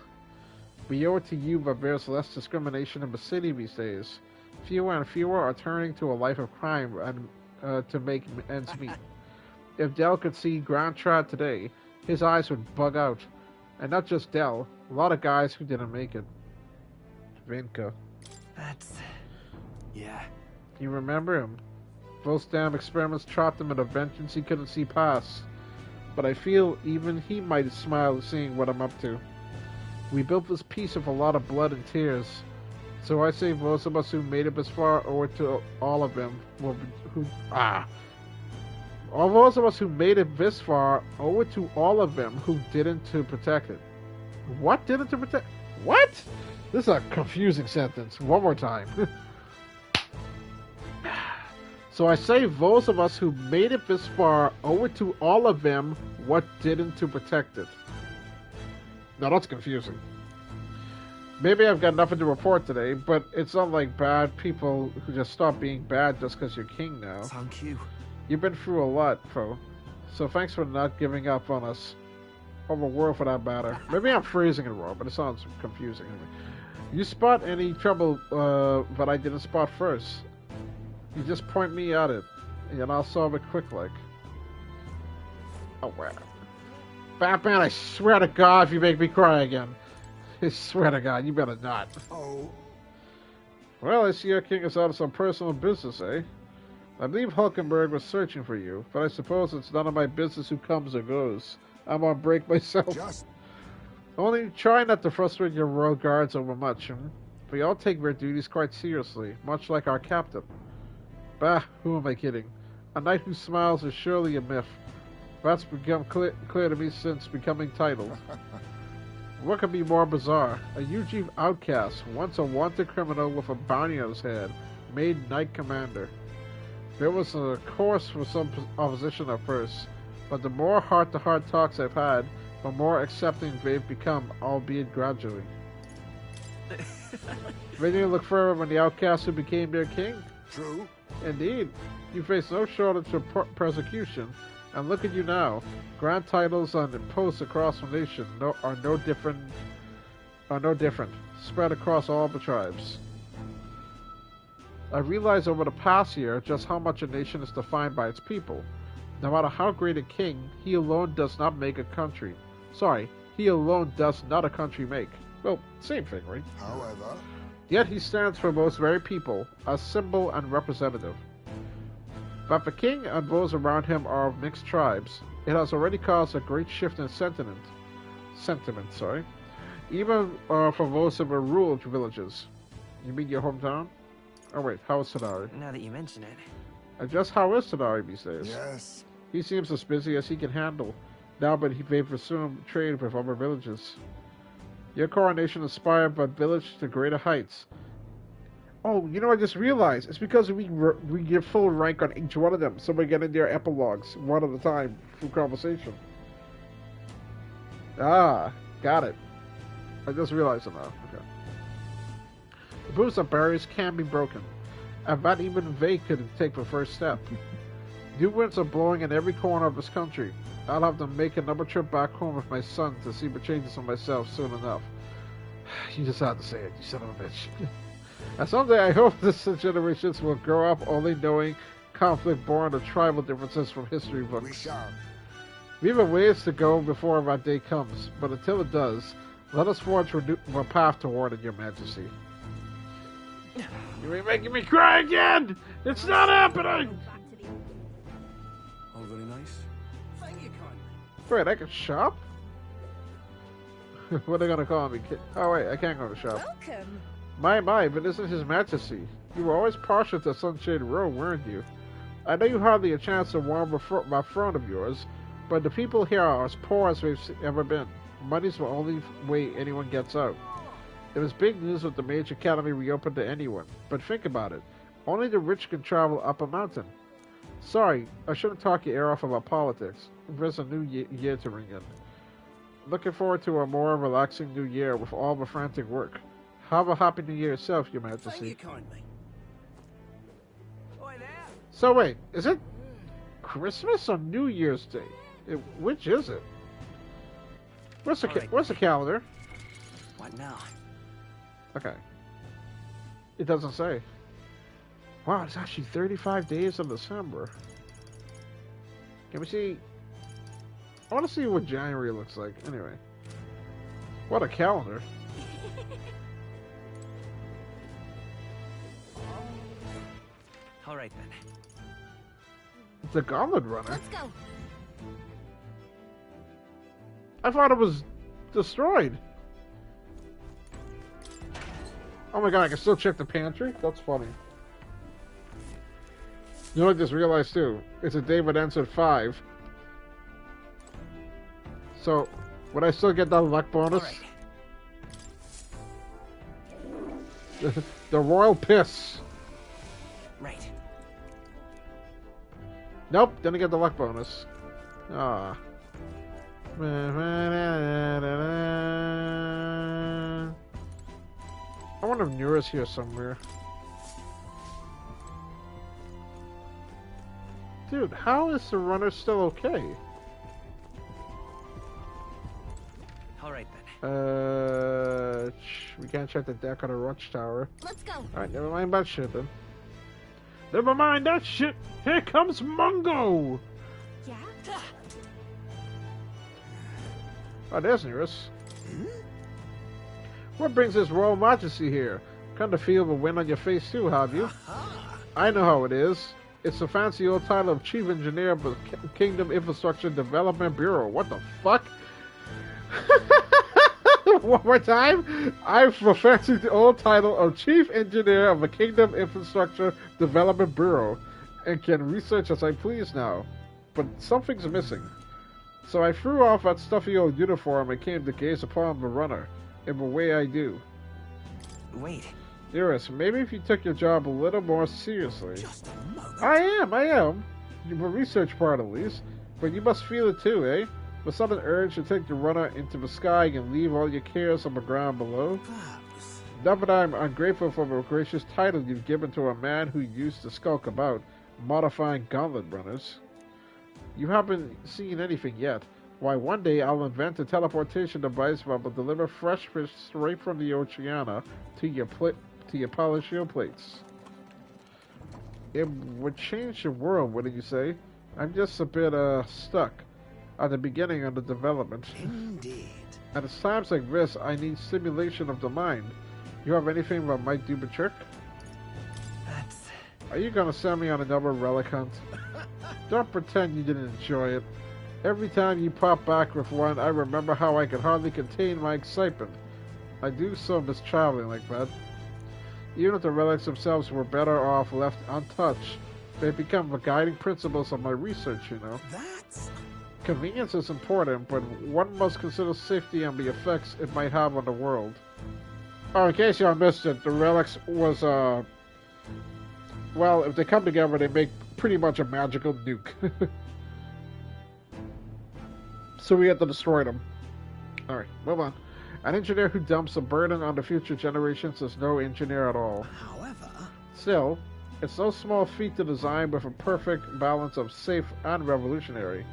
We owe it to you that there's less discrimination in the city these days. Fewer and fewer are turning to a life of crime and to make ends meet. If Del could see Grand Trad today, his eyes would bug out. And not just Del, a lot of guys who didn't make it. Vinka. That's... yeah. You remember him? Those damn experiments trapped him in a vengeance he couldn't see past. But I feel even he might smile seeing what I'm up to. We built this piece with a lot of blood and tears. So I say those of us who made it this far owe it to all of them all those of us who made it this far owe it to all of them who didn't to protect it. What didn't to protect? What? This is a confusing sentence. One more time. So I say those of us who made it this far owe it to all of them what didn't to protect it. Now that's confusing. Maybe I've got nothing to report today, but it's not like bad people who just stop being bad just because you're king now. Thank you. You've been through a lot, Fo. So thanks for not giving up on us. Or the world for that matter. Maybe I'm phrasing it wrong, but it sounds confusing. You spot any trouble that I didn't spot first. You just point me at it, and I'll solve it quick like. Oh, wow. Batman, I swear to God if you make me cry again. I swear to God, you better not. Oh. Well, I see your king is out of some personal business, eh? I believe Hulkenberg was searching for you, but I suppose it's none of my business who comes or goes. I'm on break myself. Only try not to frustrate your royal guards over much. We all take their duties quite seriously, much like our captain. Bah, who am I kidding? A knight who smiles is surely a myth. That's become clear to me since becoming titled. What could be more bizarre? A Ujif outcast, once a wanted criminal with a bounty on his head, made Knight Commander. There was a course for some opposition at first, but the more heart-to-heart talks I've had, the more accepting they've become, albeit gradually. Then you look further when the outcast who became their king? True. Indeed. You face no shortage of persecution, and look at you now. Grand titles and posts across the nation are no different, spread across all the tribes. I've realized over the past year just how much a nation is defined by its people. No matter how great a king, he alone does not make a country. Sorry, he alone does not a country make. Well, same thing, right? However... Yet he stands for those very people, a symbol and representative. But the king and those around him are of mixed tribes. It has already caused a great shift in sentiment, even for those of the rural villages. You mean your hometown? Oh wait, how is Sadari? Now that you mention it. And just how is Sadari these days? Yes. He seems as busy as he can handle, now that they've resumed trade with other villages. Your coronation inspired the village to greater heights. Oh, you know, I just realized. It's because we give full rank on each one of them, so we get in their epilogues, one at a time, through conversation. Ah, got it. I just realized it now. Okay. The boots of barriers can be broken, and that even they could take the first step. New winds are blowing in every corner of this country. I'll have to make another trip back home with my son to see the changes in myself soon enough. You just had to say it, you son of a bitch. And someday I hope this generations will grow up only knowing conflict born of tribal differences from history books. We shall. We have a ways to go before that day comes, but until it does, let us forge a path toward it, Your Majesty. You're making me cry again! It's not happening! All very nice. Thank you, kindly. Wait, I can shop? What are they gonna call me? Oh wait, I can't go to shop. Welcome. My, but isn't His Majesty? You were always partial to Sunshade Row, weren't you? I know you hardly a chance to warm my throne of yours, but the people here are as poor as they've ever been. Money's the only way anyone gets out. It was big news with the Mage Academy reopened to anyone, but think about it. Only the rich can travel up a mountain. Sorry, I shouldn't talk your ear off about politics. There's a new year to ring in. Looking forward to a more relaxing new year with all the frantic work. Have a happy new year yourself, Your Majesty. Thank you, kindly. So wait, is it Christmas or New Year's Day? Which is it? What's the calendar? What now? Okay. It doesn't say. Wow, it's actually 35 days of December. Can we see? I want to see what January looks like. Anyway. What a calendar. Alright then. It's a Gauntlet Runner. Let's go. I thought it was destroyed. Oh my god, I can still check the pantry? That's funny. You know what I just realized too? It's a day that ends at 5. So, would I still get that luck bonus? Right. The Royal Piss. Right. Nope, didn't get the luck bonus. Ah. I wonder if Nura's here somewhere. Dude, how is the runner still okay? Alright then. We can't check the deck on the watchtower. Let's go. Alright, never mind that shit then. Never mind that shit! Here comes Mungo! Yeah? Oh, there's Nearest. What brings His Royal Majesty here? Come to feel the wind on your face too, have you? I know how it is. It's the fancy old title of Chief Engineer of the Kingdom Infrastructure Development Bureau. What the fuck? One more time. I've the fancy old title of Chief Engineer of the Kingdom Infrastructure Development Bureau and can research as I please now. But something's missing. So I threw off that stuffy old uniform and came to gaze upon the runner, in the way I do. Wait. Dearest, maybe if you took your job a little more seriously. I am. The research part at least. But you must feel it too, eh? The sudden urge to take the runner into the sky and leave all your cares on the ground below. Not that I'm ungrateful for the gracious title you've given to a man who used to skulk about, modifying gauntlet runners. You haven't seen anything yet. Why, one day I'll invent a teleportation device that will deliver fresh fish straight from the Oceana to your palatial plates. It would change the world, wouldn't you say? I'm just a bit, stuck at the beginning of the development. Indeed. And at times like this, I need stimulation of the mind. You have anything that might do the trick? Are you gonna send me on another relic hunt? Don't pretend you didn't enjoy it. Every time you pop back with one, I remember how I could hardly contain my excitement. I do so miss traveling like that. Even if the relics themselves were better off left untouched, they become the guiding principles of my research, you know. Convenience is important, but one must consider safety and the effects it might have on the world. Oh, in case y'all missed it, the relics was, well, if they come together, they make pretty much a magical nuke. So we have to destroy them. Alright, move on. An engineer who dumps a burden on the future generations is no engineer at all. However... Still, it's no small feat to design with a perfect balance of safe and revolutionary.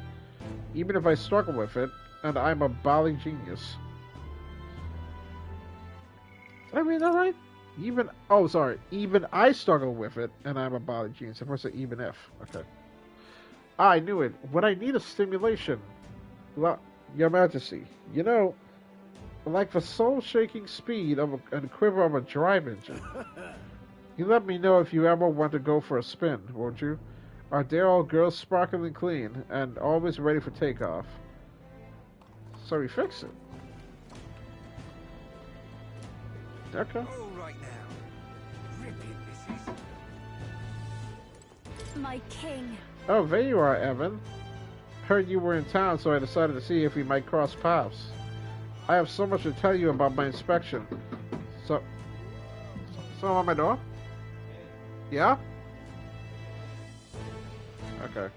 Even if I struggle with it, and I'm a Bali genius. Did I read that right? Even I struggle with it, and I'm a Bali genius. Of course, even if. Okay. I knew it. When I need a stimulation, Your Majesty, you know, like the soul-shaking speed of and quiver of a drive engine. You let me know if you ever want to go for a spin, won't you? Our dear old girl's sparkling clean and always ready for takeoff. So we fix it. Okay. All right now. Rip it, missus. My king. Oh, there you are, Evan. Heard you were in town, so I decided to see if we might cross paths. I have so much to tell you about my inspection. So on my door? Yeah? Okay.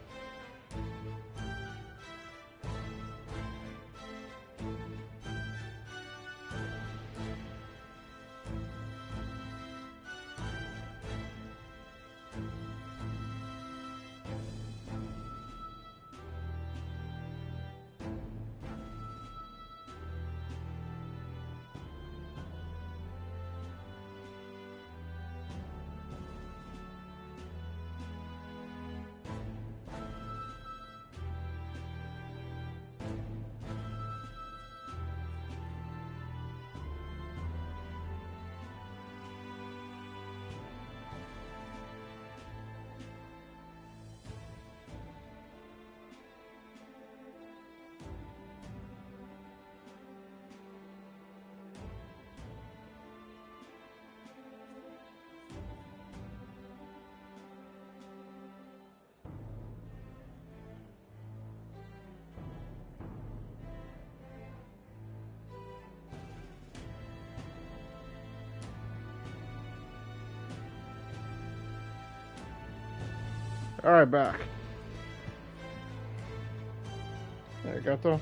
Alright, back. There you go, though.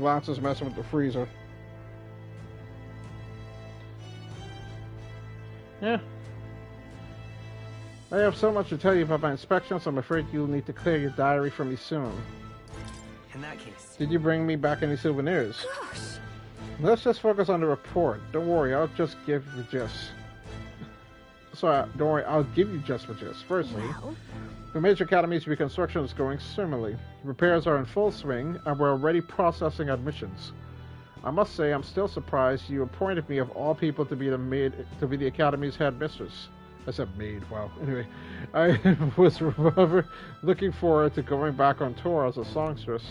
Lance is messing with the freezer. Yeah. I have so much to tell you about my inspections, I'm afraid you'll need to clear your diary for me soon. In that case... Did you bring me back any souvenirs? Gosh! Let's just focus on the report. Don't worry, I'll just give the gist. So, don't worry, I'll give you just the gist. Firstly, the major academy's reconstruction is going swimmingly. Repairs are in full swing, and we're already processing admissions. I must say, I'm still surprised you appointed me of all people to be the academy's headmistress. I said maid, wow. Anyway, I was rather looking forward to going back on tour as a songstress.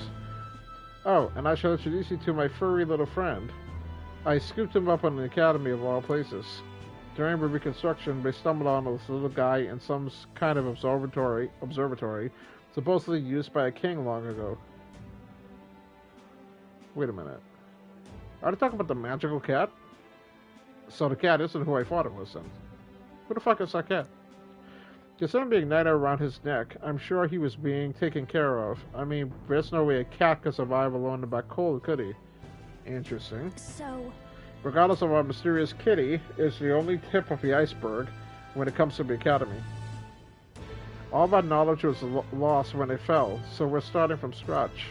Oh, and I shall introduce you to my furry little friend. I scooped him up on the academy of all places. During the reconstruction, they stumbled on this little guy in some kind of observatory supposedly used by a king long ago. Wait a minute. Are they talking about the magical cat? So the cat isn't who I thought it was then. Who the fuck is that cat? Considering being ignited around his neck, I'm sure he was being taken care of. I mean, there's no way a cat could survive alone in the back cold, could he? Interesting. So... Regardless of our mysterious kitty, is the only tip of the iceberg when it comes to the Academy. All that knowledge was lost when it fell, so we're starting from scratch.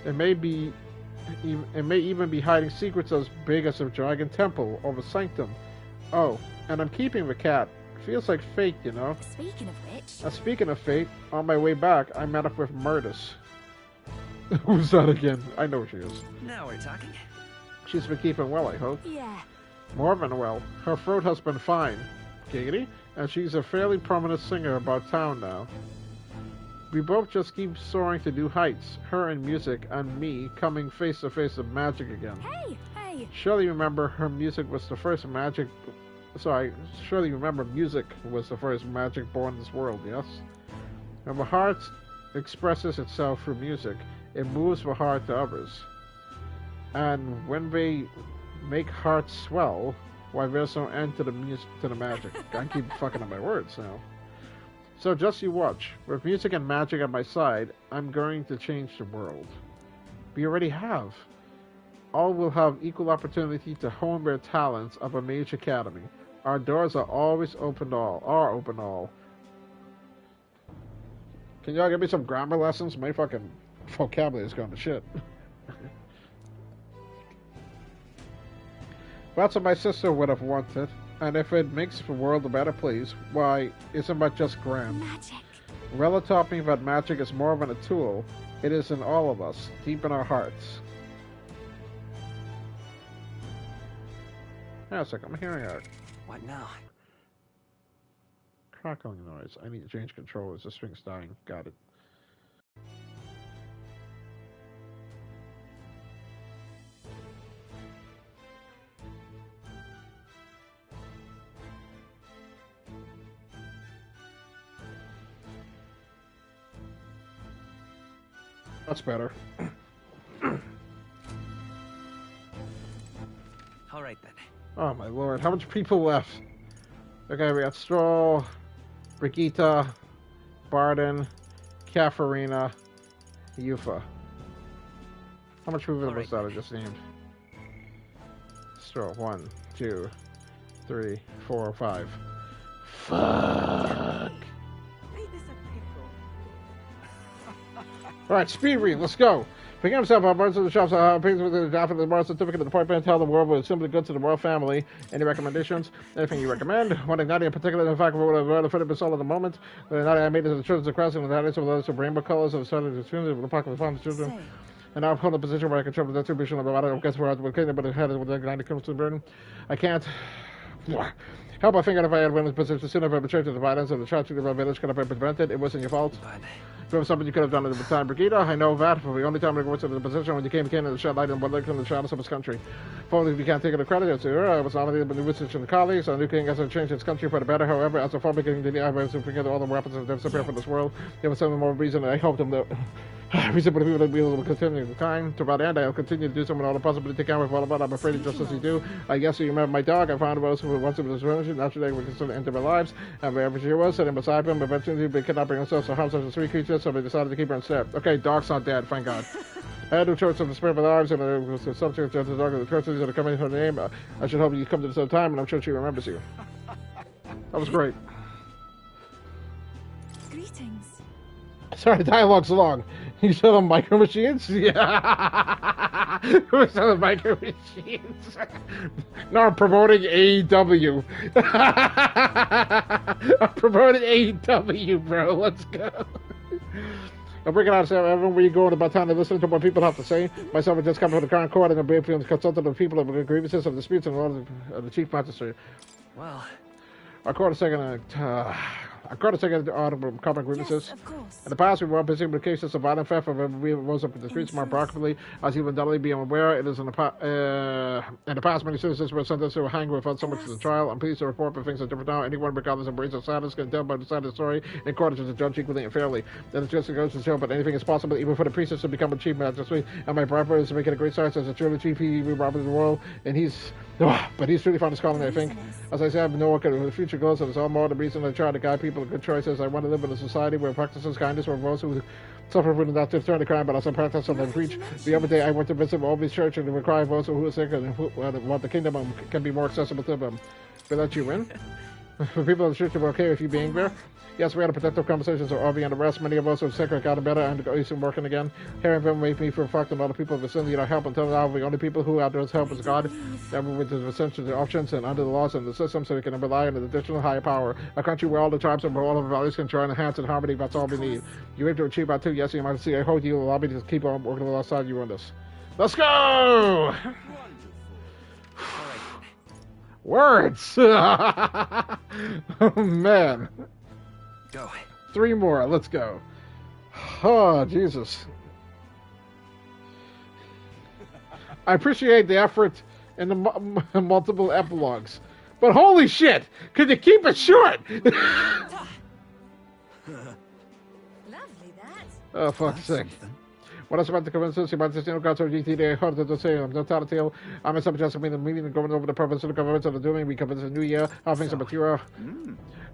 It may even be hiding secrets as big as the Dragon Temple or the Sanctum. Oh, and I'm keeping the cat. Feels like fate, you know. Speaking of which... Speaking of fate, on my way back, I met up with Murtis. Who's that again? I know she is. Now we're talking. She's been keeping well, I hope. Yeah. More than well. Her throat has been fine. Giggity? And she's a fairly prominent singer about town now. We both just keep soaring to new heights. Her in music, and me coming face to face with magic again. Hey! Surely you remember her music was the first magic... Surely you remember music was the first magic born in this world, yes? When the heart expresses itself through music, it moves the heart to others. And when they make hearts swell, why there's no end to the magic. I keep fucking up my words now. So just you watch. With music and magic at my side, I'm going to change the world. We already have. All will have equal opportunity to hone their talents of a mage academy. Our doors are always open to all. Can y'all give me some grammar lessons? My fucking vocabulary is going to shit. That's what my sister would have wanted, and if it makes the world a better place, why, isn't that just grand? Magic. Rella taught me that magic is more than a tool. It is in all of us, deep in our hearts. Hang on a second, I'm hearing a... What now? Crackling noise. I need to change controllers. The string's dying. Got it. That's better. All right then. Oh my lord, how much people left? Okay, we got Stroll, Brigitte, Barden, Katharina, Yufa. How much people was that I just named? Stroll, 1, 2, 3, 4, 5. Fuck. Alright, speed read, let's go. Picking himself up, runs to the shops, picks with the draft of the moral certificate of the appointment, tell the world was simply good to the royal family. Any recommendations? Anything you recommend? One igniting in particular, in fact, what would have fit up all at the moment. The igniting I made is the children's crossing with the highlights of the letters of rainbow colors of the starting of the students of the pocket of the children. And now I'm in a position where I control the distribution of the water. I guess where I was but it had with the igniting comes to the burden. I can't. Help, I think if I had won this position sooner, if I betrayed to the violence of the tragedy of our village, could have been prevented. It wasn't your fault. It was something you could have done at the time, Brigitte. I know that. For the only time I was in the position when you came in the shed light and what led from the shadows of his country. If only we can't take the credit, it's her. I was not only the new research and colleagues. The new king has changed his country for the better. However, as a former king, I was to forget all the weapons that disappear from this world. There was some more reason I hoped him to. Reason for the people to be able to continue the time. To that end, I'll continue to do something all the possible to take care of all about. I'm afraid it's just as you do. I guess you remember my dog. I found those who once it was religion. Naturally, we consider enter their lives. And wherever she was, sitting beside him, eventually be kidnapping herself. So harm such a sweet creature, so they decided to keep her instead. Okay, dog's not dead, thank God. I had no choice of the spirit of the lives, and it was the subject of the dog of the curses that are coming to her name. I should hope you come to the same time, and I'm sure she remembers you. That was great. Greetings. Sorry, dialogue's long. You said on micro machines? Yeah. We're selling micro machines. No, I'm promoting AEW. I'm promoting AEW, bro. Let's go. I'm bringing out everyone where you go in about time to listen to what people have to say. Myself, I just come from the Crown Court and I'm being consulted of the people of the grievances of disputes and the orders of the Chief Magistrate. Well, our court is taking According to the audible common grievances, Yes, of course. in the past we were busy with cases of violent theft of we rose up in the streets more proactively, as even undoubtedly being aware it is in the past many citizens were sentenced to hang without so much as a trial. I'm pleased to report that things are different now. Anyone regardless of race or status can tell by the side of the story in court to the judge equally and fairly. Then it's just goes to show, but anything is possible even for the priestess to become a chief magistrate. And my brother is making a great start as a truly chief Robert the Royal, and he's truly found his calling, I think. As I said, no one can the future goes, and it's all more the reason I try to guide people to good choices. I want to live in a society where practices kindness for those who suffer from that to turn the crime, but also practice and then preach. The other day I went to visit Alby's church and the cry of those who are sick and who want the kingdom can be more accessible to them. Will let you win? For people in the church, are okay with you being there? Yes, we had a productive conversation, so Arby and the rest, many of us are sick or gotten better and are working again. Hearing them made me feel fact and other people in the vicinity need our help until now the only people who out there is help is God. That we with the essential the options and under the laws and the system so we can rely on an additional higher power. A country where all the tribes and all of the values can join hands in harmony, that's all we need. You aim to achieve that too, yes, you might see. I hope you will allow me to keep on working alongside you on this. Let's go! Words! Oh man. Go. 3 more, let's go. Oh, Jesus. I appreciate the effort and the multiple epilogues. But holy shit! Could you keep it short? Lovely, that. Oh, fuck's sake. What else about the coincidence? You might just know God's GT hard to say. I'm no tattletale. I'm a subject of the meeting and going over the purpose of the government of the doing. We come into the new year. How things are material.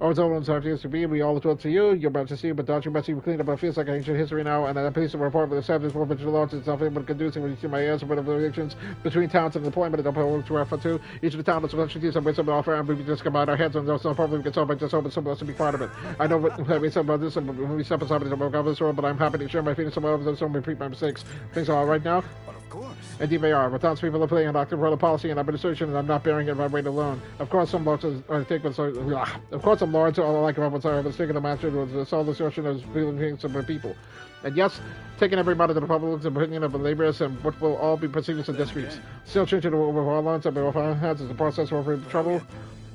Oh, it's all on time to be. We all look to you. You're about to see, but don't you must even clean up. It feels like ancient history now. And I'm pleased to report with the 7th war vigilance. It's nothing but conducing when you see my ears and whatever relations between towns and the deployment. I don't put work to effort to. Each of the towns has specialties and wisdom to offer, and we just combine our heads and there's no problem we can solve by just hoping someone else to be part of it. I know what we said about this and when we step aside to work on this world, but I'm happy to share my feelings somewhere else so I repeat my mistakes. Things are all right now? But of course. Indeed they are. But townspeople are playing an active role of policy and administration, and I'm not bearing it my weight alone. Of course, some lords are taking of course, some lords are like about what's I was taking the master was the sole assertion of feeling things of my people. And yes, taking everybody to the public opinion of the laborers and what will all be proceedings and disputes. Still changing the overall lines of our hands is the process of trouble.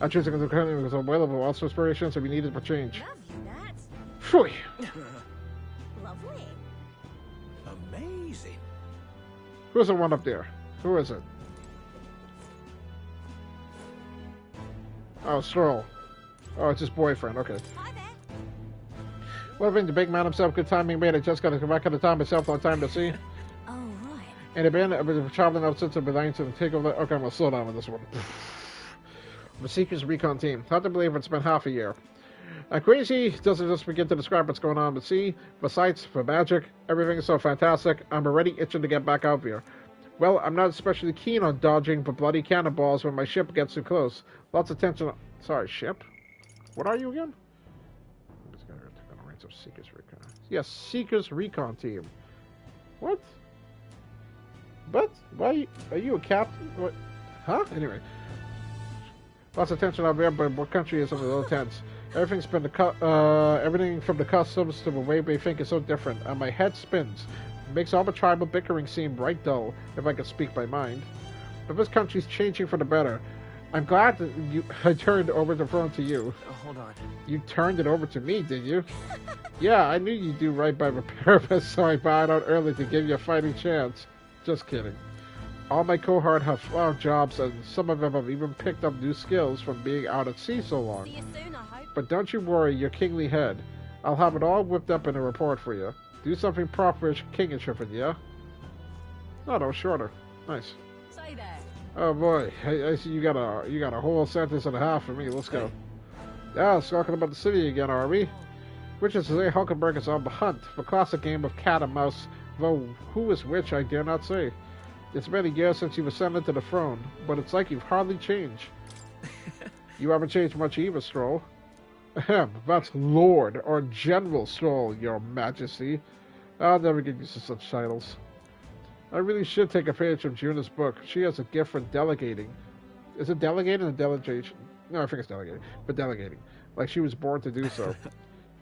I'm choosing the current because I'm well of all inspirations and we needed for change. Phew. Lovely. Amazing. Who's the one up there? Who is it? Oh, Stroll. Oh, it's his boyfriend. Okay. Well, I think the big man himself, good timing made. I just got to come back at the time myself, no time to see. Oh, right. And I've been traveling out since I've been lying to take over. Okay, I'm gonna slow down with this one. The Seekers Recon Team. Hard to believe it's been half a year. Crazy doesn't just begin to describe what's going on, but see, the sights, the magic, everything is so fantastic. I'm already itching to get back out there. Well, I'm not especially keen on dodging the bloody cannonballs when my ship gets too close. Lots of tension. Sorry, ship? What are you again? I'm just gonna range of Seekers Recon. Yes, Seekers Recon Team. What? But why are you a captain? What? Huh? Anyway, lots of tension out there. But what country is under those tents? Everything's been everything from the customs to the way they think is so different, and my head spins. It makes all the tribal bickering seem right dull, if I could speak my mind. But this country's changing for the better. I'm glad that I turned over the throne to you. Hold on. You turned it over to me, did you? Yeah, I knew you'd do right by the pair of us, so I bowed out early to give you a fighting chance. Just kidding. All my cohort have found jobs, and some of them have even picked up new skills from being out at sea so long. See you soon, I hope. But don't you worry your kingly head. I'll have it all whipped up in a report for you. Do something properish kingish with it, yeah? Oh, no, shorter. Nice. Say there. Oh boy, I see you got a whole sentence and a half for me. Let's go. Yeah, it's talking about the city again, are we? Which is to say, Hulkenberg is on the hunt. The classic game of cat and mouse. Though who is which, I dare not say. It's been a year since you ascended to the throne, but it's like you've hardly changed. You haven't changed much either, Stroll. Ahem, that's Lord or General Stroll, Your Majesty. I'll never get used to such titles. I really should take a page from Juna's book. She has a gift for delegating. Is it delegating or delegation? No, I think it's delegating. But delegating. Like she was born to do so.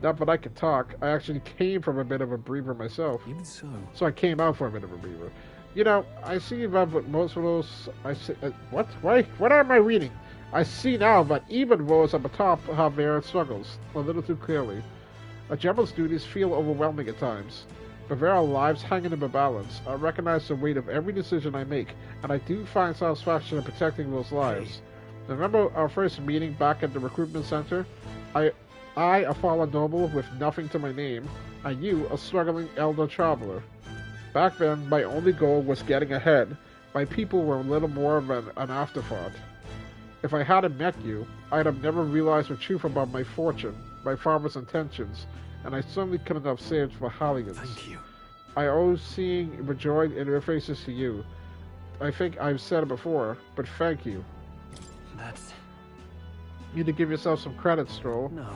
Not that I can talk. I actually came from a bit of a breather myself. Even so. So I came out for a bit of a breather. You know, I see that with most of those... I see... what? Why? What am I reading? I see now that even those at the top have their struggles, a little too clearly. A general's duties feel overwhelming at times, but there are lives hanging in the balance. I recognize the weight of every decision I make, and I do find satisfaction in protecting those lives. Remember our first meeting back at the recruitment center? I, a fallen noble with nothing to my name, and you, a struggling elder traveler. Back then, my only goal was getting ahead. My people were little more than an afterthought. If I hadn't met you, I'd have never realized the truth about my fortune, my father's intentions, and I certainly couldn't have saved the Hallians. Thank you. I owe seeing the joy in their faces to you. I think I've said it before, but thank you. That's... You need to give yourself some credit, Stroll. No.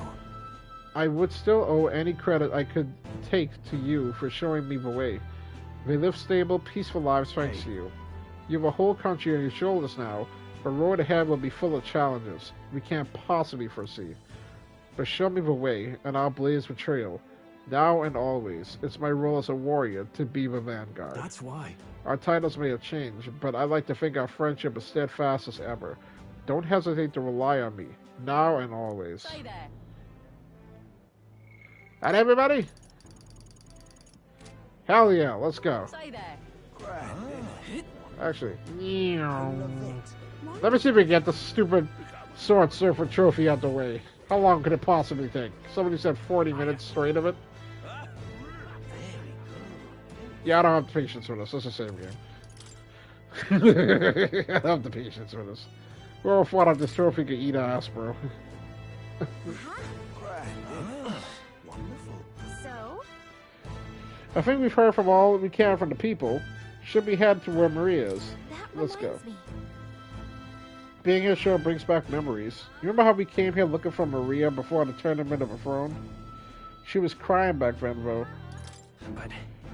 I would still owe any credit I could take to you for showing me the way. They live stable, peaceful lives thanks to you. You have a whole country on your shoulders now. The road ahead will be full of challenges we can't possibly foresee. But show me the way, and I'll blaze the trail. Now and always, it's my role as a warrior to be the vanguard. That's why. Our titles may have changed, but I like to think our friendship is steadfast as ever. Don't hesitate to rely on me, now and always. Stay there. And everybody? Hell yeah, let's go. Stay there. Actually, let me see if we can get the stupid Sword Surfer trophy out the way. How long could it possibly take? Somebody said 40 minutes straight of it. Yeah, I don't have the patience for this. It's the same game. I don't have the patience for this. Whoever fought out this trophy could eat ass, bro. So? I think we've heard from all we can from the people. Should we head to where Maria is? Let's go. Me. Being here sure brings back memories. You remember how we came here looking for Maria before the tournament of the throne? She was crying back then, though. But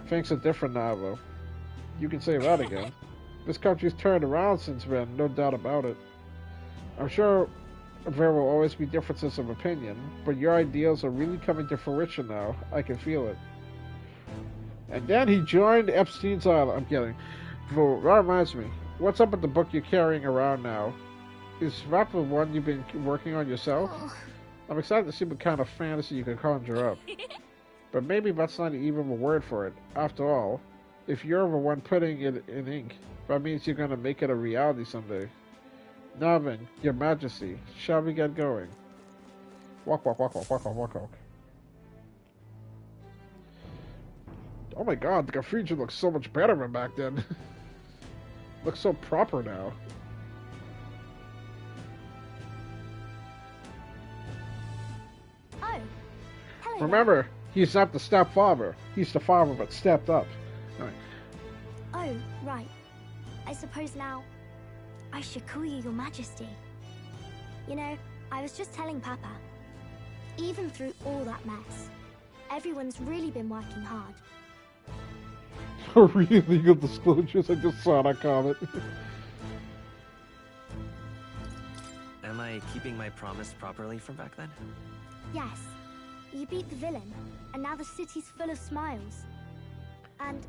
things are different now, though. You can say that again. This country's turned around since then, no doubt about it. I'm sure there will always be differences of opinion, but your ideals are really coming to fruition now. I can feel it. And then he joined Epstein's Island. I'm kidding. Well, that reminds me. What's up with the book you're carrying around now? Is that the one you've been working on yourself? I'm excited to see what kind of fantasy you can conjure up. But maybe that's not even a word for it. After all, if you're the one putting it in ink, that means you're going to make it a reality someday. Now then, Your Majesty, shall we get going? Walk, walk, walk, walk, walk, walk, walk, walk. Oh my god, the cathedral looks so much better than back then. Looks so proper now. Oh, hello. Remember, he's not the stepfather. He's the father that stepped up. Right. Oh, right. I suppose now I should call you Your Majesty. You know, I was just telling Papa. Even through all that mess, everyone's really been working hard. Real legal disclosures, I just saw that comment. Am I keeping my promise properly from back then? Yes, you beat the villain, and now the city's full of smiles. And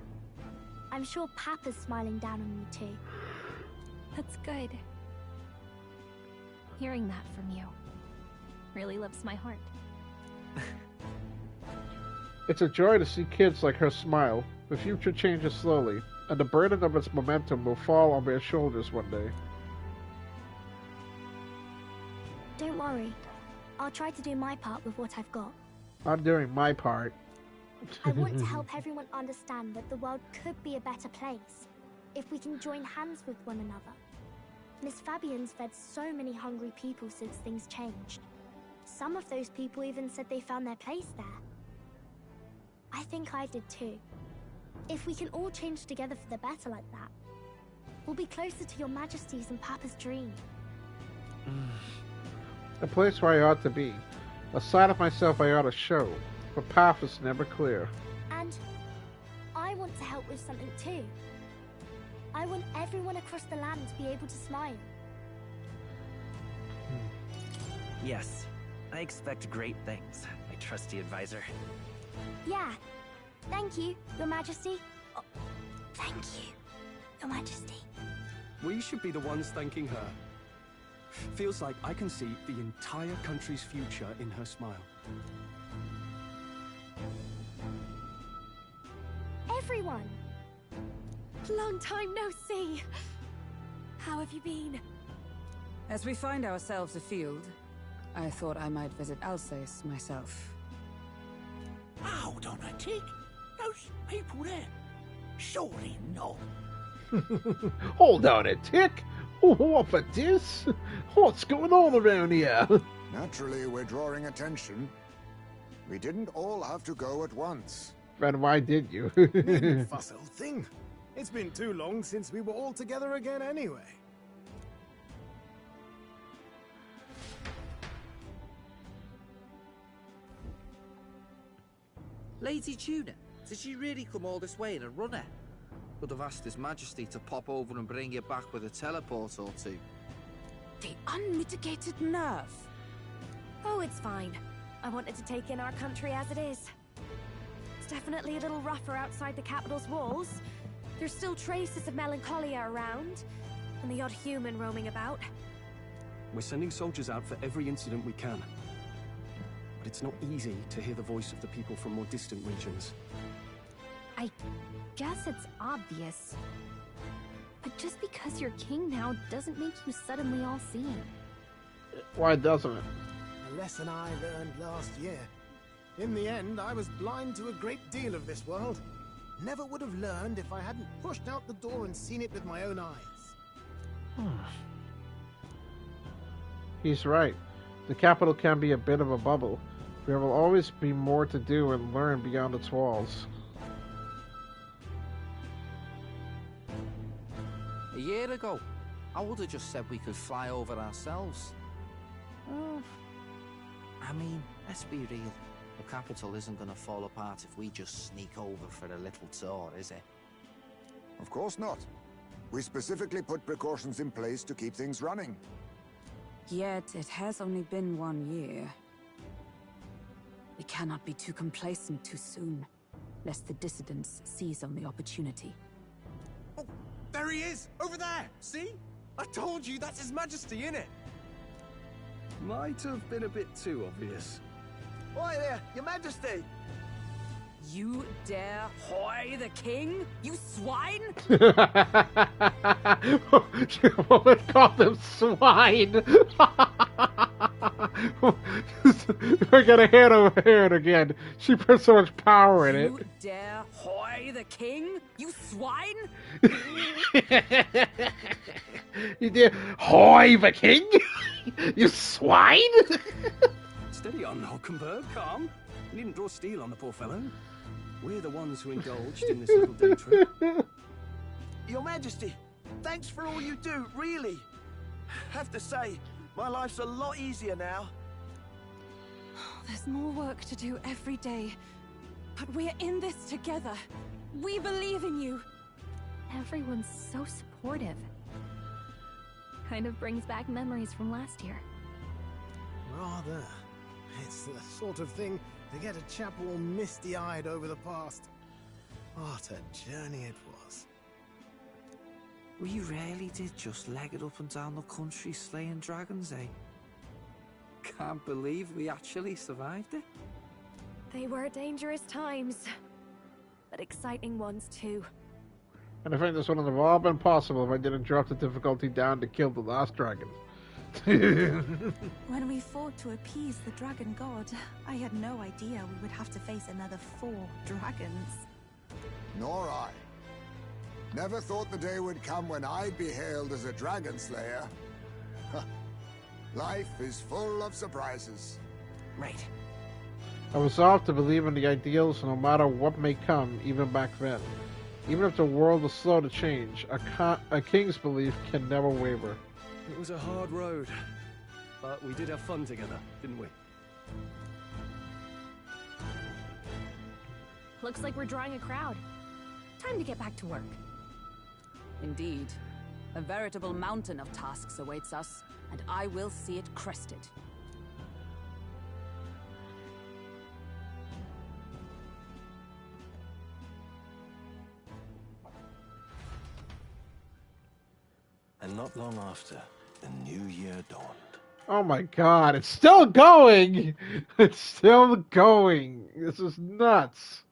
I'm sure Papa's smiling down on you too. That's good. Hearing that from you really lifts my heart. It's a joy to see kids like her smile. The future changes slowly, and the burden of its momentum will fall on their shoulders one day. Don't worry. I'll try to do my part with what I've got. I'm doing my part. I want to help everyone understand that the world could be a better place if we can join hands with one another. Miss Fabian's fed so many hungry people since things changed. Some of those people even said they found their place there. I think I did too. If we can all change together for the better like that, we'll be closer to Your Majesty's and Papa's dream. A place where I ought to be. A side of myself I ought to show. The path is never clear. And I want to help with something too. I want everyone across the land to be able to smile. Yes, I expect great things, my trusty advisor. Yeah. Thank you, Your Majesty. Oh, thank you, Your Majesty. We should be the ones thanking her. Feels like I can see the entire country's future in her smile. Everyone! Long time no see! How have you been? As we find ourselves afield, I thought I might visit Alsace myself. Hold on a tick. Those people there. Surely not. Hold on a tick. Oh, what for this? What's going on around here? Naturally, we're drawing attention. We didn't all have to go at once. Then why did you? Needn't fuss, old thing. It's been too long since we were all together again anyway. Lady Tuna, did she really come all this way in a runner? Would have asked His Majesty to pop over and bring you back with a teleport or two. The unmitigated nerve. Oh, it's fine. I wanted to take in our country as it is. It's definitely a little rougher outside the capital's walls. There's still traces of melancholia around, and the odd human roaming about. We're sending soldiers out for every incident we can. But it's not easy to hear the voice of the people from more distant regions. I guess it's obvious. But just because you're king now doesn't make you suddenly all-seeing. Why doesn't it? A lesson I learned last year. In the end, I was blind to a great deal of this world. Never would have learned if I hadn't pushed out the door and seen it with my own eyes. He's right. The capital can be a bit of a bubble. There will always be more to do and learn beyond its walls. A year ago, I would have just said we could fly over ourselves. I mean, let's be real. The capital isn't going to fall apart if we just sneak over for a little tour, is it? Of course not. We specifically put precautions in place to keep things running. Yet it has only been 1 year. We cannot be too complacent too soon, lest the dissidents seize on the opportunity. Oh, there he is! Over there! See? I told you, that's His Majesty, innit? Might have been a bit too obvious. Oi there, Your Majesty! You dare hoy the king? You swine! Woman called them swine! We're gonna hear it again. She put so much power in it. You dare hoy the king? You swine! You dare hoy the king? You swine! Steady on, Hulkenberg, calm. You needn't draw steel on the poor fellow. We're the ones who indulged in this little day trip. Your Majesty, thanks for all you do, really. Have to say, my life's a lot easier now. There's more work to do every day. But we're in this together. We believe in you. Everyone's so supportive. Kind of brings back memories from last year. Rather. It's the sort of thing to get a chap all misty-eyed over the past. What a journey it was. We really did just leg it up and down the country slaying dragons, eh? Can't believe we actually survived it. They were dangerous times, but exciting ones too. And I think this wouldn't have all been possible if I didn't drop the difficulty down to kill the last dragon. When we fought to appease the dragon god, I had no idea we would have to face another 4 dragons. Nor I. Never thought the day would come when I'd be hailed as a dragon slayer. Life is full of surprises. Right. I resolved to believe in the ideals no matter what may come, even back then. Even if the world is slow to change, a king's belief can never waver. It was a hard road, but we did have fun together, didn't we? Looks like we're drawing a crowd. Time to get back to work. Indeed. A veritable mountain of tasks awaits us, and I will see it crested. And not long after, The new year dawned. Oh my god, it's still going! It's still going! This is nuts!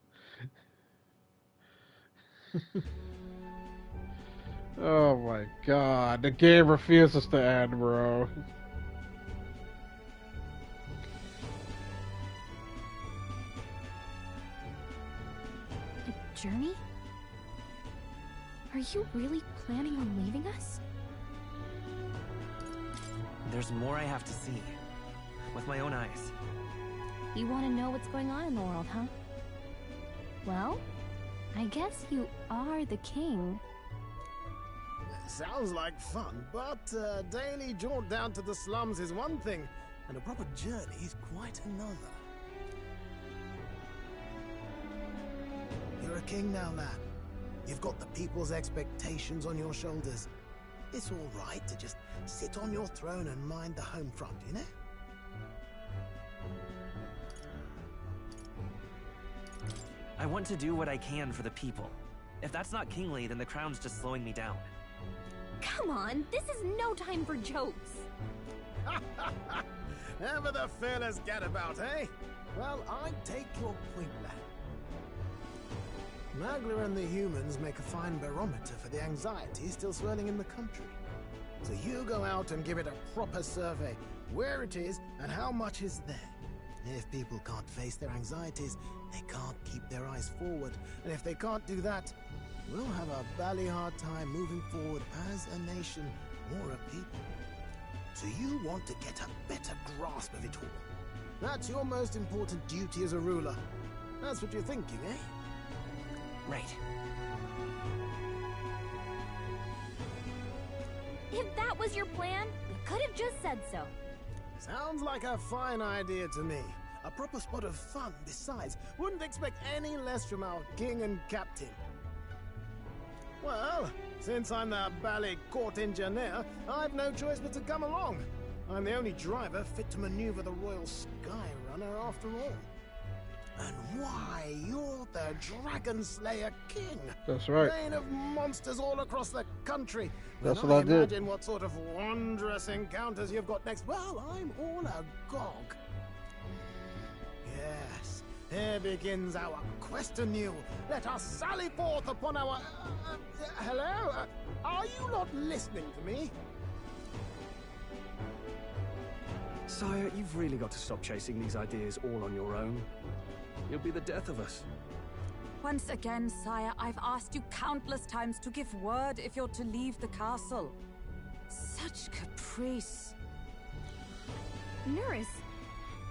Oh my god, the game refuses to end, bro. A journey? Are you really planning on leaving us? There's more I have to see. With my own eyes. You want to know what's going on in the world, huh? Well, I guess you are the king. Sounds like fun, but a daily jaunt down to the slums is one thing, and a proper journey is quite another. You're a king now, lad. You've got the people's expectations on your shoulders. It's all right to just sit on your throne and mind the home front, you know? I want to do what I can for the people. If that's not kingly, then the crown's just slowing me down. Come on, this is no time for jokes. Ever the fearless gadabout, eh? Well, I take your point, lad. Magla and the humans make a fine barometer for the anxiety still swirling in the country. So you go out and give it a proper survey, where it is and how much is there. If people can't face their anxieties, they can't keep their eyes forward. And if they can't do that, we'll have a bally hard time moving forward as a nation or a people. So you want to get a better grasp of it all. That's your most important duty as a ruler. That's what you're thinking, eh? Right. If that was your plan, you could have just said so. Sounds like a fine idea to me. A proper spot of fun, besides. Wouldn't expect any less from our king and captain. Well, since I'm the bally court engineer, I've no choice but to come along. I'm the only driver fit to maneuver the Royal Skyrunner after all. And why, you're the Dragon Slayer King. That's right. Reign of monsters all across the country. That's When what I did. imagine what sort of wondrous encounters you've got next. Well, I'm all agog. Yes, here begins our quest anew. Let us sally forth upon our... hello? Are you not listening to me? Sire, you've really got to stop chasing these ideas all on your own. You'll be the death of us. Once again, sire, I've asked you countless times to give word if you're to leave the castle. Such caprice. Nurse,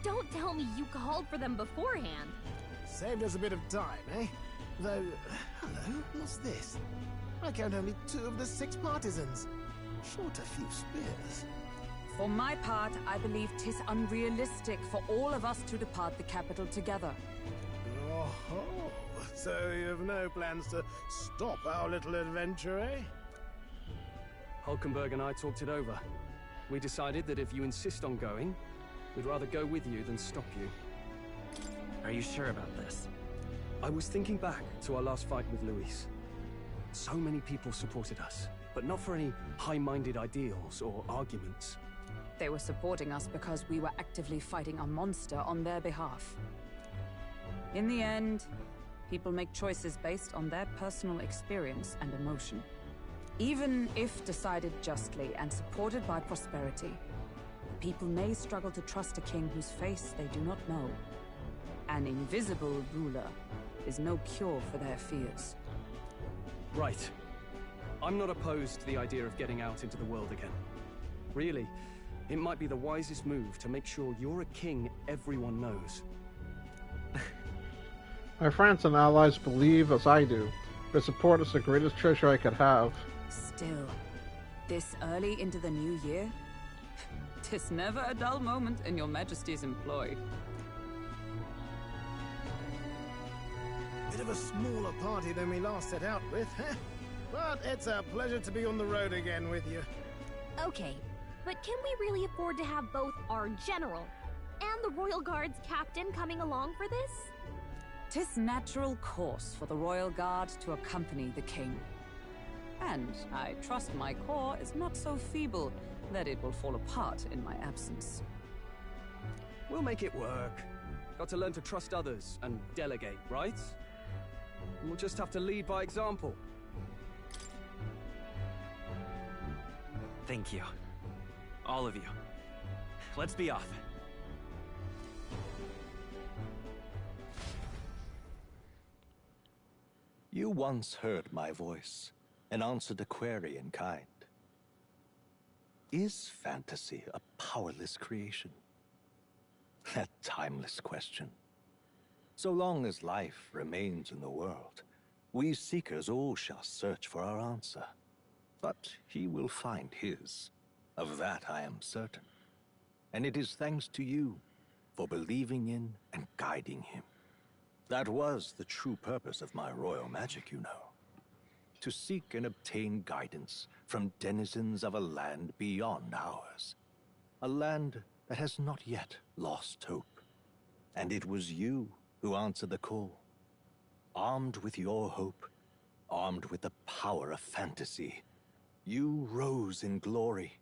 don't tell me you called for them beforehand. Saved us a bit of time, eh? Though, hello, what's this? I count only 2 of the 6 partisans. Short a few spears. For my part, I believe 'tis unrealistic for all of us to depart the capital together. Oh, so you have no plans to stop our little adventure, eh? Hulkenberg and I talked it over. We decided that if you insist on going, we'd rather go with you than stop you. Are you sure about this? I was thinking back to our last fight with Luis. So many people supported us, but not for any high-minded ideals or arguments. They were supporting us because we were actively fighting a monster on their behalf. In the end, people make choices based on their personal experience and emotion. Even if decided justly and supported by prosperity, people may struggle to trust a king whose face they do not know. An invisible ruler is no cure for their fears. Right. I'm not opposed to the idea of getting out into the world again. Really, it might be the wisest move to make sure you're a king everyone knows. My friends and allies believe as I do. Their support is the greatest treasure I could have. Still, this early into the new year? 'Tis never a dull moment in your Majesty's employ. Bit of a smaller party than we last set out with, huh? But it's a pleasure to be on the road again with you. Okay, but can we really afford to have both our general and the Royal Guard's captain coming along for this? 'Tis natural course for the Royal Guard to accompany the king. And I trust my corps is not so feeble that it will fall apart in my absence. We'll make it work. Got to learn to trust others and delegate, right? We'll just have to lead by example. Thank you. All of you. Let's be off. You once heard my voice and answered a query in kind. Is fantasy a powerless creation? That timeless question. So long as life remains in the world, we seekers all shall search for our answer. But he will find his. Of that I am certain. And it is thanks to you for believing in and guiding him. That was the true purpose of my royal magic, you know. To seek and obtain guidance from denizens of a land beyond ours. A land that has not yet lost hope. And it was you who answered the call. Armed with your hope, armed with the power of fantasy, you rose in glory.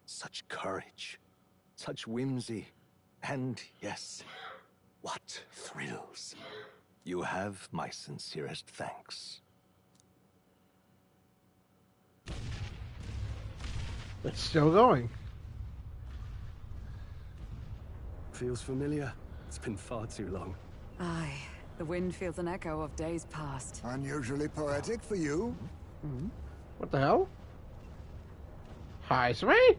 Such courage, such whimsy, and yes, what thrills. You have my sincerest thanks. It's still going. Feels familiar. It's been far too long. Aye, the wind feels an echo of days past. Unusually poetic for you. What the hell? Hi, Sway?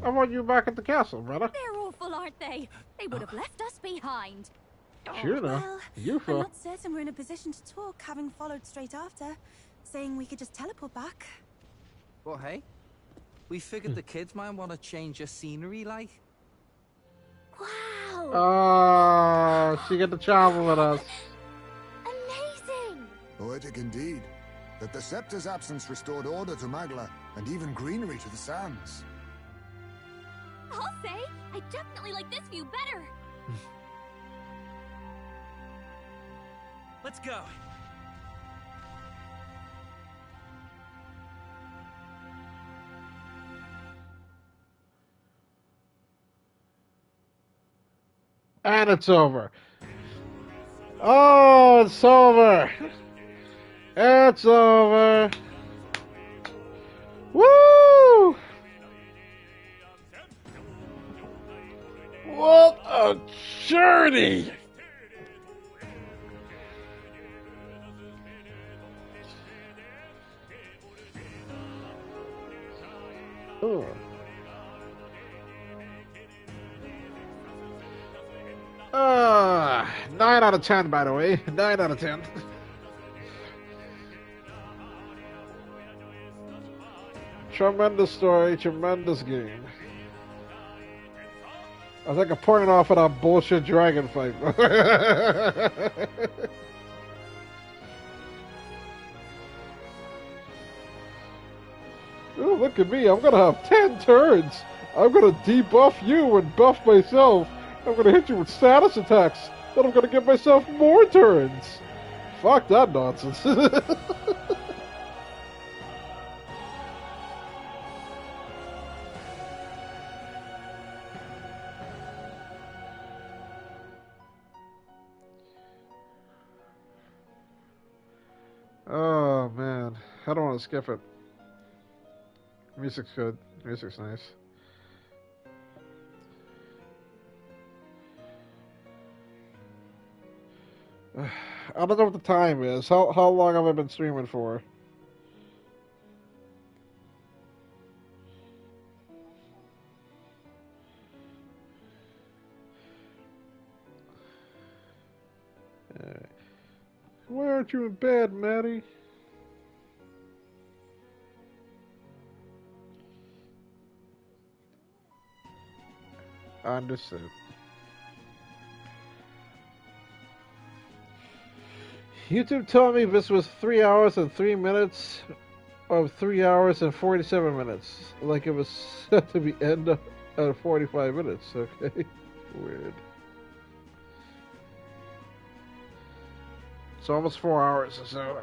I want you back at the castle, brother. They're awful, aren't they? They would have left us behind. Sure, Well, you I'm not certain we're in a position to talk, having followed straight after, saying we could just teleport back. Well, hey, we figured the kids might want to change your scenery, like. Wow! She get to travel with us. Amazing! Poetic indeed. That the Scepter's absence restored order to Magla, and even greenery to the sands. I'll say, I definitely like this view better. Let's go. And it's over. Oh, it's over. It's over. Woo! What a journey! Oh. 9 out of 10, by the way. 9 out of 10. Tremendous story, tremendous game. I think I'm pouring off of that bullshit dragon fight. Oh, look at me. I'm going to have 10 turns. I'm going to debuff you and buff myself. I'm going to hit you with status attacks. Then I'm going to give myself more turns. Fuck that nonsense. Oh, man. I don't want to skip it. Music's good. Music's nice. I don't know what the time is. How long have I been streaming for? Why aren't you in bed, Maddie? Understood. YouTube told me this was 3 hours and 3 minutes of 3 hours and 47 minutes. Like it was set to be end at 45 minutes. Okay. Weird. It's almost 4 hours or so.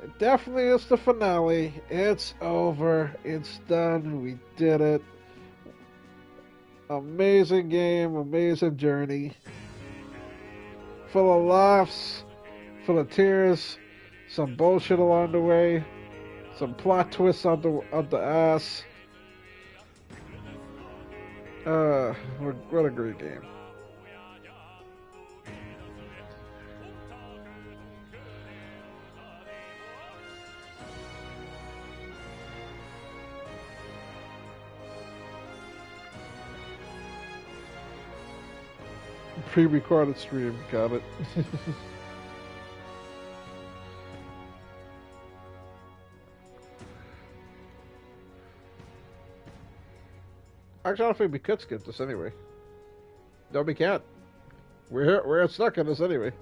It definitely is the finale. It's over. It's done. We did it. Amazing game, amazing journey. Full of laughs, full of tears, some bullshit along the way, some plot twists on the ass. What a great game. Pre-recorded stream, got it. Actually, I don't think we could skip this anyway. No, we can't. We're stuck in this anyway.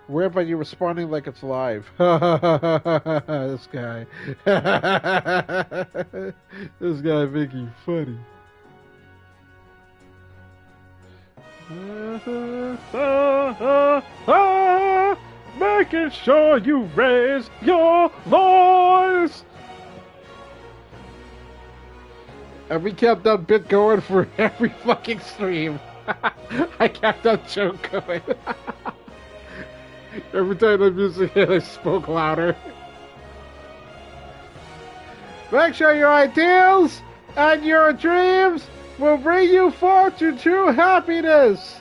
Where are you responding like it's live? This guy. This guy Vicky, funny. Making sure you raise your voice. And we kept that bit going for every fucking stream. I kept that joke going. Every time the music hit, I spoke louder. Make sure your ideals and your dreams will bring you forth to true happiness.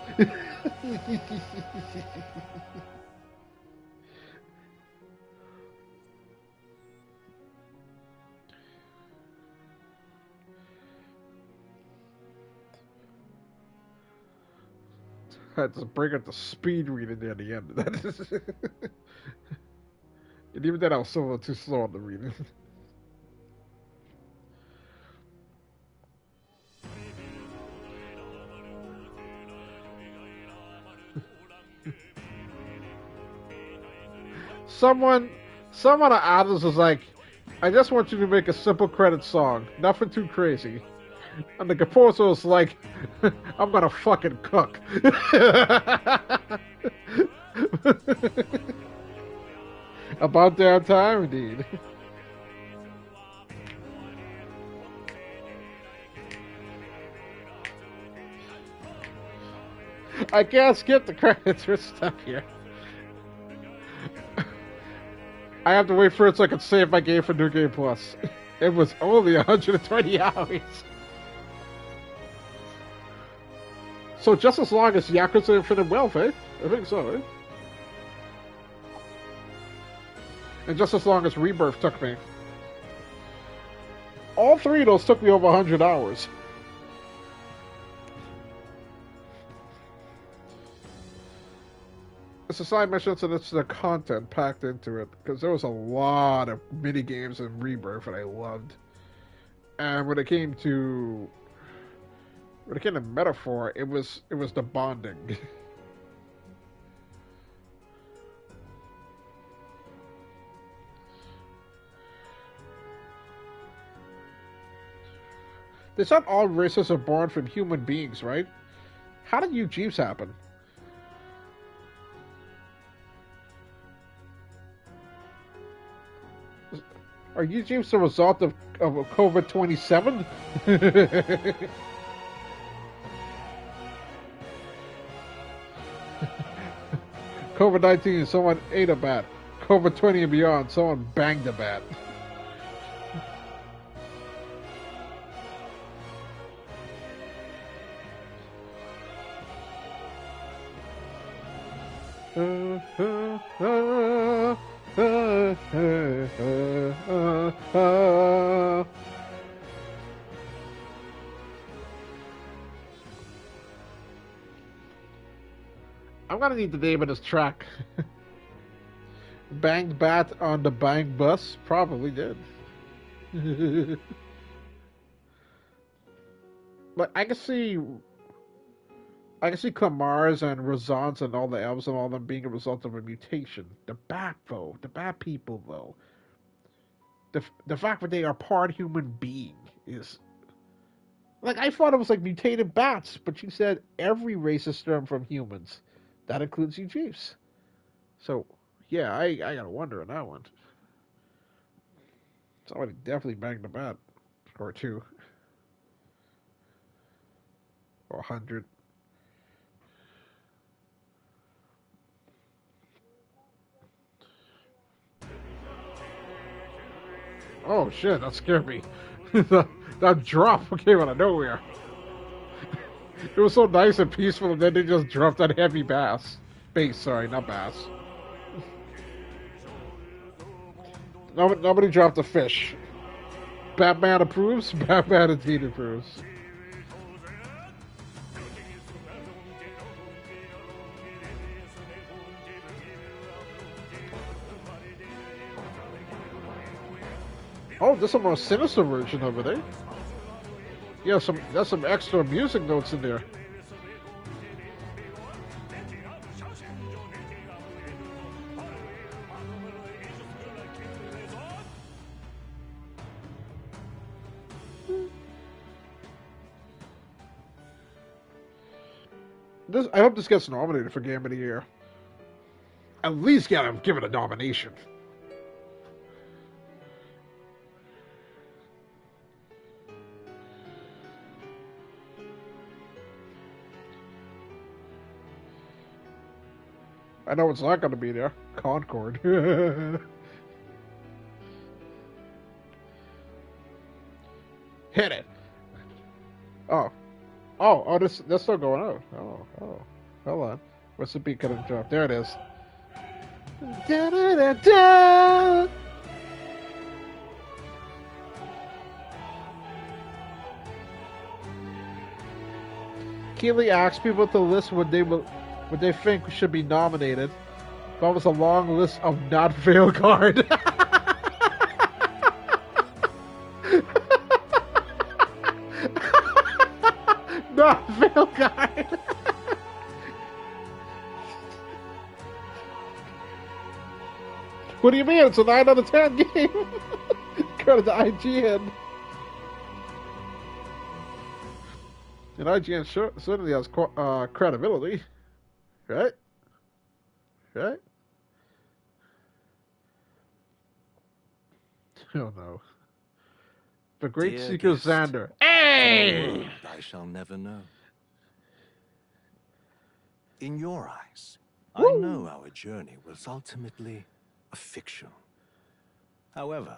I had to bring up the speed reading near the end. And even then, I was still too slow on the reading. Someone at Atlas was like, I just want you to make a simple credit song. Nothing too crazy. And the composer was like, I'm gonna fucking cook. About damn time, indeed. I can't skip the credits. We're stuck here. I have to wait for it so I can save my game for New Game Plus. It was only 120 hours. So just as long as Yakuza Infinite Wealth, eh? I think so, eh? And just as long as Rebirth took me. All three of those took me over 100 hours. It's a side mission, and it's the content packed into it. Because there was a lot of mini games in Rebirth that I loved. And when it came to Metaphor, it was the bonding. They said all races are born from human beings, right? How did you Jeeves happen? Are you Jeeves the result of COVID-27? COVID-19, someone ate a bat. COVID-20 and beyond, someone banged a bat. I'm gonna need the name of this track. Banged bat on the bang bus? Probably did. But I can see I can see Clamars and Razans and all the elves and all them being a result of a mutation. The Bat, though, the Bat people, though, the fact that they are part human being is like, I thought it was like mutated bats, but you said every race is stemmed from humans. That includes you Chiefs. So yeah, I gotta wonder on that one. Somebody definitely banged a bat or two or 100. Oh shit, that scared me. that drop came out of nowhere. It was so nice and peaceful, and then they just dropped that heavy bass. Bass, sorry, not bass. Nobody dropped a fish. Batman approves. Batman indeed approves. Oh, there's a more sinister version of it, eh? Yeah, there's some extra music notes in there. I hope this gets nominated for Game of the Year. At least give it a nomination. I know it's not going to be there. Concord. Hit it. Oh, that's still going out. Oh. Hold on. What's the beat gonna drop? There it is. Da, da, da, da. Keeley asked people to list what they think should be nominated. That was a long list of not Veilguard. Not Veilguard. What do you mean? It's a 9 out of 10 game. Go to the IGN. And IGN certainly has credibility. Right? Right? Oh no. The Great Dear Seeker guest, Xander. Hey! I shall never know. In your eyes, I know our journey was ultimately a fiction. However,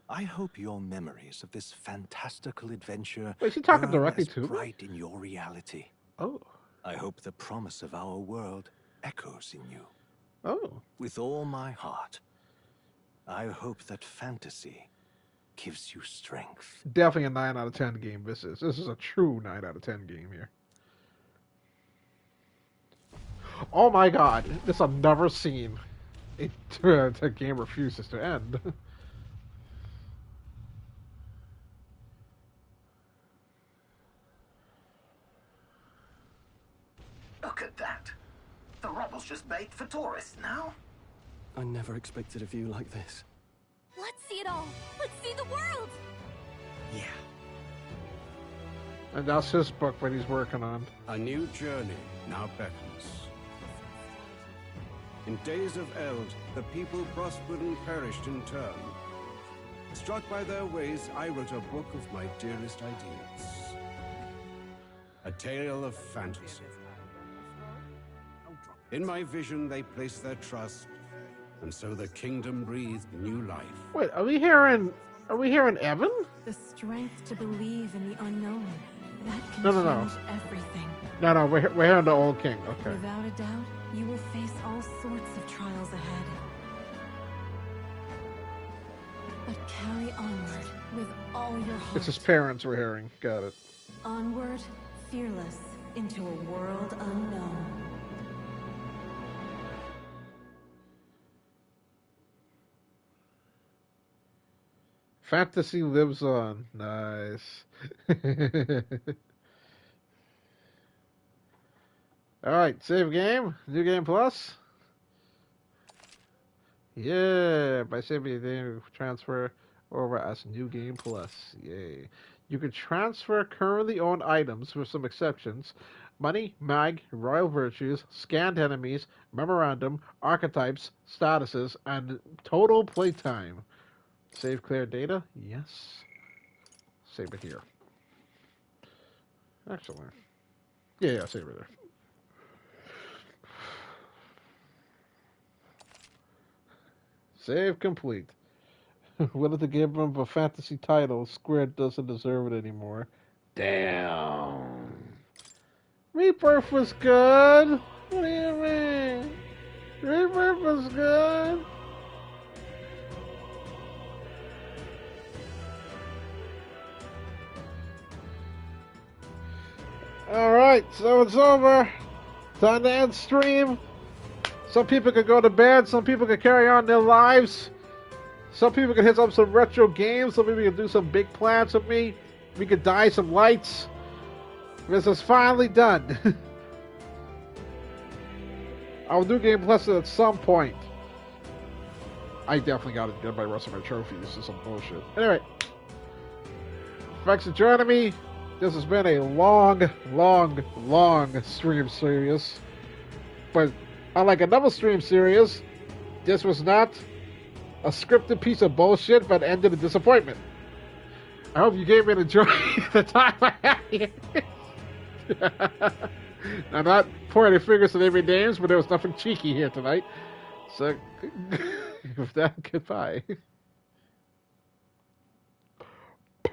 I hope your memories of this fantastical adventure Wait, is he talking burn directly as to me? bright in your reality. Oh. I hope the promise of our world echoes in you. Oh. With all my heart, I hope that fantasy gives you strength. Definitely a 9 out of 10 game. This is a true 9 out of 10 game here. Oh my god, this I've never seen. The game refuses to end. Look at that. The rubble's just bait for tourists now. I never expected a view like this. Let's see it all. Let's see the world. Yeah. And that's his book that he's working on. A new journey now beckons. In days of Eld, the people prospered and perished in turn. Struck by their ways, I wrote a book of my dearest ideas. A tale of fantasy. In my vision, they placed their trust, and so the kingdom breathed new life. Wait, are we hearing Evan? The strength to believe in the unknown. That can No. change everything. No, we're hearing the old king. Okay. Without a doubt, you will face all sorts of trials ahead. But carry onward with all your heart. It's his parents we're hearing. Got it. Onward, fearless, into a world unknown. Fantasy lives on. Nice. Alright, save game. New game plus. Yeah, by saving the game, transfer over as new game plus. Yay. You can transfer currently owned items with some exceptions. Money, mag, royal virtues, scanned enemies, memorandum, archetypes, statuses, and total playtime. Save clear data? Yes. Save it here. Excellent. Yeah, save it there. Save complete. Whether to give him a fantasy title, Square doesn't deserve it anymore. Damn. Rebirth was good. What do you mean? Rebirth was good. Alright, so it's over. Time to end stream. Some people could go to bed, some people could carry on their lives. Some people could hit up some retro games, some people could do some big plans with me. We could dye some lights. This is finally done. I'll do Game Plus at some point. I definitely gotta get my rest of my trophies. This is some bullshit. Anyway. Thanks for joining me. This has been a long stream series. But unlike another stream series, this was not a scripted piece of bullshit, but ended in disappointment. I hope you gave me the time I had here. I'm not pointing fingers at every names, but there was nothing cheeky here tonight. So, with that, goodbye.